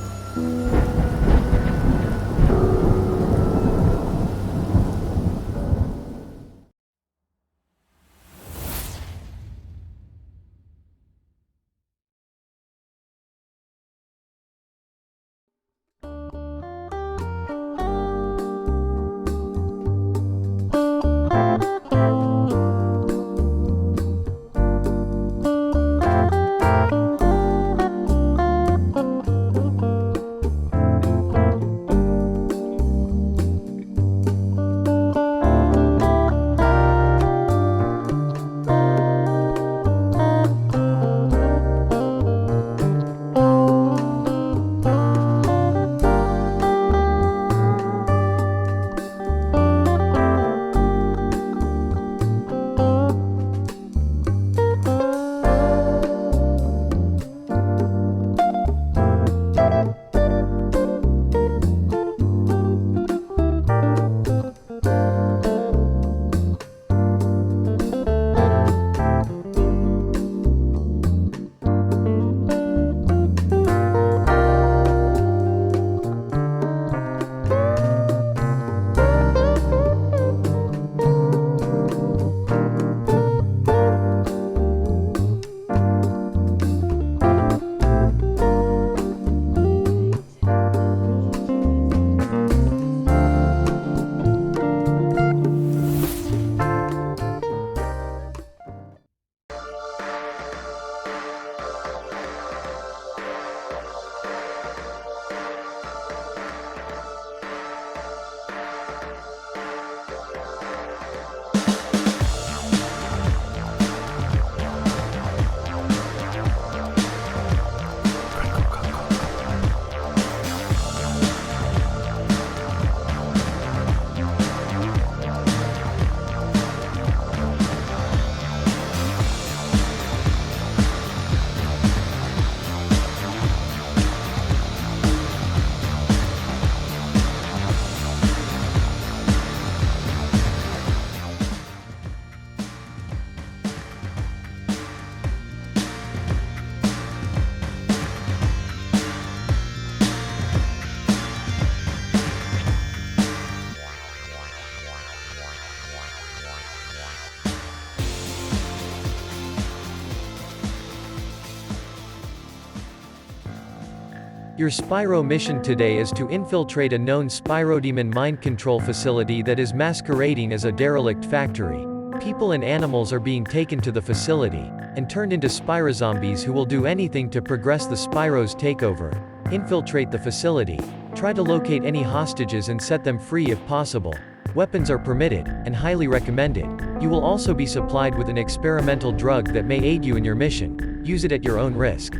Your Spyro mission today is to infiltrate a known Spyrodemon mind control facility that is masquerading as a derelict factory. People and animals are being taken to the facility, and turned into Spyrozombies who will do anything to progress the Spyro's takeover. Infiltrate the facility, try to locate any hostages and set them free if possible. Weapons are permitted, and highly recommended. You will also be supplied with an experimental drug that may aid you in your mission. Use it at your own risk.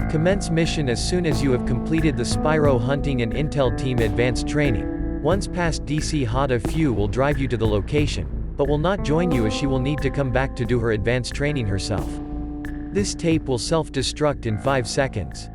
Commence mission as soon as you have completed the Spyro hunting and intel team advanced training. Once past DC Hada Few will drive you to the location, but will not join you as she will need to come back to do her advanced training herself. This tape will self-destruct in 5 seconds.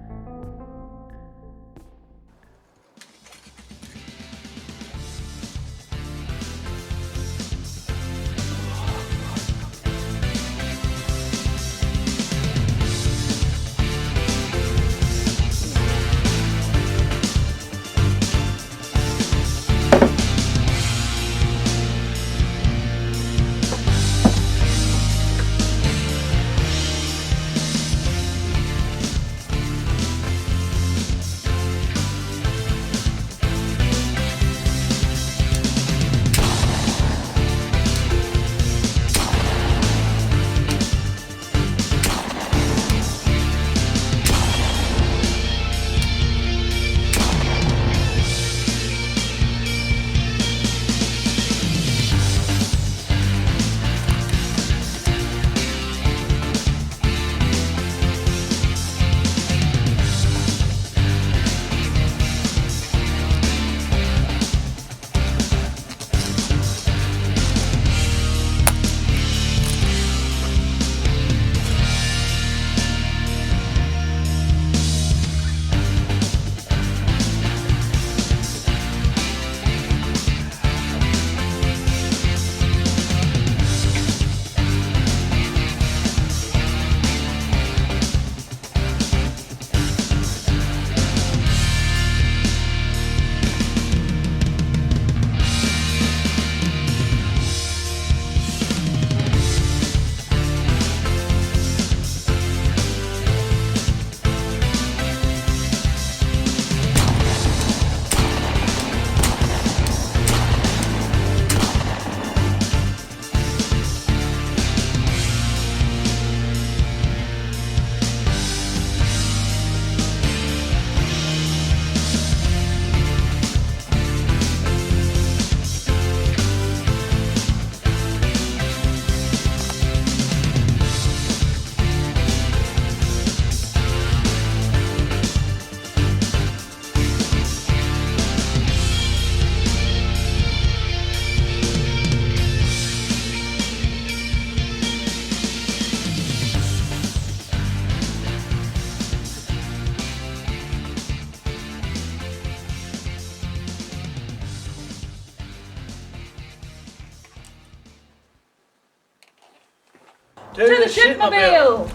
To the shipmobile!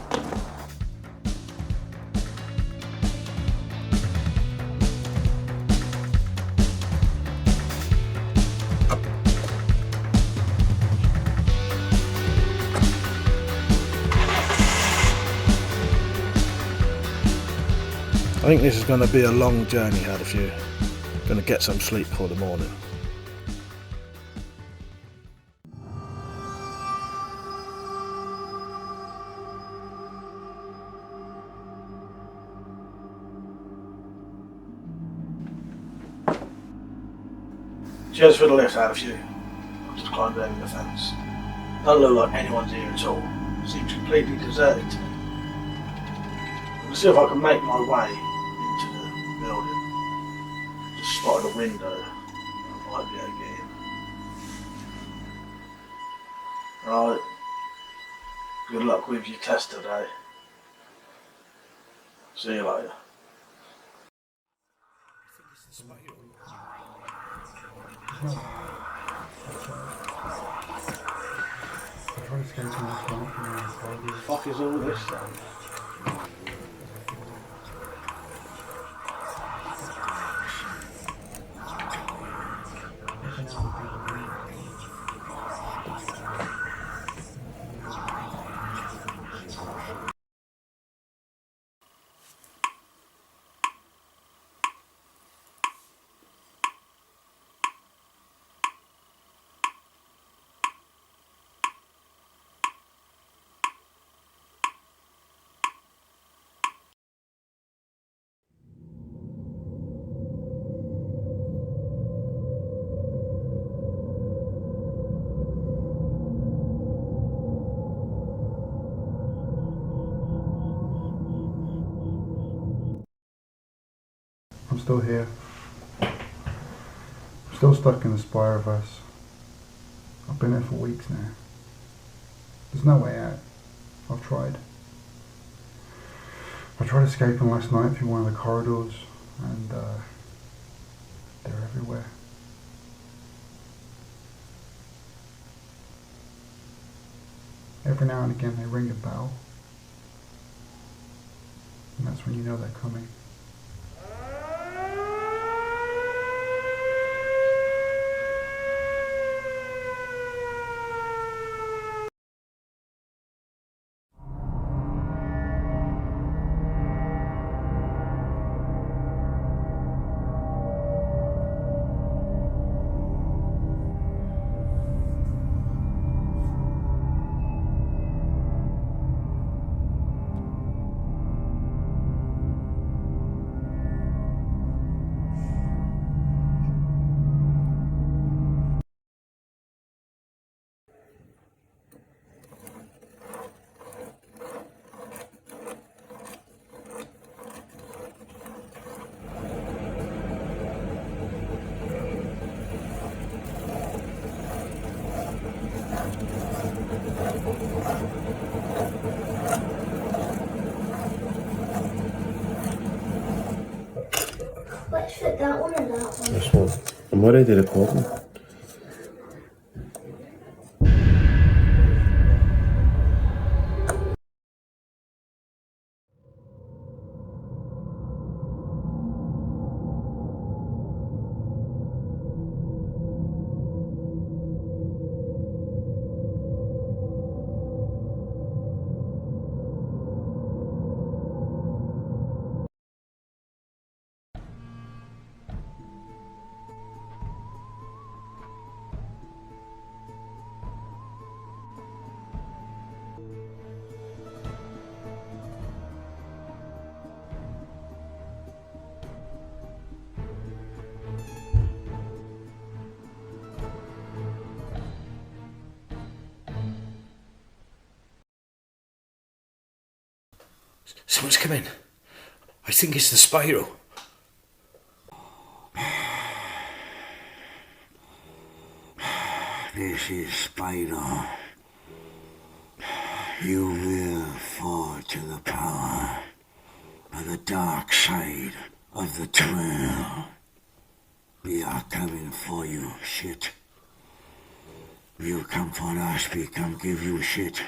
I think this is going to be a long journey, Hadafew. Going to get some sleep for the morning. Cheers for the lift, Hadafew. I've just climbed over the fence. Doesn't look like anyone's here at all. Seems completely deserted to me. I'll see if I can make my way into the building. Just spotted a window. I might be able to get in. Right. Good luck with your test today. See you later. Fuck is all this then? still here. I'm still stuck in the Spider-Verse. I've been here for weeks now. There's no way out. I've tried. I tried escaping last night through one of the corridors, and they're everywhere. Every now and again they ring a bell, and that's when you know they're coming. Let's fit that one or that one. This one. I'm already recording. Someone's coming. I think it's the Spyro. This is Spyro. You will fall to the power of the dark side of the trail. We are coming for you, shit. You come for us, we come give you shit.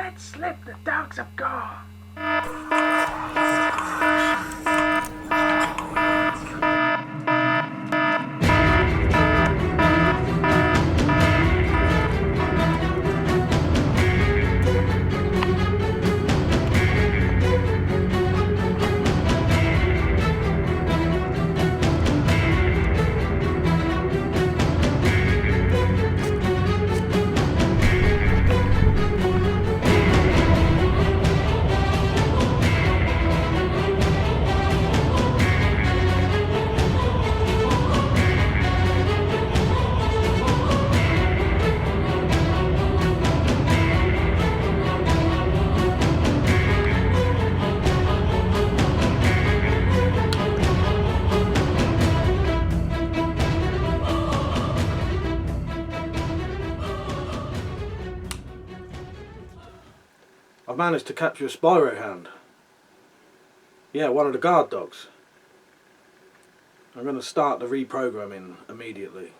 it slip, the dogs have gone. I've managed to capture a Spyro hound. Yeah, one of the guard dogs. I'm going to start the reprogramming immediately.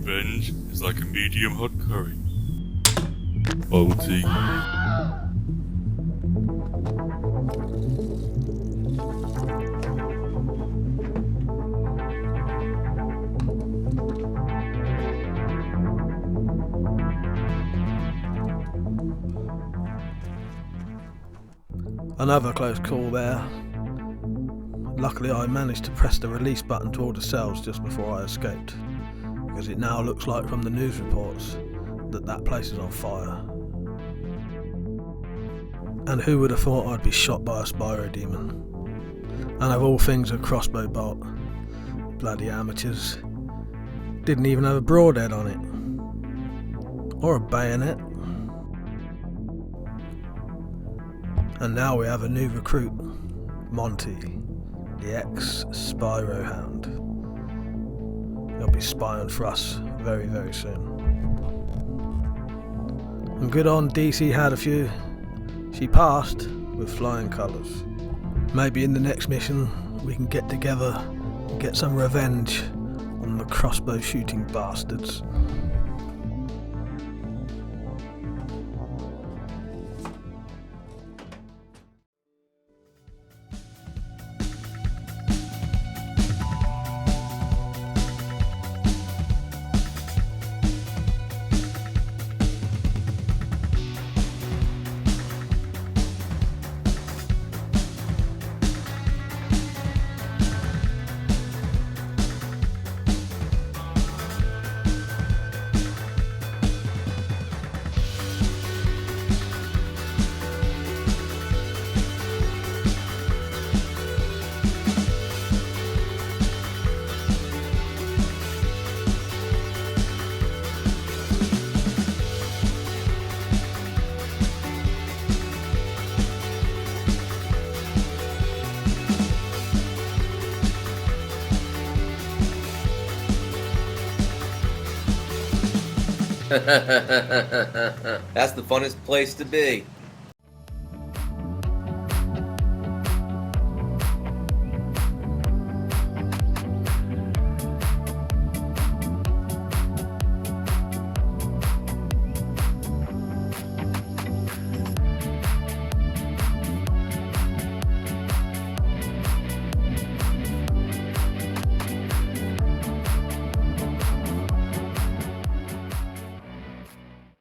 Revenge is like a medium hot curry. Salty. Another close call there. Luckily I managed to press the release button toward the cells just before I escaped, because it now looks like from the news reports that place is on fire. And who would have thought I'd be shot by a Spyro demon? And of all things a crossbow bolt. Bloody amateurs. Didn't even have a broadhead on it. Or a bayonet. And now we have a new recruit, Monty, the ex-Spyro hound. He'll be spying for us very, very soon. And good on DC Hadafew. She passed with flying colours. Maybe in the next mission we can get together and get some revenge on the crossbow shooting bastards. That's the funnest place to be.